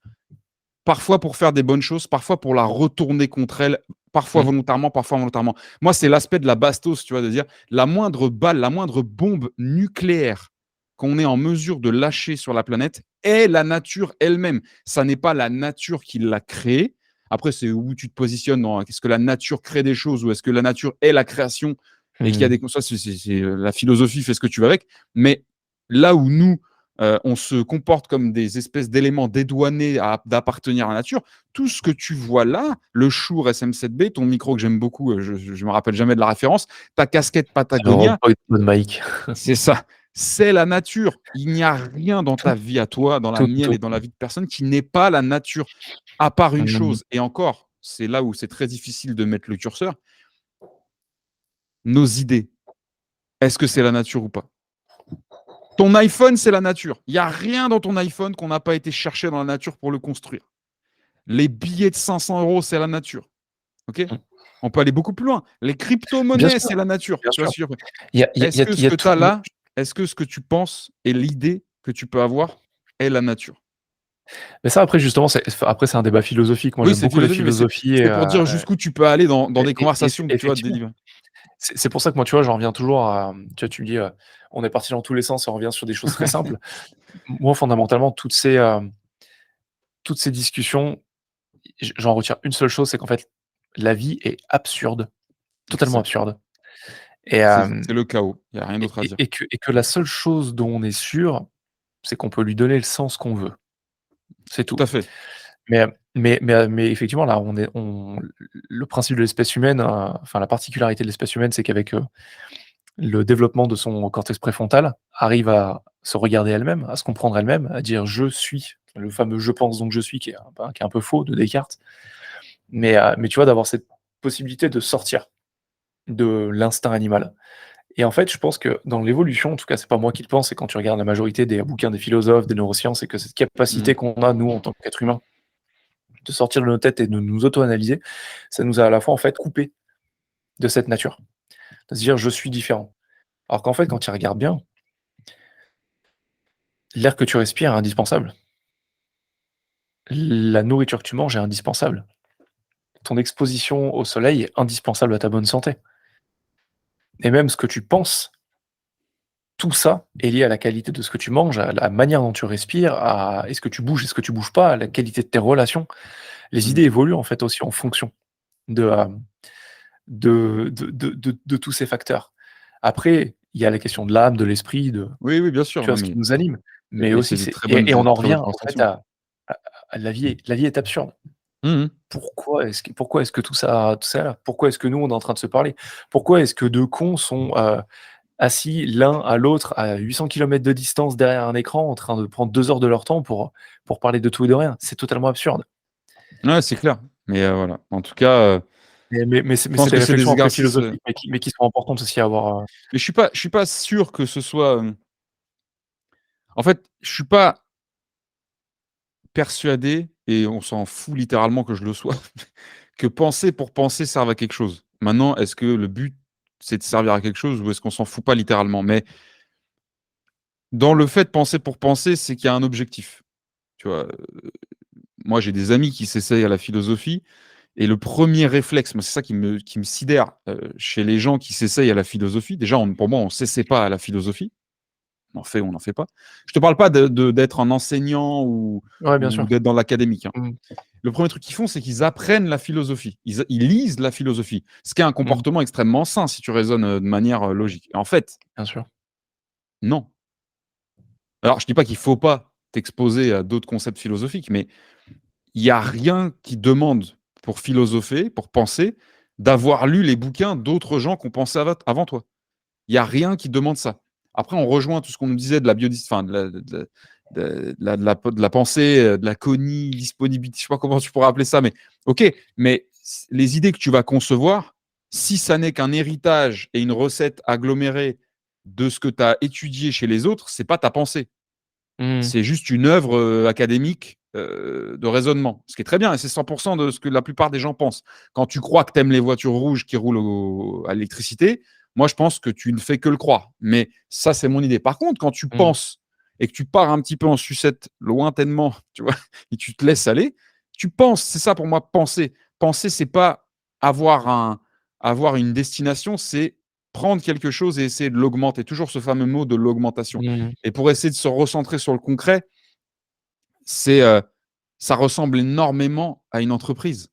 parfois pour faire des bonnes choses, parfois pour la retourner contre elle, parfois Mmh. volontairement, parfois involontairement. Moi, c'est l'aspect de la bastos, tu vois, de dire la moindre balle, la moindre bombe nucléaire qu'on est en mesure de lâcher sur la planète est la nature elle-même. Ça n'est pas la nature qui l'a créée. Après, c'est où tu te positionnes dans est-ce que la nature crée des choses ou est-ce que la nature est la création et qu'il y a Mmh. des ça, c'est la philosophie, fais ce que tu veux avec. Mais là où nous, on se comporte comme des espèces d'éléments dédouanés d'appartenir à la nature. Tout ce que tu vois là, le Shure SM7B, ton micro que j'aime beaucoup, je ne me rappelle jamais de la référence, ta casquette Alors, Patagonia, pas de Mike. c'est ça. C'est la nature. Il n'y a rien dans ta Tout, vie à toi, dans la tout, mienne tout. et dans la vie de personne qui n'est pas la nature, à part une Mmh. chose. Et encore, c'est là où c'est très difficile de mettre le curseur. Nos idées, est-ce que c'est la nature ou pas? Ton iPhone, c'est la nature. Il n'y a rien dans ton iPhone qu'on n'a pas été chercher dans la nature pour le construire. Les billets de 500 euros, c'est la nature. OK? Mmh. On peut aller beaucoup plus loin. Les Bien crypto-monnaies, sûr, c'est la nature. bien Tu vois sûr. ce que je veux dire? Il y a il y a il y Est-ce a que il ce y a que tu tout as là, est-ce que ce que tu penses et l'idée que tu peux avoir est la nature? mais ça après justement, c'est un débat philosophique. Moi, Oui, j'aime c'est beaucoup la philosophique, mais c'est philosophie c'est pour dire jusqu'où tu peux aller dans des et conversations, tu vois, effectivement. délibérées. C'est pour ça que moi, tu vois, j'en reviens toujours à, tu vois, tu me dis, on est parti dans tous les sens et on revient sur des choses très simples. Moi, fondamentalement, toutes ces discussions, j'en retiens une seule chose, c'est qu'en fait, la vie est absurde, C'est totalement ça. absurde et C'est le chaos. Il y a rien d'autre à dire. que la seule chose dont on est sûr, c'est qu'on peut lui donner le sens qu'on veut. C'est Tout tout. à fait. Mais effectivement, là, le principe de l'espèce humaine, enfin, la particularité de l'espèce humaine, c'est qu'avec, le développement de son cortex préfrontal, arrive à se regarder elle-même, à se comprendre elle-même, à dire: «Je suis», le fameux «je pense donc je suis» qui est un peu faux de Descartes. Mais tu vois, d'avoir cette possibilité de sortir de l'instinct animal. Et en fait, je pense que dans l'évolution, en tout cas, c'est pas moi qui le pense, c'est quand tu regardes la majorité des bouquins des philosophes, des neurosciences, et que cette capacité Mmh. qu'on a, nous, en tant qu'êtres humains, de sortir de nos têtes et de nous auto-analyser, ça nous a à la fois, en fait, coupés de cette nature. De se dire: «Je suis différent». Alors qu'en fait, quand tu regardes bien, l'air que tu respires est indispensable. La nourriture que tu manges est indispensable. Ton exposition au soleil est indispensable à ta bonne santé. Et même ce que tu penses, tout ça est lié à la qualité de ce que tu manges, à la manière dont tu respires, à est-ce que tu bouges, est-ce que tu bouges pas, à la qualité de tes relations. Les Mmh. idées évoluent en fait aussi en fonction de, de tous ces facteurs. Après, il y a la question de l'âme, de l'esprit, de Oui, oui, bien sûr, tu vois non ce qui mais nous anime, mais et aussi c'est des c'est très bonnes et on en très revient belles en fait conversations. à la vie est absurde. Mmh mh. Pourquoi est-ce que tout ça est là? Pourquoi est-ce que nous, on est en train de se parler? Pourquoi est-ce que 2 cons sont, assis l'un à l'autre à 800 kilomètres de distance derrière un écran en train de prendre 2 heures de leur temps pour parler de tout et de rien? C'est totalement absurde. Ouais, c'est clair, mais voilà. En tout cas, Mais je c'est pense des que c'est des réflexions après exercices, philosophiques, mais qui sont importantes aussi à avoir, mais je suis pas sûr que ce soit, en fait, je suis pas persuadé et on s'en fout littéralement que je le sois, que penser pour penser serve à quelque chose. Maintenant, est-ce que le but, c'est de servir à quelque chose ou est-ce qu'on s'en fout pas littéralement? Mais dans le fait de penser pour penser, c'est qu'il y a un objectif, tu vois? Moi, j'ai des amis qui s'essayent à la philosophie et le premier réflexe, moi, c'est ça qui me sidère, chez les gens qui s'essayent à la philosophie. Déjà, pour moi, on s'essaie pas à la philosophie. On en fait ou on n'en fait pas. Je te parle pas d'être un enseignant ou ouais, bien ou sûr. d'être dans l'académique, hein. Mmh. Le premier truc qu'ils font, c'est qu'ils apprennent la philosophie. Ils lisent la philosophie, ce qui est un Mmh. comportement extrêmement sain si tu raisonnes, de manière, logique. Et en fait, Bien sûr. non. Alors je dis pas qu'il faut pas t'exposer à d'autres concepts philosophiques, mais il y a rien qui demande pour philosopher, pour penser, d'avoir lu les bouquins d'autres gens qui ont pensé avant toi. Il y a rien qui demande ça. Après, on rejoint tout ce qu'on nous disait de la enfin, de la pensée, de la disponibilité, je sais pas comment tu pourrais appeler ça, mais OK, mais les idées que tu vas concevoir, si ça n'est qu'un héritage et une recette agglomérée de ce que tu as étudié chez les autres, c'est pas ta pensée. Mmh. C'est juste une œuvre, académique, de raisonnement. Ce qui est très bien et c'est 100 de ce que la plupart des gens pensent. Quand tu crois que tu aimes les voitures rouges qui roulent à l'électricité, moi je pense que tu ne fais que le croire. Mais ça, c'est mon idée. Par contre, quand tu Mmh. penses et que tu pars un petit peu en sucette lointainement, tu vois? Et tu te laisses aller, tu penses. C'est ça pour moi penser. Penser, c'est pas avoir un avoir une destination, c'est prendre quelque chose et essayer de l'augmenter. Toujours ce fameux mot de l'augmentation. Mmh. Et pour essayer de se recentrer sur le concret, c'est, ça ressemble énormément à une entreprise.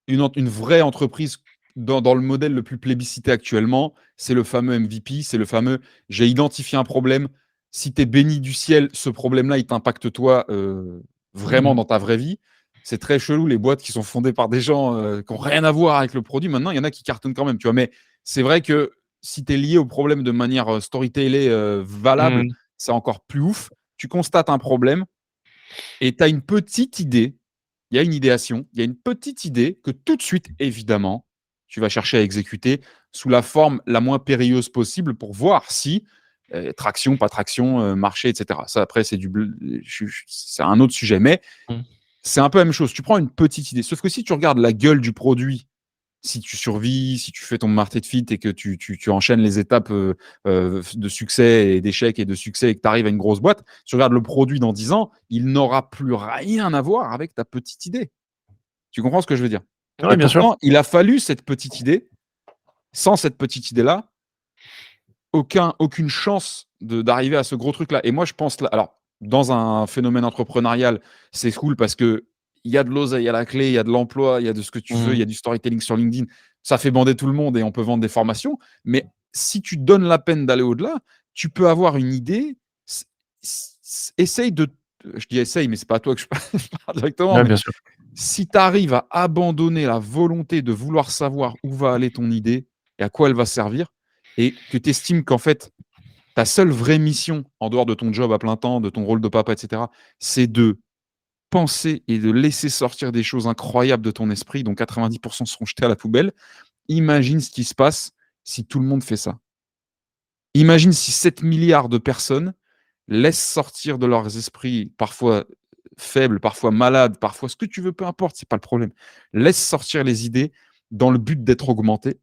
Une vraie entreprise dans le modèle le plus plébiscité actuellement, c'est le fameux MVP, c'est le fameux: «J'ai identifié un problème, si tu es béni du ciel, ce problème-là, il t'impacte toi, vraiment Mmh. dans ta vraie vie». C'est très chelou les boîtes qui sont fondées par des gens, qui ont rien à voir avec le produit. Maintenant, il y en a qui cartonnent quand même, tu vois? Mais c'est vrai que si tu es lié au problème de manière, storytellée, valable, Mmh. c'est encore plus ouf. Tu constates un problème et tu as une petite idée, il y a une idéation, il y a une petite idée que tout de suite, évidemment, tu vas chercher à exécuter sous la forme la moins périlleuse possible pour voir si, traction, pas traction, marché et cetera. Ça après c'est c'est un autre sujet, mais Mmh. c'est un peu la même chose. Tu prends une petite idée, sauf que si tu regardes la gueule du produit, si tu survis, si tu fais ton market fit et que tu enchaînes les étapes, de succès et d'échecs et de succès et que tu arrives à une grosse boîte, tu regardes le produit dans 10 ans, il n'aura plus rien à voir avec ta petite idée. Tu comprends ce que je veux dire? Ouais, Et bien sûr. pourtant, il a fallu cette petite idée. Sans cette petite idée-là, aucune chance d'arriver à ce gros truc-là. Et moi, je pense là, alors, dans un phénomène entrepreneurial, c'est cool parce que il y a de l'oseille à la clé, il y a de l'emploi, il y a de ce que tu veux, il y Mmh. a du storytelling sur LinkedIn. Ça fait bander tout le monde et on peut vendre des formations. Mais si tu donnes la peine d'aller au-delà, tu peux avoir une idée. Essaye de. je dis essaye, mais c'est pas à toi que je parle, je parle directement, Ouais, mais bien sûr. si tu arrives à abandonner la volonté de vouloir savoir où va aller ton idée et à quoi elle va servir, et que tu estimes qu'en fait, ta seule vraie mission, en dehors de ton job à plein temps, de ton rôle de papa, etc., c'est de penser et de laisser sortir des choses incroyables de ton esprit, dont 90% seront jetés à la poubelle. Imagine ce qui se passe si tout le monde fait ça. Imagine si 7 milliards de personnes laissent sortir de leurs esprits, parfois faibles, parfois malades, parfois ce que tu veux, peu importe, c'est pas le problème. Laisse sortir les idées dans le but d'être augmenté.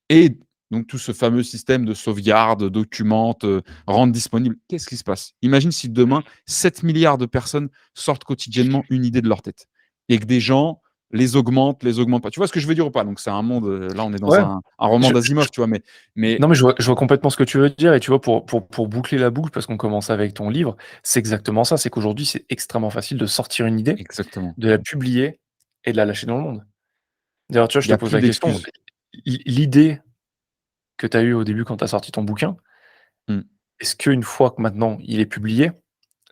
Et donc tout ce fameux système de sauvegarde, documente, rendre disponible. Qu'est-ce qui se passe? Imagine si demain, 7 milliards de personnes sortent quotidiennement une idée de leur tête et que des gens les augmentent pas. Tu vois ce que je veux dire ou pas? Donc c'est un monde, là on est dans Ouais, un roman je d'Asimov, tu vois, mais non, mais je vois complètement ce que tu veux dire et tu vois, pour boucler la boucle, parce qu'on commence avec ton livre, c'est exactement ça. C'est qu'aujourd'hui, c'est extrêmement facile de sortir une idée, exactement. de la publier et de la lâcher dans le monde. D'ailleurs, tu vois, je Il y te a pose plus la question, d'excuses. l'idée que tu as eue au début quand tu as sorti ton bouquin, Mmh. est-ce qu'une fois que maintenant il est publié,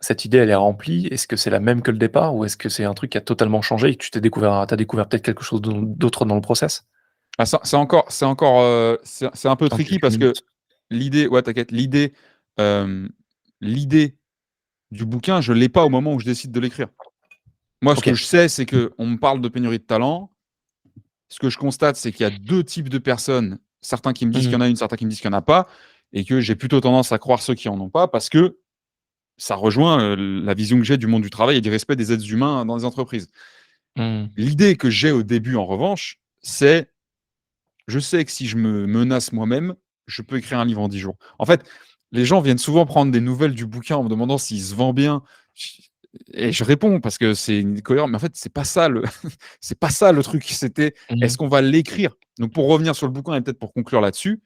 cette idée elle est remplie? Est-ce que c'est la même que le départ ou est-ce que c'est un truc qui a totalement changé et que tu découvert peut-être quelque chose d'autre dans le process? Ah, c'est un peu En tricky quelques parce que minutes. l'idée, ouais, t'inquiète, euh, l'idée du bouquin, je l'ai pas au moment où je décide de l'écrire. Moi, ce que OK. je sais, c'est que on me parle de pénurie de talent. Ce que je constate, c'est qu'il y a deux types de personnes. Certains qui me disent qu'il Mmh. y en a une, certains qui me disent qu'il n'y en a pas, et que j'ai plutôt tendance à croire ceux qui en ont pas, parce que ça rejoint la vision que j'ai du monde du travail et du respect des êtres humains dans les entreprises. Mmh. L'idée que j'ai au début, en revanche, c'est je sais que si je me menace moi-même, je peux écrire un livre en 10 jours. En fait, les gens viennent souvent prendre des nouvelles du bouquin en me demandant s'il se vend bien. Et je réponds parce que c'est une cohérence, mais en fait, c'est pas ça le, c'est pas ça le truc. C'était, Mmh. est-ce qu'on va l'écrire? Donc, pour revenir sur le bouquin et peut-être pour conclure là-dessus,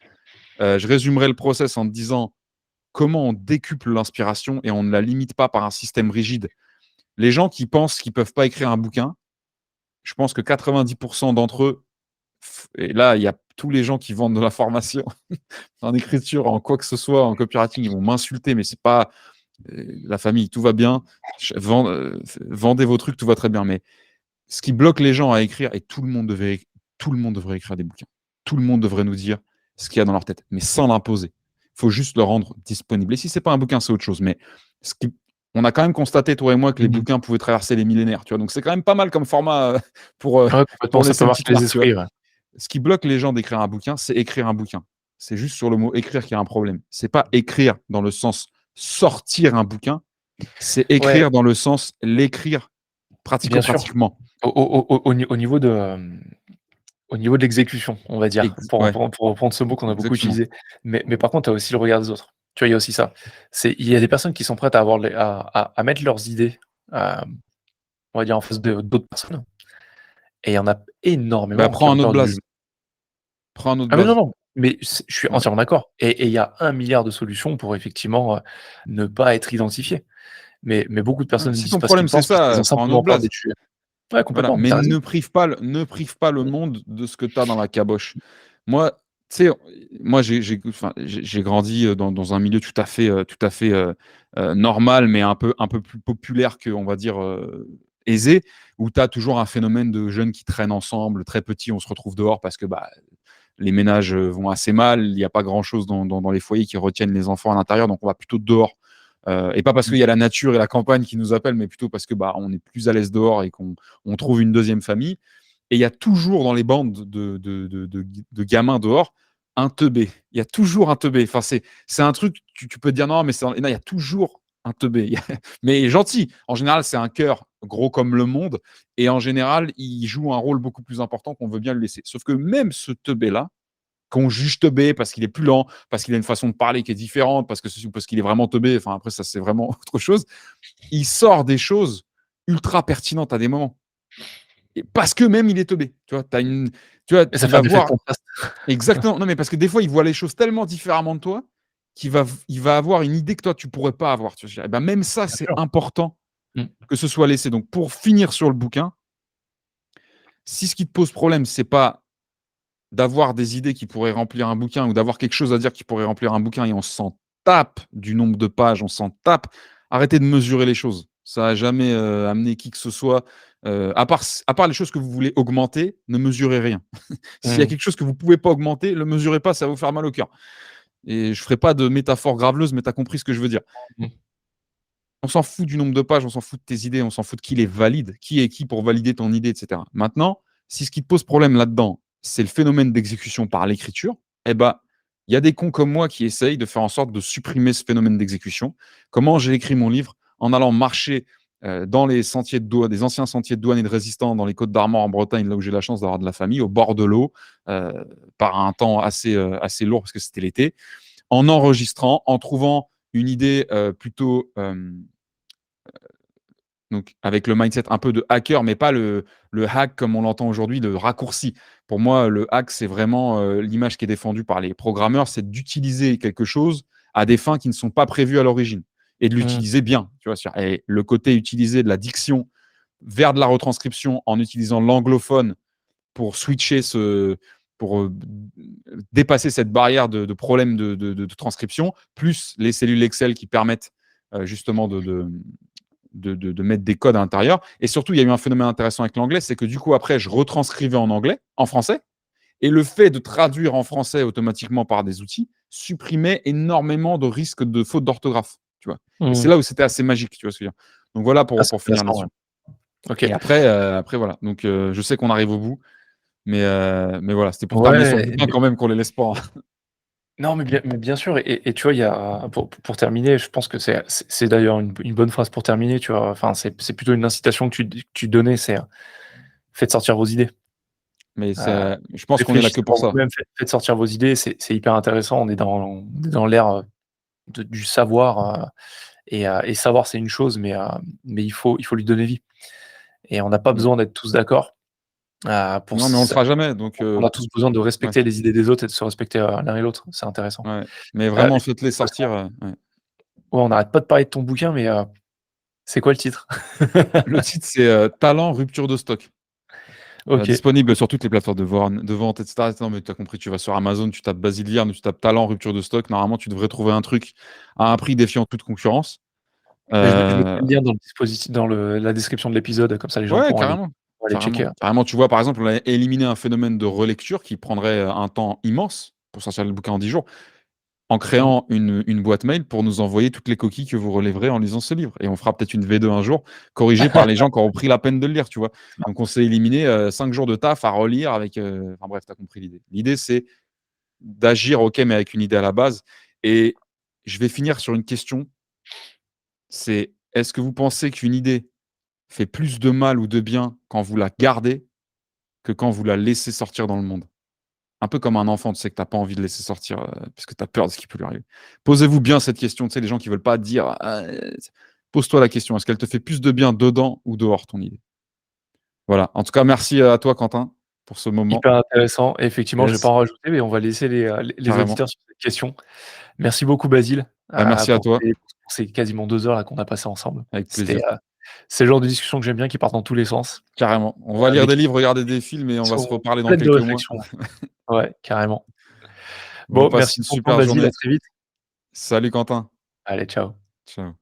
je résumerai le process en te disant comment on décuple l'inspiration et on ne la limite pas par un système rigide. Les gens qui pensent qu'ils peuvent pas écrire un bouquin, je pense que 90% d'entre eux, et là, il y a tous les gens qui vendent de la formation en écriture, en quoi que ce soit, en copywriting, ils vont m'insulter, mais c'est pas la famille, tout va bien. Vendez vos trucs, tout va très bien. Mais ce qui bloque les gens à écrire, et tout le monde devrait écrire des bouquins. Tout le monde devrait nous dire ce qu'il y a dans leur tête, mais sans l'imposer. Il faut juste le rendre disponible. Et si c'est pas un bouquin, c'est autre chose. Mais ce qui, on a quand même constaté, toi et moi, que les Mmh. bouquins pouvaient traverser les millénaires. Tu vois, donc c'est quand même pas mal comme format pour, Ouais, complètement, pour ça laisser peut une marquer petite les marque. Tu vois. esprits, ouais. Ce qui bloque les gens d'écrire un bouquin, c'est écrire un bouquin. C'est juste sur le mot écrire qu'il y a un problème. C'est pas écrire dans le sens sortir un bouquin, c'est Ouais, écrire dans le sens l'écrire bien sûr. pratico-pratiquement. Au niveau de, au niveau de l'exécution, on va dire, Ouais, pour reprendre ce mot qu'on a beaucoup exactement. utilisé. Mais par contre, tu as aussi le regard des autres. Tu vois, il y a aussi ça. Il y a des personnes qui sont prêtes à avoir à mettre leurs idées, on va dire, en face de d'autres personnes et il y en a Bah, énormément qui prends ont un autre peur du blaze. Prends un autre ah mais non, blaze. non, mais je suis Ouais. entièrement d'accord et il y a 1 milliard de solutions pour effectivement, ne pas être identifié. Mais beaucoup de personnes ne Si disent ton pas ce qu'ils problème c'est pensent parce qu'ils ça, ont prends un autre simplement peur blaze. d'être jugés. Ouais, Voilà, complètement, mais tu as raison. ne prive pas le monde de ce que tu as dans la caboche. Moi, tu sais, moi enfin, j'ai grandi dans un milieu tout à fait normal, mais un peu plus populaire que, on va dire, aisé, où tu as toujours un phénomène de jeunes qui traînent ensemble, très petits, on se retrouve dehors parce que bah, les ménages vont assez mal, il n'y a pas grand-chose dans les foyers qui retiennent les enfants à l'intérieur, donc on va plutôt dehors. Et pas parce Mmh. qu'il y a la nature et la campagne qui nous appellent, mais plutôt parce que bah, on est plus à l'aise dehors et qu'on trouve une deuxième famille. Et il y a toujours dans les bandes de gamins dehors un teubé. Il y a toujours un teubé. Enfin, c'est un truc, tu peux te dire non, mais non, il y a toujours un teubé. Mais gentil. En général, c'est un cœur gros comme le monde. Et en général, il joue un rôle beaucoup plus important qu'on veut bien le laisser. Sauf que même ce teubé-là, qu'on juge teubé parce qu'il est plus lent, parce qu'il a une façon de parler qui est différente, parce qu'il est vraiment teubé, enfin après ça c'est vraiment autre chose, il sort des choses ultra pertinentes à des moments. Et parce que même il est teubé. Tu vois, Et ça il fait va un effet de voir contraste. exactement. Non, mais parce que des fois, il voit les choses tellement différemment de toi il va avoir une idée que toi, tu pourrais pas avoir. Tu vois, et ben, même ça, Bien c'est sûr. important Mmh. que ce soit laissé. Donc, pour finir sur le bouquin, si ce qui te pose problème, c'est pas d'avoir des idées qui pourraient remplir un bouquin ou d'avoir quelque chose à dire qui pourrait remplir un bouquin et on s'en tape du nombre de pages, on s'en tape. Arrêtez de mesurer les choses. Ça a jamais, amené qui que ce soit, à part les choses que vous voulez augmenter, ne mesurez rien. S'il y a Mmh. quelque chose que vous pouvez pas augmenter, le mesurez pas, ça va vous faire mal au cœur. Et je ferai pas de métaphore graveleuse, mais tu as compris ce que je veux dire. Mmh. On s'en fout du nombre de pages, on s'en fout de tes idées, on s'en fout de qui les valide, qui est qui pour valider ton idée, et cetera. Maintenant, si ce qui te pose problème là-dedans, c'est le phénomène d'exécution par l'écriture, eh ben, il y a des cons comme moi qui essayent de faire en sorte de supprimer ce phénomène d'exécution. Comment j'ai écrit mon livre? En allant marcher dans les sentiers de douane, des anciens sentiers de douane et de résistants dans les Côtes d'Armor en Bretagne, là où j'ai la chance d'avoir de la famille, au bord de l'eau, euh, par un temps assez lourd parce que c'était l'été, en enregistrant, en trouvant une idée plutôt donc avec le mindset un peu de hacker, mais pas le hack comme on l'entend aujourd'hui, le raccourci. Pour moi, le hack, c'est vraiment l'image qui est défendue par les programmeurs, c'est d'utiliser quelque chose à des fins qui ne sont pas prévues à l'origine et de Mmh. l'utiliser bien. Tu vois, et le côté utiliser de la diction vers de la retranscription en utilisant l'anglophone pour switcher pour dépasser cette barrière de problème de transcription, plus les cellules Excel qui permettent justement de mettre des codes à l'intérieur. Et surtout, il y a eu un phénomène intéressant avec l'anglais, c'est que du coup, après, je retranscrivais en anglais, en français, et le fait de traduire en français automatiquement par des outils supprimait énormément de risques de fautes d'orthographe. Tu vois. Et c'est Mmh. là où c'était assez magique, tu vois ce que je veux dire. Donc voilà Ah, pour c'est finir intéressant, là-dessus. ouais. OK. Et après voilà. Donc je sais qu'on arrive au bout, mais voilà, c'était pour terminer sur le Ouais, bouquin quand même qu'on les laisse pas. non, mais bien sûr et tu vois, il y a pour terminer, je pense que c'est d'ailleurs une bonne phrase pour terminer, tu vois? Enfin, c'est plutôt une incitation que tu donnais, c'est, faites sortir vos idées. Mais Heu, je pense qu'on est là Réfléchissez que pour par ça. vous-même, faites sortir vos idées, c'est hyper intéressant. On est dans l'ère, du savoir, et savoir c'est une chose, mais il faut lui donner vie et on n'a pas Mm. besoin d'être tous d'accord, pour Non, mais on le ça. fera jamais. Donc On a tous besoin de ouais, respecter les idées des autres et de se respecter, l'un et l'autre. C'est intéressant. ouais. Mais Heu, vraiment, faites-les sortir. Ouais. Ouais, on n'arrête pas de parler de ton bouquin, mais c'est quoi le titre? Le titre, c'est Talent, rupture de stock. OK. Disponible sur toutes les plateformes de vente, etc. Non, mais tu as compris, tu vas sur Amazon, tu tapes Basile Vierne, tu tapes Talent, rupture de stock. Normalement, tu devrais trouver un truc à un prix défiant toute concurrence. Mais je mettrai Euh, le lien dans le dispositif dans la description de l'épisode, comme ça les gens ouais, pourront aller checker, carrément. Carrément, tu vois, par exemple, on a éliminé un phénomène de relecture qui prendrait un temps immense pour sortir le bouquin en 10 jours, en Mmh. créant une boîte mail pour nous envoyer toutes les coquilles que vous relèverez en lisant ce livre. Et on fera peut-être une V2 un jour, corrigée par les gens qui auront pris la peine de le lire, tu vois. Donc on s'est éliminé 5 jours de taf à relire avec... Enfin bref, tu as compris l'idée. L'idée, c'est d'agir, ok, mais avec une idée à la base. Et je vais finir sur une question, c'est est-ce que vous pensez qu'une idée fait plus de mal ou de bien quand vous la gardez que quand vous la laissez sortir dans le monde? Un peu comme un enfant, tu sais que tu as pas envie de laisser sortir, parce que tu as peur de ce qui peut lui arriver. Posez-vous bien cette question, tu sais, les gens qui veulent pas dire, pose-toi la question, est-ce qu'elle te fait plus de bien dedans ou dehors, ton idée? Voilà. En tout cas, merci à toi, Quentin, pour ce moment. Hyper intéressant et effectivement, je vais pas Yes, en rajouter, mais on va laisser les carrément. auditeurs sur cette question. Merci beaucoup Basile, Bah, merci à toi, pour ces quasiment 2 heures là qu'on a passées ensemble. avec C'était, plaisir. c'est le genre de discussion que j'aime bien qui part dans tous les sens, Carrément. On va lire mais des qui livres, regarder des films et on va sont se reparler dans pleines de quelques mois. réflexion. Ouais, carrément. Bon, Bon, passe merci une de ton temps super Basile, à journée. très vite. Salut, Quentin. Allez, ciao. Ciao.